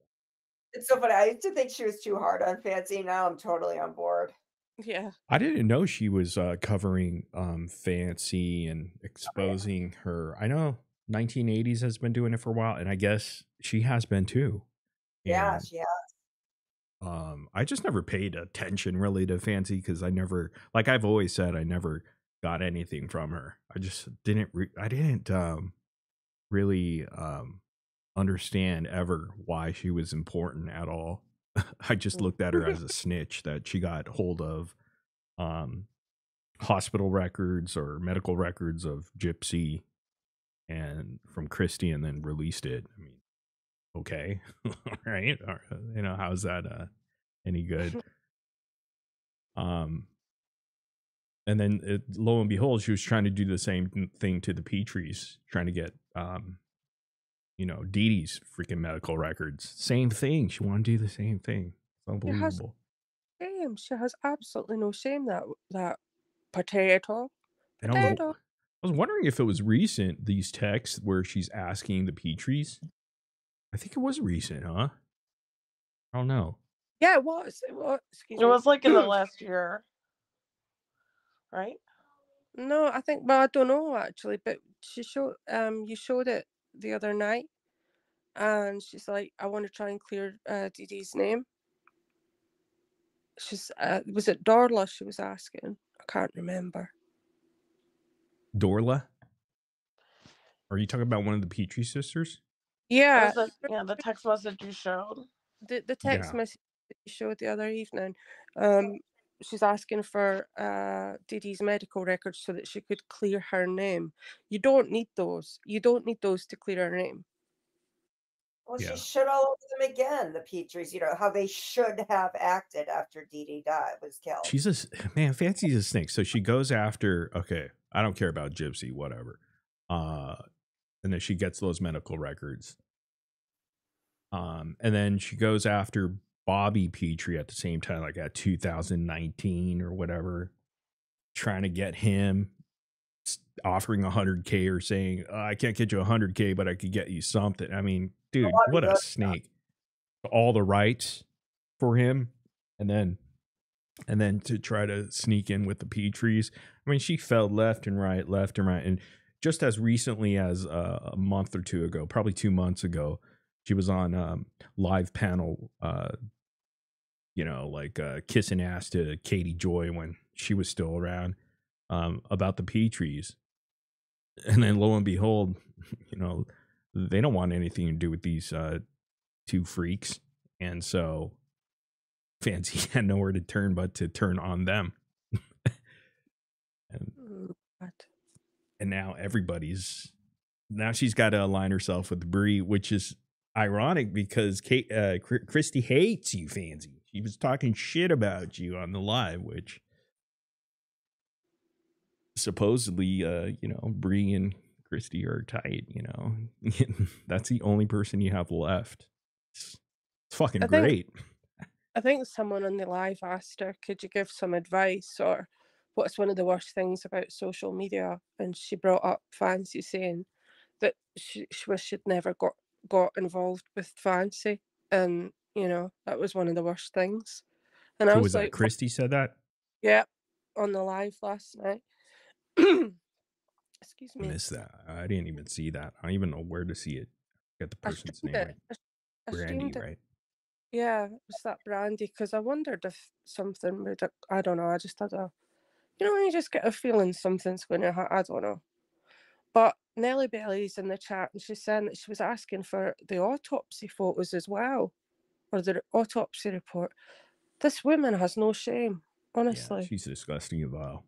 It's so funny. I used to think she was too hard on Fancy. Now I'm totally on board. Yeah. I didn't know she was covering Fancy and exposing her. I know 1980s has been doing it for a while, and I guess she has been too. Yeah, And she has. I just never paid attention really to Fancy because I never, like I've always said, I never got anything from her. I just didn't. I didn't really understand ever why she was important at all. I just looked at her as a snitch that she got hold of hospital records or medical records of Gypsy and from Christy and then released it. I mean, okay. Right. How's that any good? And then lo and behold, she was trying to do the same thing to the Petries, trying to get Dee Dee's freaking medical records. Same thing. She wanted to do the same thing. It's unbelievable. She has absolutely no shame. That potato. And I was wondering if it was recent, these texts where she's asking the Petries. I think it was recent, huh? I don't know. Yeah, it was. Excuse me. It was like in the last year, right? No, I think. Well, I don't know actually, but she showed. You showed it the other night. and she's like, I want to try and clear Dee Dee's name. She's was it Darla she was asking? I can't remember. Dorla? Are you talking about one of the Petrie sisters? Yeah, the text message you showed. The text message that you showed the other evening. She's asking for Dee Dee's medical records so that she could clear her name. You don't need those. You don't need those to clear her name. Well, she should all over them again, the Petries, you know, how they should have acted after Dee Dee was killed. She's a man, Fancy's a snake. So she goes after, okay, I don't care about Gypsy, whatever. And then she gets those medical records. And then she goes after Bobby Petrie at the same time, like at 2019 or whatever, trying to get him, offering 100K or saying, I can't get you 100K, but I could get you something. I mean, dude, what a snake. All the rights for him. And then to try to sneak in with the Petries. I mean, she fell left and right. And just as recently as a month or two ago, probably 2 months ago, she was on live panel, kissing ass to Katie Joy when she was still around, about the Petries. And then lo and behold, you know, they don't want anything to do with these two freaks. And so Fancy had nowhere to turn but to turn on them. And now she's got to align herself with Brie, which is ironic because Christy hates you, Fancy. She was talking shit about you on the live, which supposedly, Brie and Christy are tight, you know. That's the only person you have left. It's fucking great. I think someone on the live asked her, could you give some advice, or what's one of the worst things about social media? And she brought up Fancy, saying that she wished she'd never got involved with Fancy. And, you know, that was one of the worst things. And I was like, Christy said that? Yeah, on the live last night. Excuse me. I missed that. I didn't even see that. I don't even know where to see it. Get the person's name right. Brandy, right? Yeah, it was that Brandy, because I wondered if something would, I don't know, I just had you just get a feeling something's going to happen, I don't know. But Nelly Belly's in the chat, and she's saying that she was asking for the autopsy photos as well, or the autopsy report. This woman has no shame, honestly. Yeah, she's disgusting and vile.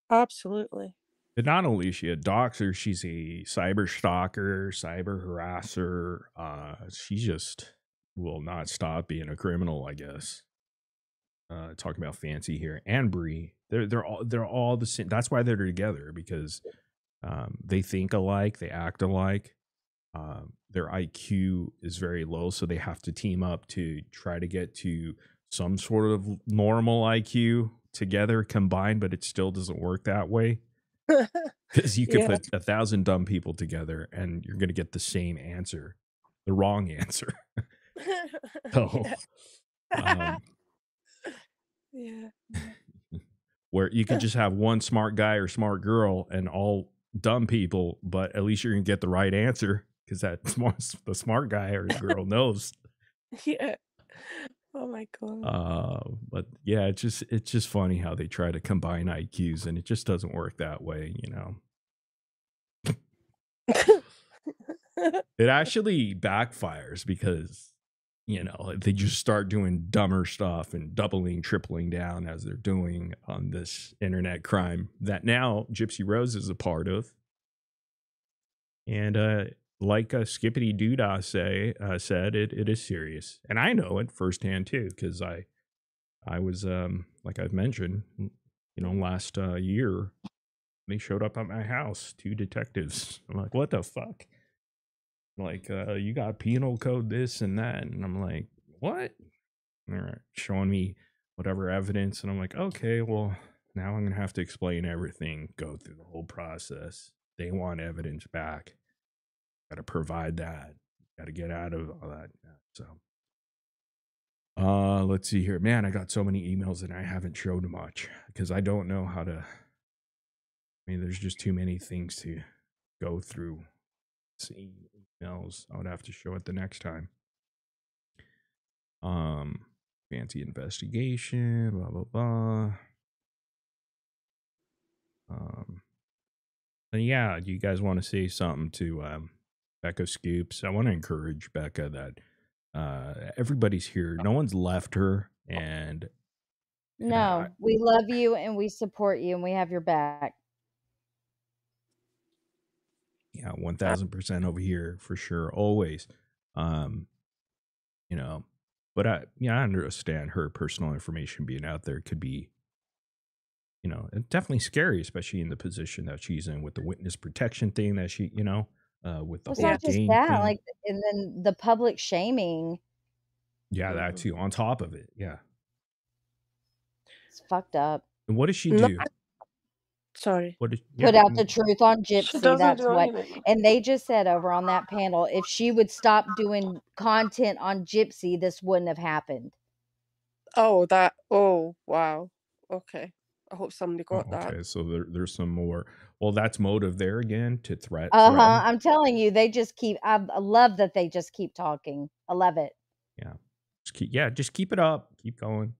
Absolutely. But not only is she a doxer, she's a cyber stalker, cyber harasser. She just will not stop being a criminal, I guess. Talking about Fancy here and Brie, they're all the same. That's why they're together, because they think alike, they act alike. Their IQ is very low, so they have to team up to try to get to some sort of normal IQ together combined, but it still doesn't work that way. Because you could put 1,000 dumb people together and you're going to get the same answer, the wrong answer. So, where you could just have one smart guy or smart girl and all dumb people, but at least you're going to get the right answer because the smart guy or girl knows. Yeah. Oh my god. But yeah, it's just funny how they try to combine IQs and it just doesn't work that way, you know. It actually backfires because, you know, they just start doing dumber stuff and doubling, tripling down as they're doing on this internet crime that now Gypsy Rose is a part of. And like Skippity Doodah said, it is serious. And I know it firsthand too, because I was, like I've mentioned, you know, last year, they showed up at my house, 2 detectives. I'm like, what the fuck? Like, you got penal code this and that. And I'm like, what? And they're showing me whatever evidence. And I'm like, okay, well, now I'm going to have to explain everything, go through the whole process. They want evidence back. Got to provide that. Got to get out of all that. So, let's see here. Man, I got so many emails and I haven't showed much because I don't know how to. I mean, there's just too many things to go through. See, else. I would have to show it the next time. Fancy investigation, blah blah blah. And yeah, do you guys want to say something to Becca Scoops? I want to encourage Becca that everybody's here. No one's left her, and No, we love you and we support you and we have your back. yeah, 1000% over here for sure, always. You know, but I understand her personal information being out there could be, you know, definitely scary, especially in the position that she's in with the witness protection thing that she, you know, with the Well, it's whole not just gang that, thing. like, and then the public shaming. Yeah, that too. On top of it, yeah. It's fucked up. And what does she do? Sorry. What did Put out the truth on She Gypsy. doesn't That's do what. anything. And they just said over on that panel, if she would stop doing content on Gypsy, this wouldn't have happened. Oh, that. Oh, wow. Okay. I hope somebody got that. Okay, so there's some more. Well, that's motive there again to threaten. I'm telling you, they just keep. I love that they just keep talking. I love it. Yeah, just keep it up. Keep going.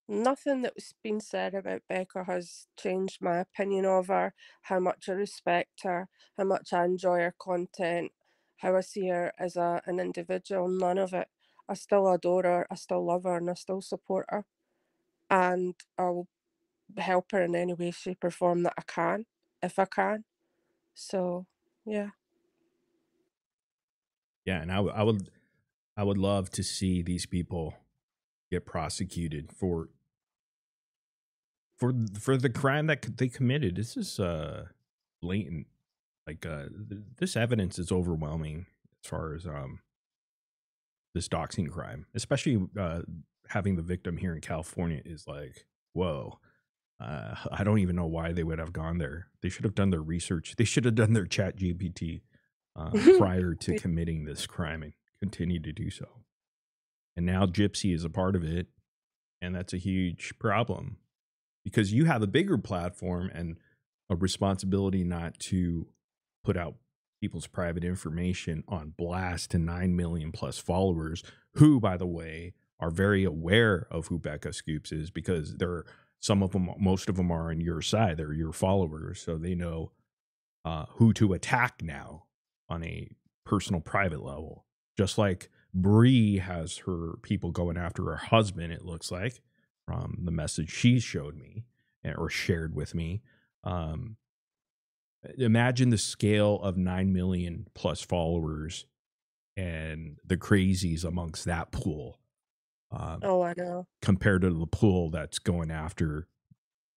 Nothing that's been said about Becca has changed my opinion of her, how much I respect her, how much I enjoy her content, how I see her as an individual. None of it. I still adore her, I still love her, and I still support her. And I'll help her in any way, shape, or form that I can, if I can. So, yeah. Yeah, and I would love to see these people get prosecuted for the crime that they committed. This is blatant. Like this evidence is overwhelming as far as this doxing crime, especially having the victim here in California is like, whoa. I don't even know why they would have gone there. They should have done their research. They should have done their chat GPT prior to committing this crime and continue to do so. And now Gypsy is a part of it. And that's a huge problem because you have a bigger platform and a responsibility not to put out people's private information on blast to 9 million plus followers who, by the way, are very aware of who Becca Scoops is because they're some of them, most of them are on your side. They're your followers. So they know who to attack now on a personal private level. Just like Bree has her people going after her husband, it looks like, from the message she showed me or shared with me. Imagine the scale of 9 million plus followers and the crazies amongst that pool. Oh, I know. Compared to the pool that's going after,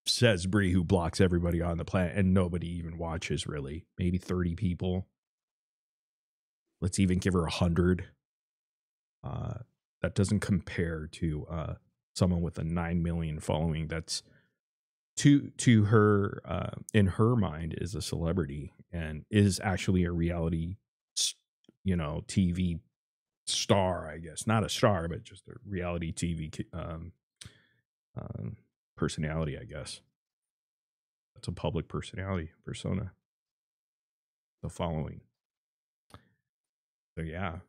says Bree, who blocks everybody on the planet and nobody even watches really. Maybe 30 people. Let's even give her 100. That doesn't compare to someone with a 9 million following. That's to her in her mind is a celebrity and is actually a reality, TV star, I guess. Not a star, but just a reality TV personality, I guess. That's a public personality, persona. The following. So yeah.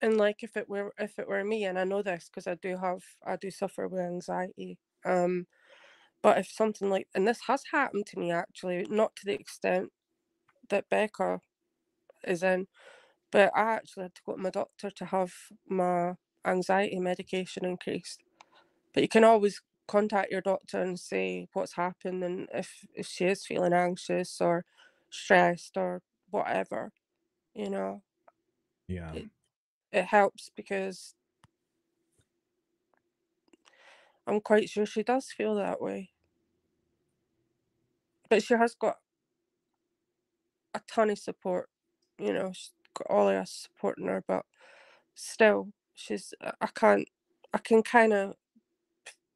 And like if it were me, and I know this because I do suffer with anxiety. But if something like, and this has happened to me actually, not to the extent that Becca is in, but I actually had to go to my doctor to have my anxiety medication increased. But you can always contact your doctor and say what's happened and if she is feeling anxious or stressed or whatever, Yeah. It helps because I'm quite sure she does feel that way. But she has got a ton of support, she's got all of us supporting her, but still, I can kind of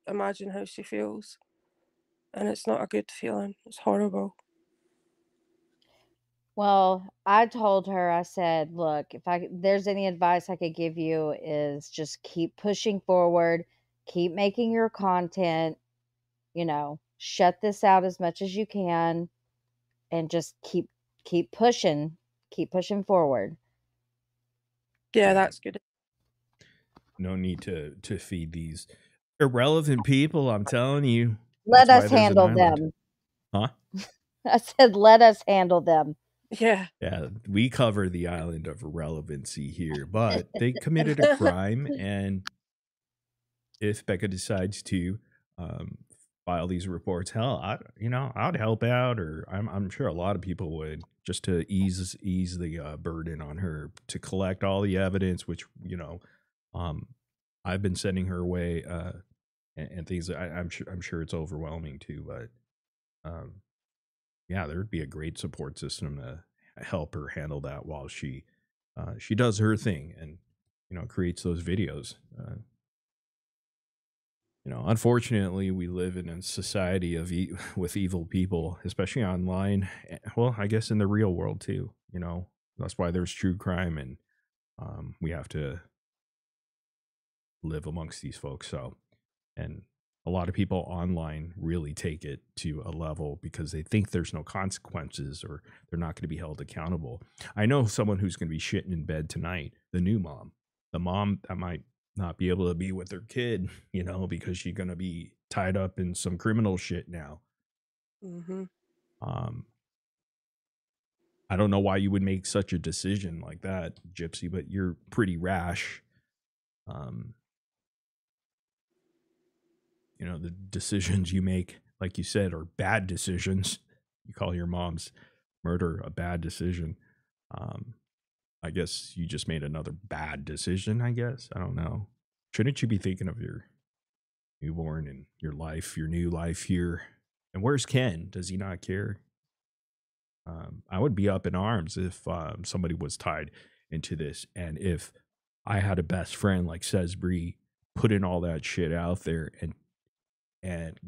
imagine how she feels. And it's not a good feeling. It's horrible. Well, I told her, I said, look, if there's any advice I could give you is just keep pushing forward, keep making your content, shut this out as much as you can and just keep keep pushing forward. Yeah, that's good. No need to feed these irrelevant people. I'm telling you. Let us handle them. Huh? I said, let us handle them. Yeah. Yeah, we cover the island of irrelevancy here, but they committed a crime, and if Becca decides to file these reports, hell, I'd help out, or I'm sure a lot of people would, just to ease the burden on her to collect all the evidence, which I've been sending her away, and things. I'm sure it's overwhelming too, but yeah, there would be a great support system to help her handle that while she does her thing and creates those videos. Unfortunately, we live in a society of with evil people, especially online. Well, I guess in the real world too. That's why there's true crime, and we have to live amongst these folks. So, and a lot of people online really take it to a level because they think there's no consequences or they're not going to be held accountable. I know someone who's going to be shitting in bed tonight, the new mom, the mom that might not be able to be with their kid, because she's going to be tied up in some criminal shit now. Mm-hmm. I don't know why you would make such a decision like that, Gypsy, but you're pretty rash. The decisions you make, like you said, are bad decisions. You call your mom's murder a bad decision. I guess you just made another bad decision, I guess. I don't know. Shouldn't you be thinking of your newborn and your life, your new life here? And where's Ken? Does he not care? I would be up in arms if somebody was tied into this. And if I had a best friend like Says Bree putting all that shit out there and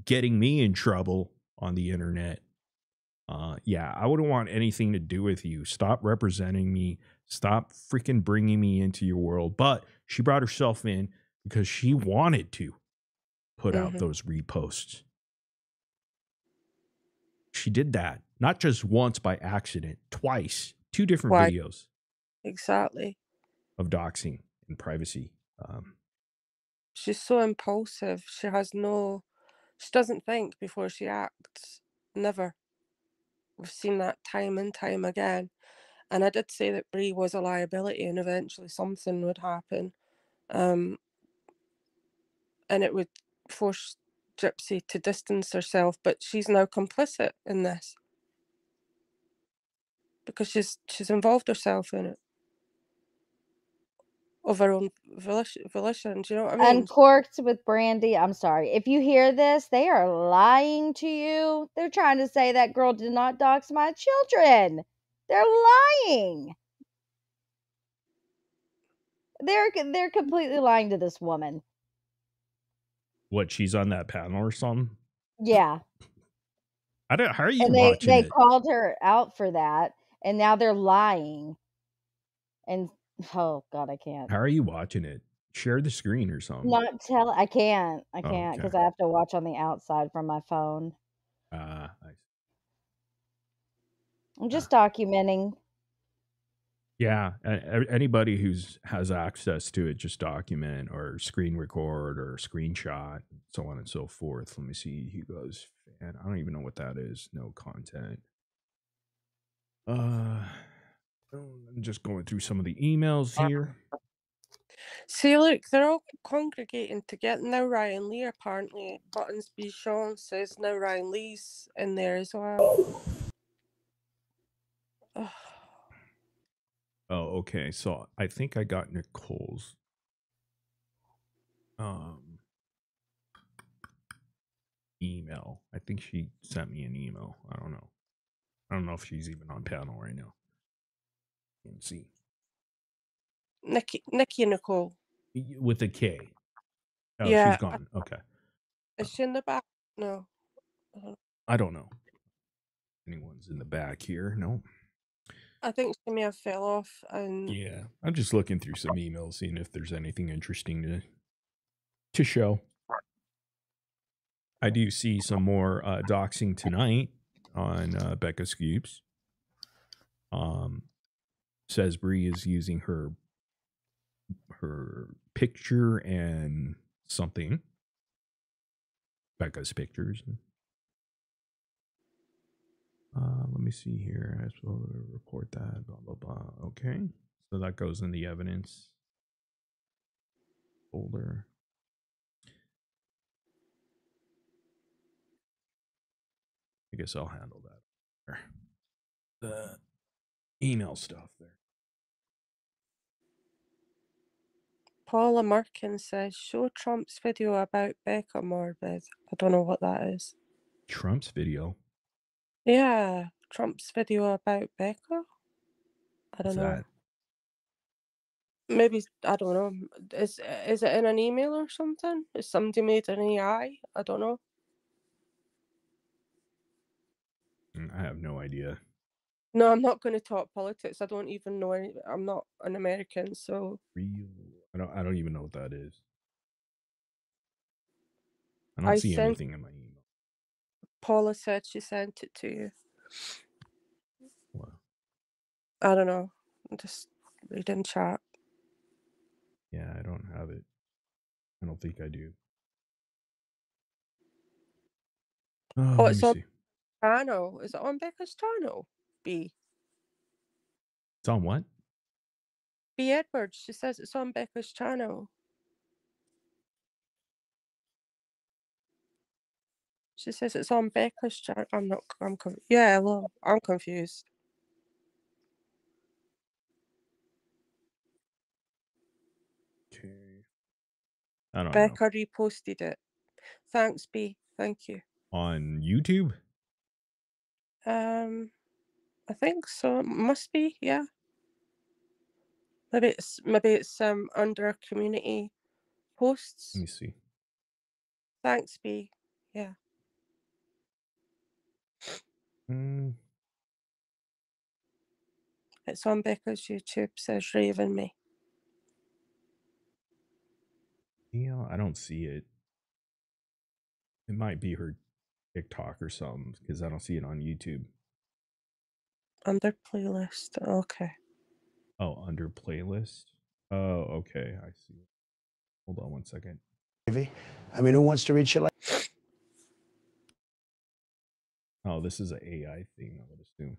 getting me in trouble on the internet, yeah, I wouldn't want anything to do with you. Stop representing me. Stop freaking bringing me into your world. But she brought herself in because she wanted to put out those reposts. She did that, not just once by accident, twice, 2 different videos. Exactly. Of doxing and privacy. She's so impulsive. She doesn't think before she acts. Never. We've seen that time and time again. And I did say that Bree was a liability and eventually something would happen. And it would force Gypsy to distance herself, but she's now complicit in this. Because she's involved herself in it. Of her own volition. Do you know what I mean? Uncorked with Brandy. I'm sorry. If you hear this, they are lying to you. They're trying to say that girl did not dox my children. They're lying. They're completely lying to this woman. What, she's on that panel or something? Yeah. How are you and watching they it? called her out for that, and now they're lying. And oh God, I can't. How are you watching it? Share the screen or something. I can't Okay. because I have to watch on the outside from my phone. I'm just documenting. Yeah, anybody has access to it, just document or screen record or screenshot, so on and so forth. Let me see. Hugo's fan. I don't even know what that is. No content. I'm just going through some of the emails here. See, look, they're all congregating to get now Ryan Lee, apparently. Buttons B. Sean says now Ryan Lee's in there as well. Oh, okay. So I think I got Nicole's email. I think she sent me an email. I don't know. I don't know if she's even on panel right now. Let's see. Nikki Nicole. With a K. Oh, yeah. She's gone. Okay. Is she in the back? No. I don't know. Anyone's in the back here? No. I think she may have fell off. And yeah, I'm just looking through some emails, seeing if there's anything interesting to show. I do see some more doxing tonight on Becca Scoops. Says Bree is using her picture and something. Becca's pictures. Let me see here. I supposed to report that. Blah blah blah. Okay, so that goes in the evidence folder. I guess I'll handle that. The email stuff there. Paula Merkin says, show Trump's video about Becca Morbid. I don't know what that is. Trump's video? Yeah, Trump's video about Becca. I don't know. That? Maybe, I don't know. Is it in an email or something? Is somebody made an AI? I don't know. I have no idea. No, I'm not going to talk politics. I don't even know any. I'm not an American, so. Real. I don't even know what that is. I don't see anything in my email. Paula said she sent it to you. What? I don't know. I'm just reading chat. Yeah, I don't have it. I don't think I do. Oh, it's on channel. Is it on Becca's channel? B. It's on what? B. Edwards. She says it's on Becca's channel. She says it's on Becca's channel. Yeah, well, I'm confused. Okay. I don't Becca reposted it. Thanks, B. Thank you. On YouTube? I think so. It must be, yeah. Maybe it's under community posts. Let me see. Thanks, B. Yeah. It's on Becca's YouTube, says Raven Me. Yeah, I don't see it. It might be her TikTok or something because I don't see it on YouTube. Under playlist. Okay. Oh, under playlist? Oh, okay. I see. Hold on one second. I mean, who wants to read shit like? Oh, this is an AI thing, I would assume.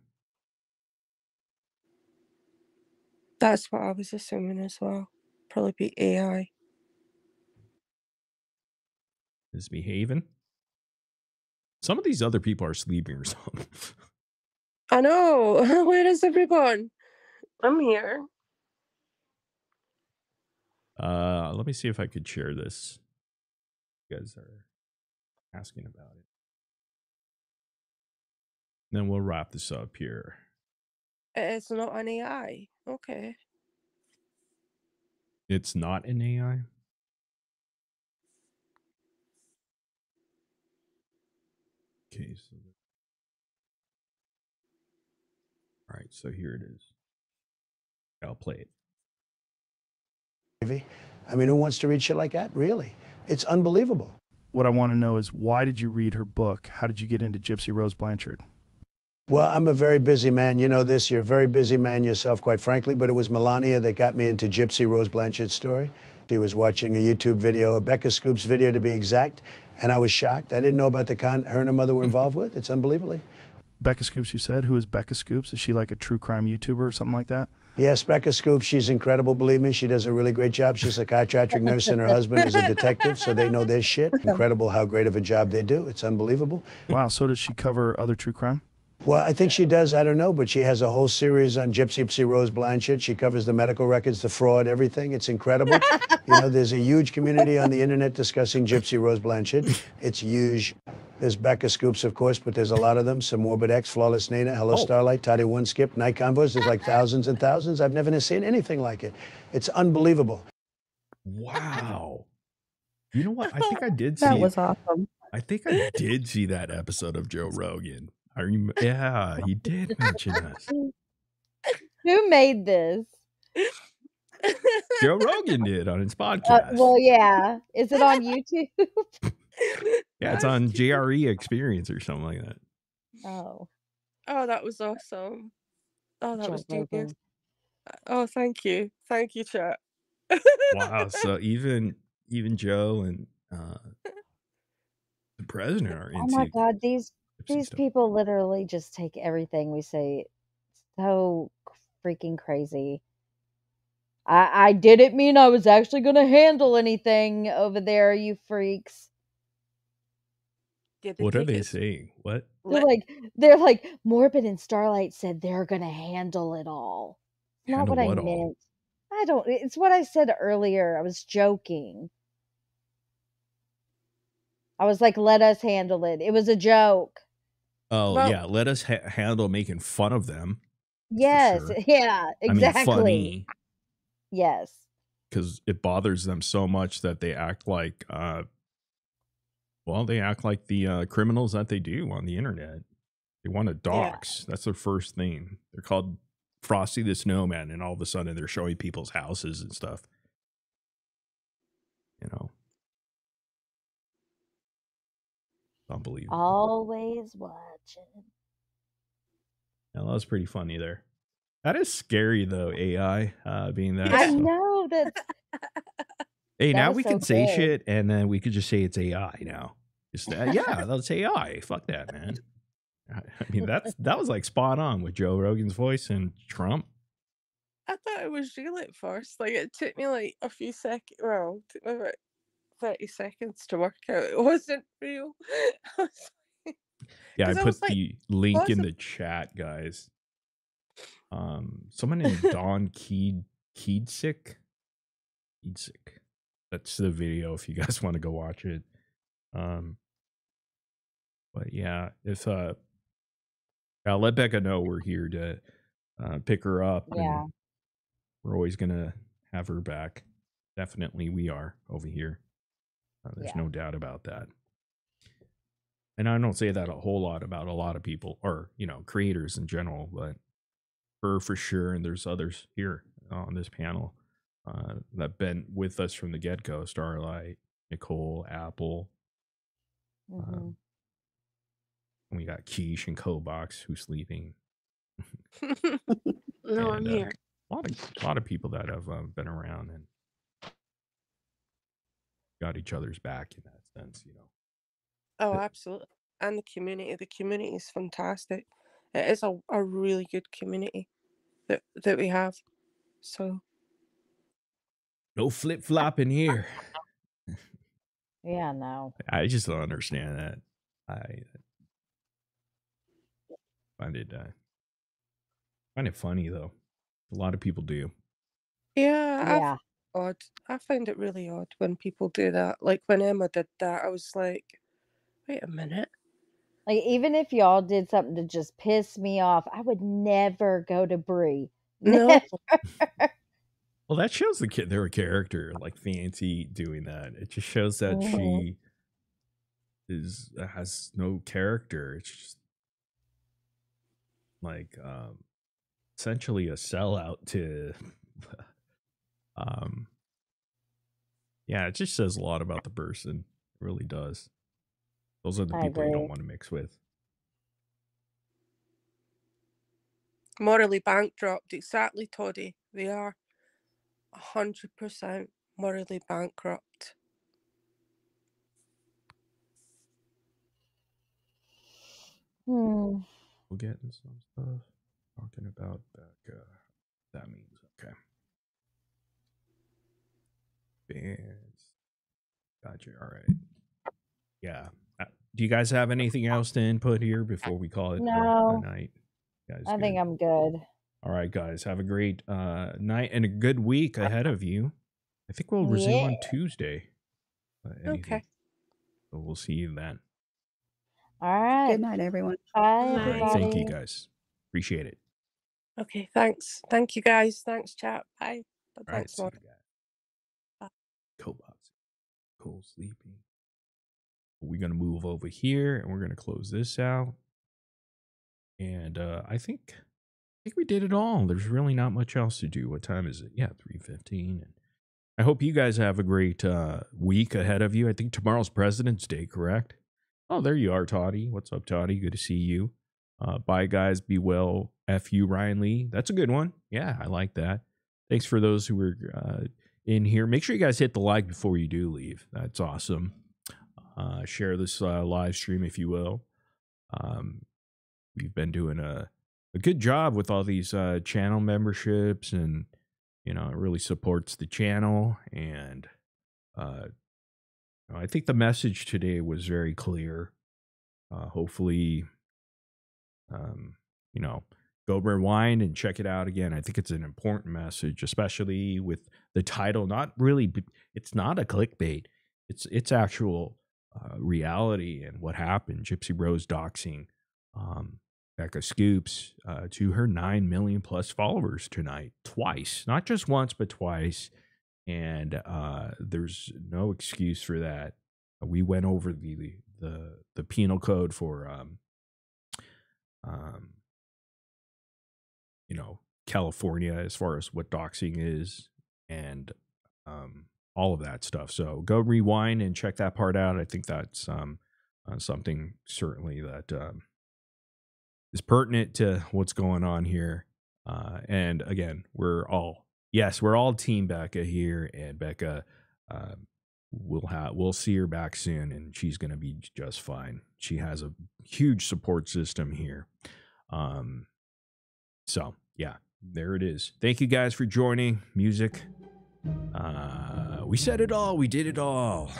That's what I was assuming as well. Probably be AI. Is behaving? Some of these other people are sleeping or something. I know. Where is everyone? I'm here. Let me see if I could share this. You guys are asking about it. Then we'll wrap this up here. It's not an AI. Okay. It's not an AI? Okay, so all right, so here it is. I'll play it. I mean, who wants to read shit like that? Really? It's unbelievable. What I want to know is, why did you read her book? How did you get into Gypsy Rose Blanchard? Well, I'm a very busy man. You know this. You're a very busy man yourself, quite frankly. But it was Melania that got me into Gypsy Rose Blanchard's story. She was watching a YouTube video, a Becca Scoops video to be exact, and I was shocked. I didn't know about the con her and her mother were involved with. It's unbelievable. Becca Scoops, you said? Who is Becca Scoops? Is she like a true crime YouTuber or something like that? Yes, Becca Scoops, she's incredible, believe me. She does a really great job. She's a psychiatric nurse and her husband is a detective, so they know their shit. Incredible how great of a job they do. It's unbelievable. Wow, so does she cover other true crime? Well, I think she does. I don't know, but she has a whole series on Gypsy Rose Blanchard. She covers the medical records, the fraud, everything. It's incredible. You know, there's a huge community on the internet discussing Gypsy Rose Blanchard. It's huge. There's Becca Scoops, of course, but there's a lot of them. Some Morbid X, Flawless Nina, Hello Starlight, Toddy One Skip, Night Convoys. There's like thousands and thousands. I've never seen anything like it. It's unbelievable. Wow. You know what? I think I did see That was awesome. I think I did see that episode of Joe Rogan. I remember. Yeah, he did mention us. Who made this? Joe Rogan did on his podcast. Well, yeah. Is it on YouTube? Yeah, it's on GRE Experience or something like that. Oh. Oh, that was awesome. Oh, that was Joking. genius. Oh, thank you. Thank you, chat. Wow. So even Joe and the president are Oh my into God, these Gypsy stuff. people literally just take everything we say so freaking crazy. I didn't mean I was actually going to handle anything over there, you freaks. Yeah, What are they saying? What? They're like, Morbid and Starlight said they're going to handle it all. Not Handle what I what all? meant. It's what I said earlier. I was joking. I was like, let us handle it. It was a joke. Oh, Well- yeah. Let us handle making fun of them. Yes. sure. Yeah, exactly. I mean, funny. Yes. Because it bothers them so much that they act like, they act like the criminals that they do on the internet. They want to dox. That's their first thing. They're called Frosty the Snowman, and all of a sudden they're showing people's houses and stuff. You know. Unbelievable. Always watching. Yeah, that was pretty funny there. That is scary though, AI being that. I so- know that. Hey, That now was we so can say good. shit, and then we could just say it's AI now. Just yeah, that's AI. Fuck that, man. I mean, that was like spot on with Joe Rogan's voice and Trump. I thought it was real at first. Like, it took me like a few seconds. Well, it took me about 30 seconds to work out it wasn't real. I was like- Yeah, I 'cause put was like, the link in was the chat, guys. Someone named Don Keedsick. That's the video if you guys want to go watch it. But yeah, if I'll let Becca know we're here to pick her up. Yeah. And we're always gonna have her back. Definitely, we are over here. There's no doubt about that. And I don't say that a whole lot about a lot of people, or creators in general, but her for sure. And there's others here on this panel that've been with us from the get-go. Starlight, Nicole, Apple. Mhm. And we got Quiche and Kobox who's sleeping. No, I'm And, here. A lot of people that have been around and got each other's back in that sense, Oh, absolutely. And the community is fantastic. It is a really good community that we have. So No flip flopping here. Yeah, no. I just don't understand that. I find it funny though. A lot of people do. yeah, odd. I find it really odd when people do that. Like when Emma did that, I was like, wait a minute. Like, even if y'all did something to just piss me off, I would never go to Brie. No. Never. Well, that shows their character, like Fancy doing that. It just shows that she has no character. It's just like essentially a sellout to yeah, it just says a lot about the person. It really does. Those are the I people you don't agree. want to mix with. Morally bankrupt, exactly, Toddy. They are 100% morally bankrupt. Hmm. We'll get into some stuff. Talking about Becca. That means okay. Bands. Gotcha. All right. Yeah. Do you guys have anything else to input here before we call it a No. night? Guys, I think I'm good. All right, guys. Have a great night and a good week ahead of you. I think we'll resume on Tuesday. Okay. So we'll see you then. All right. Good night, everyone. Bye, All everybody. right. Thank you, guys. Appreciate it. Okay, thanks. Thank you, guys. Thanks, chat. Bye. All right. Thanks, See you Mod. guys. Cobots. Cool sleeping. We're going to move over here and we're going to close this out. And I think we did it all. There's really not much else to do. What time is it? Yeah, 3:15. And I hope you guys have a great week ahead of you. I think tomorrow's President's Day, correct? Oh, there you are, Toddy. What's up, Toddy? Good to see you. Bye, guys. Be well. F you, Ryan Lee. That's a good one. Yeah, I like that. Thanks for those who were in here. Make sure you guys hit the like before you do leave. That's awesome. Share this live stream if you will. We've been doing a good job with all these channel memberships, and you know, it really supports the channel. And I think the message today was very clear. Hopefully, you know, go rewind and check it out again. I think it's an important message, especially with the title. Not really, it's not a clickbait. It's actual reality and what happened. Gypsy Rose doxing Becca Scoops to her 9 million plus followers tonight, twice, not just once, but twice. And there's no excuse for that. We went over the penal code for you know, California as far as what doxing is, and all of that stuff. So go rewind and check that part out. I think that's something certainly that is pertinent to what's going on here. And again, we're all Team Becca here, and Becca, we'll see her back soon, and she's going to be just fine. She has a huge support system here. So yeah, there it is. Thank you guys for joining. Music. We said it all. We did it all.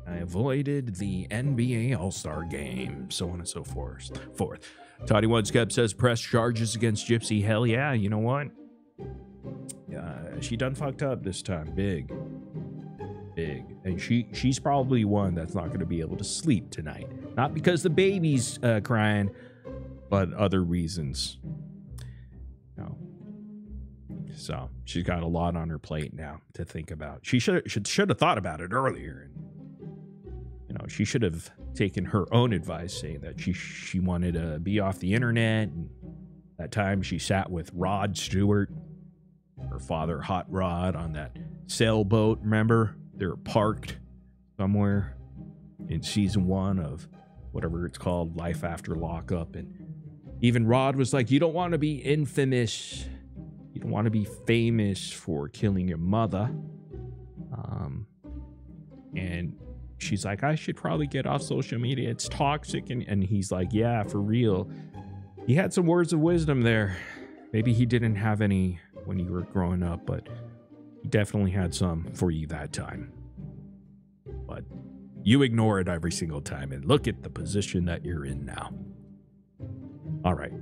I avoided the NBA All-Star game, so on and so forth. Toddy One Skep says press charges against Gypsy. Hell yeah, you know what? She done fucked up this time, big, and she's probably one that's not going to be able to sleep tonight. Not because the baby's crying, but other reasons. No. So she's got a lot on her plate now to think about. She should have thought about it earlier. And, you know, she should have taken her own advice, saying that she wanted to be off the internet. And that time she sat with Rod Stewart, her father, Hot Rod, on that sailboat. Remember, they were parked somewhere in season 1 of whatever it's called, Life After Lockup. And even Rod was like, you don't want to be infamous. You don't want to be famous for killing your mother. And she's like, I should probably get off social media. It's toxic. And he's like, yeah, for real. He had some words of wisdom there. Maybe he didn't have any when you were growing up, but he definitely had some for you that time. But you ignore it every single time, and look at the position that you're in now. All right.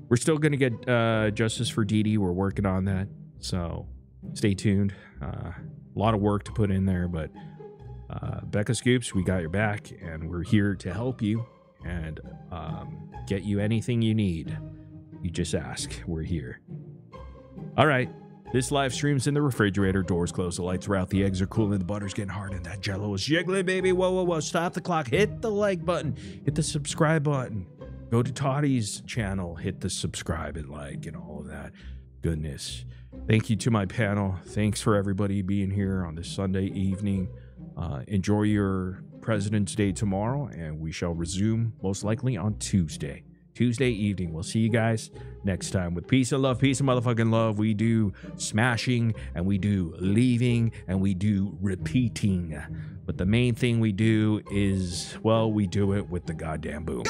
We're still going to get justice for Dee Dee. We're working on that, so stay tuned. A lot of work to put in there, but Becca Scoops, we got your back, and we're here to help you and get you anything you need. You just ask. We're here. All right. This live stream's in the refrigerator. Doors closed. The lights are out. The eggs are cooling. The butter's getting hard. And that jello is jiggling, baby. Whoa, whoa, whoa. Stop the clock. Hit the like button. Hit the subscribe button. Go to Toddy's channel. Hit the subscribe and like and all of that goodness. Thank you to my panel. Thanks for everybody being here on this Sunday evening. Enjoy your President's Day tomorrow, and we shall resume most likely on Tuesday evening. We'll see you guys next time with peace and love, peace and motherfucking love. We do smashing, and we do leaving, and we do repeating. But the main thing we do is, well, we do it with the goddamn boom.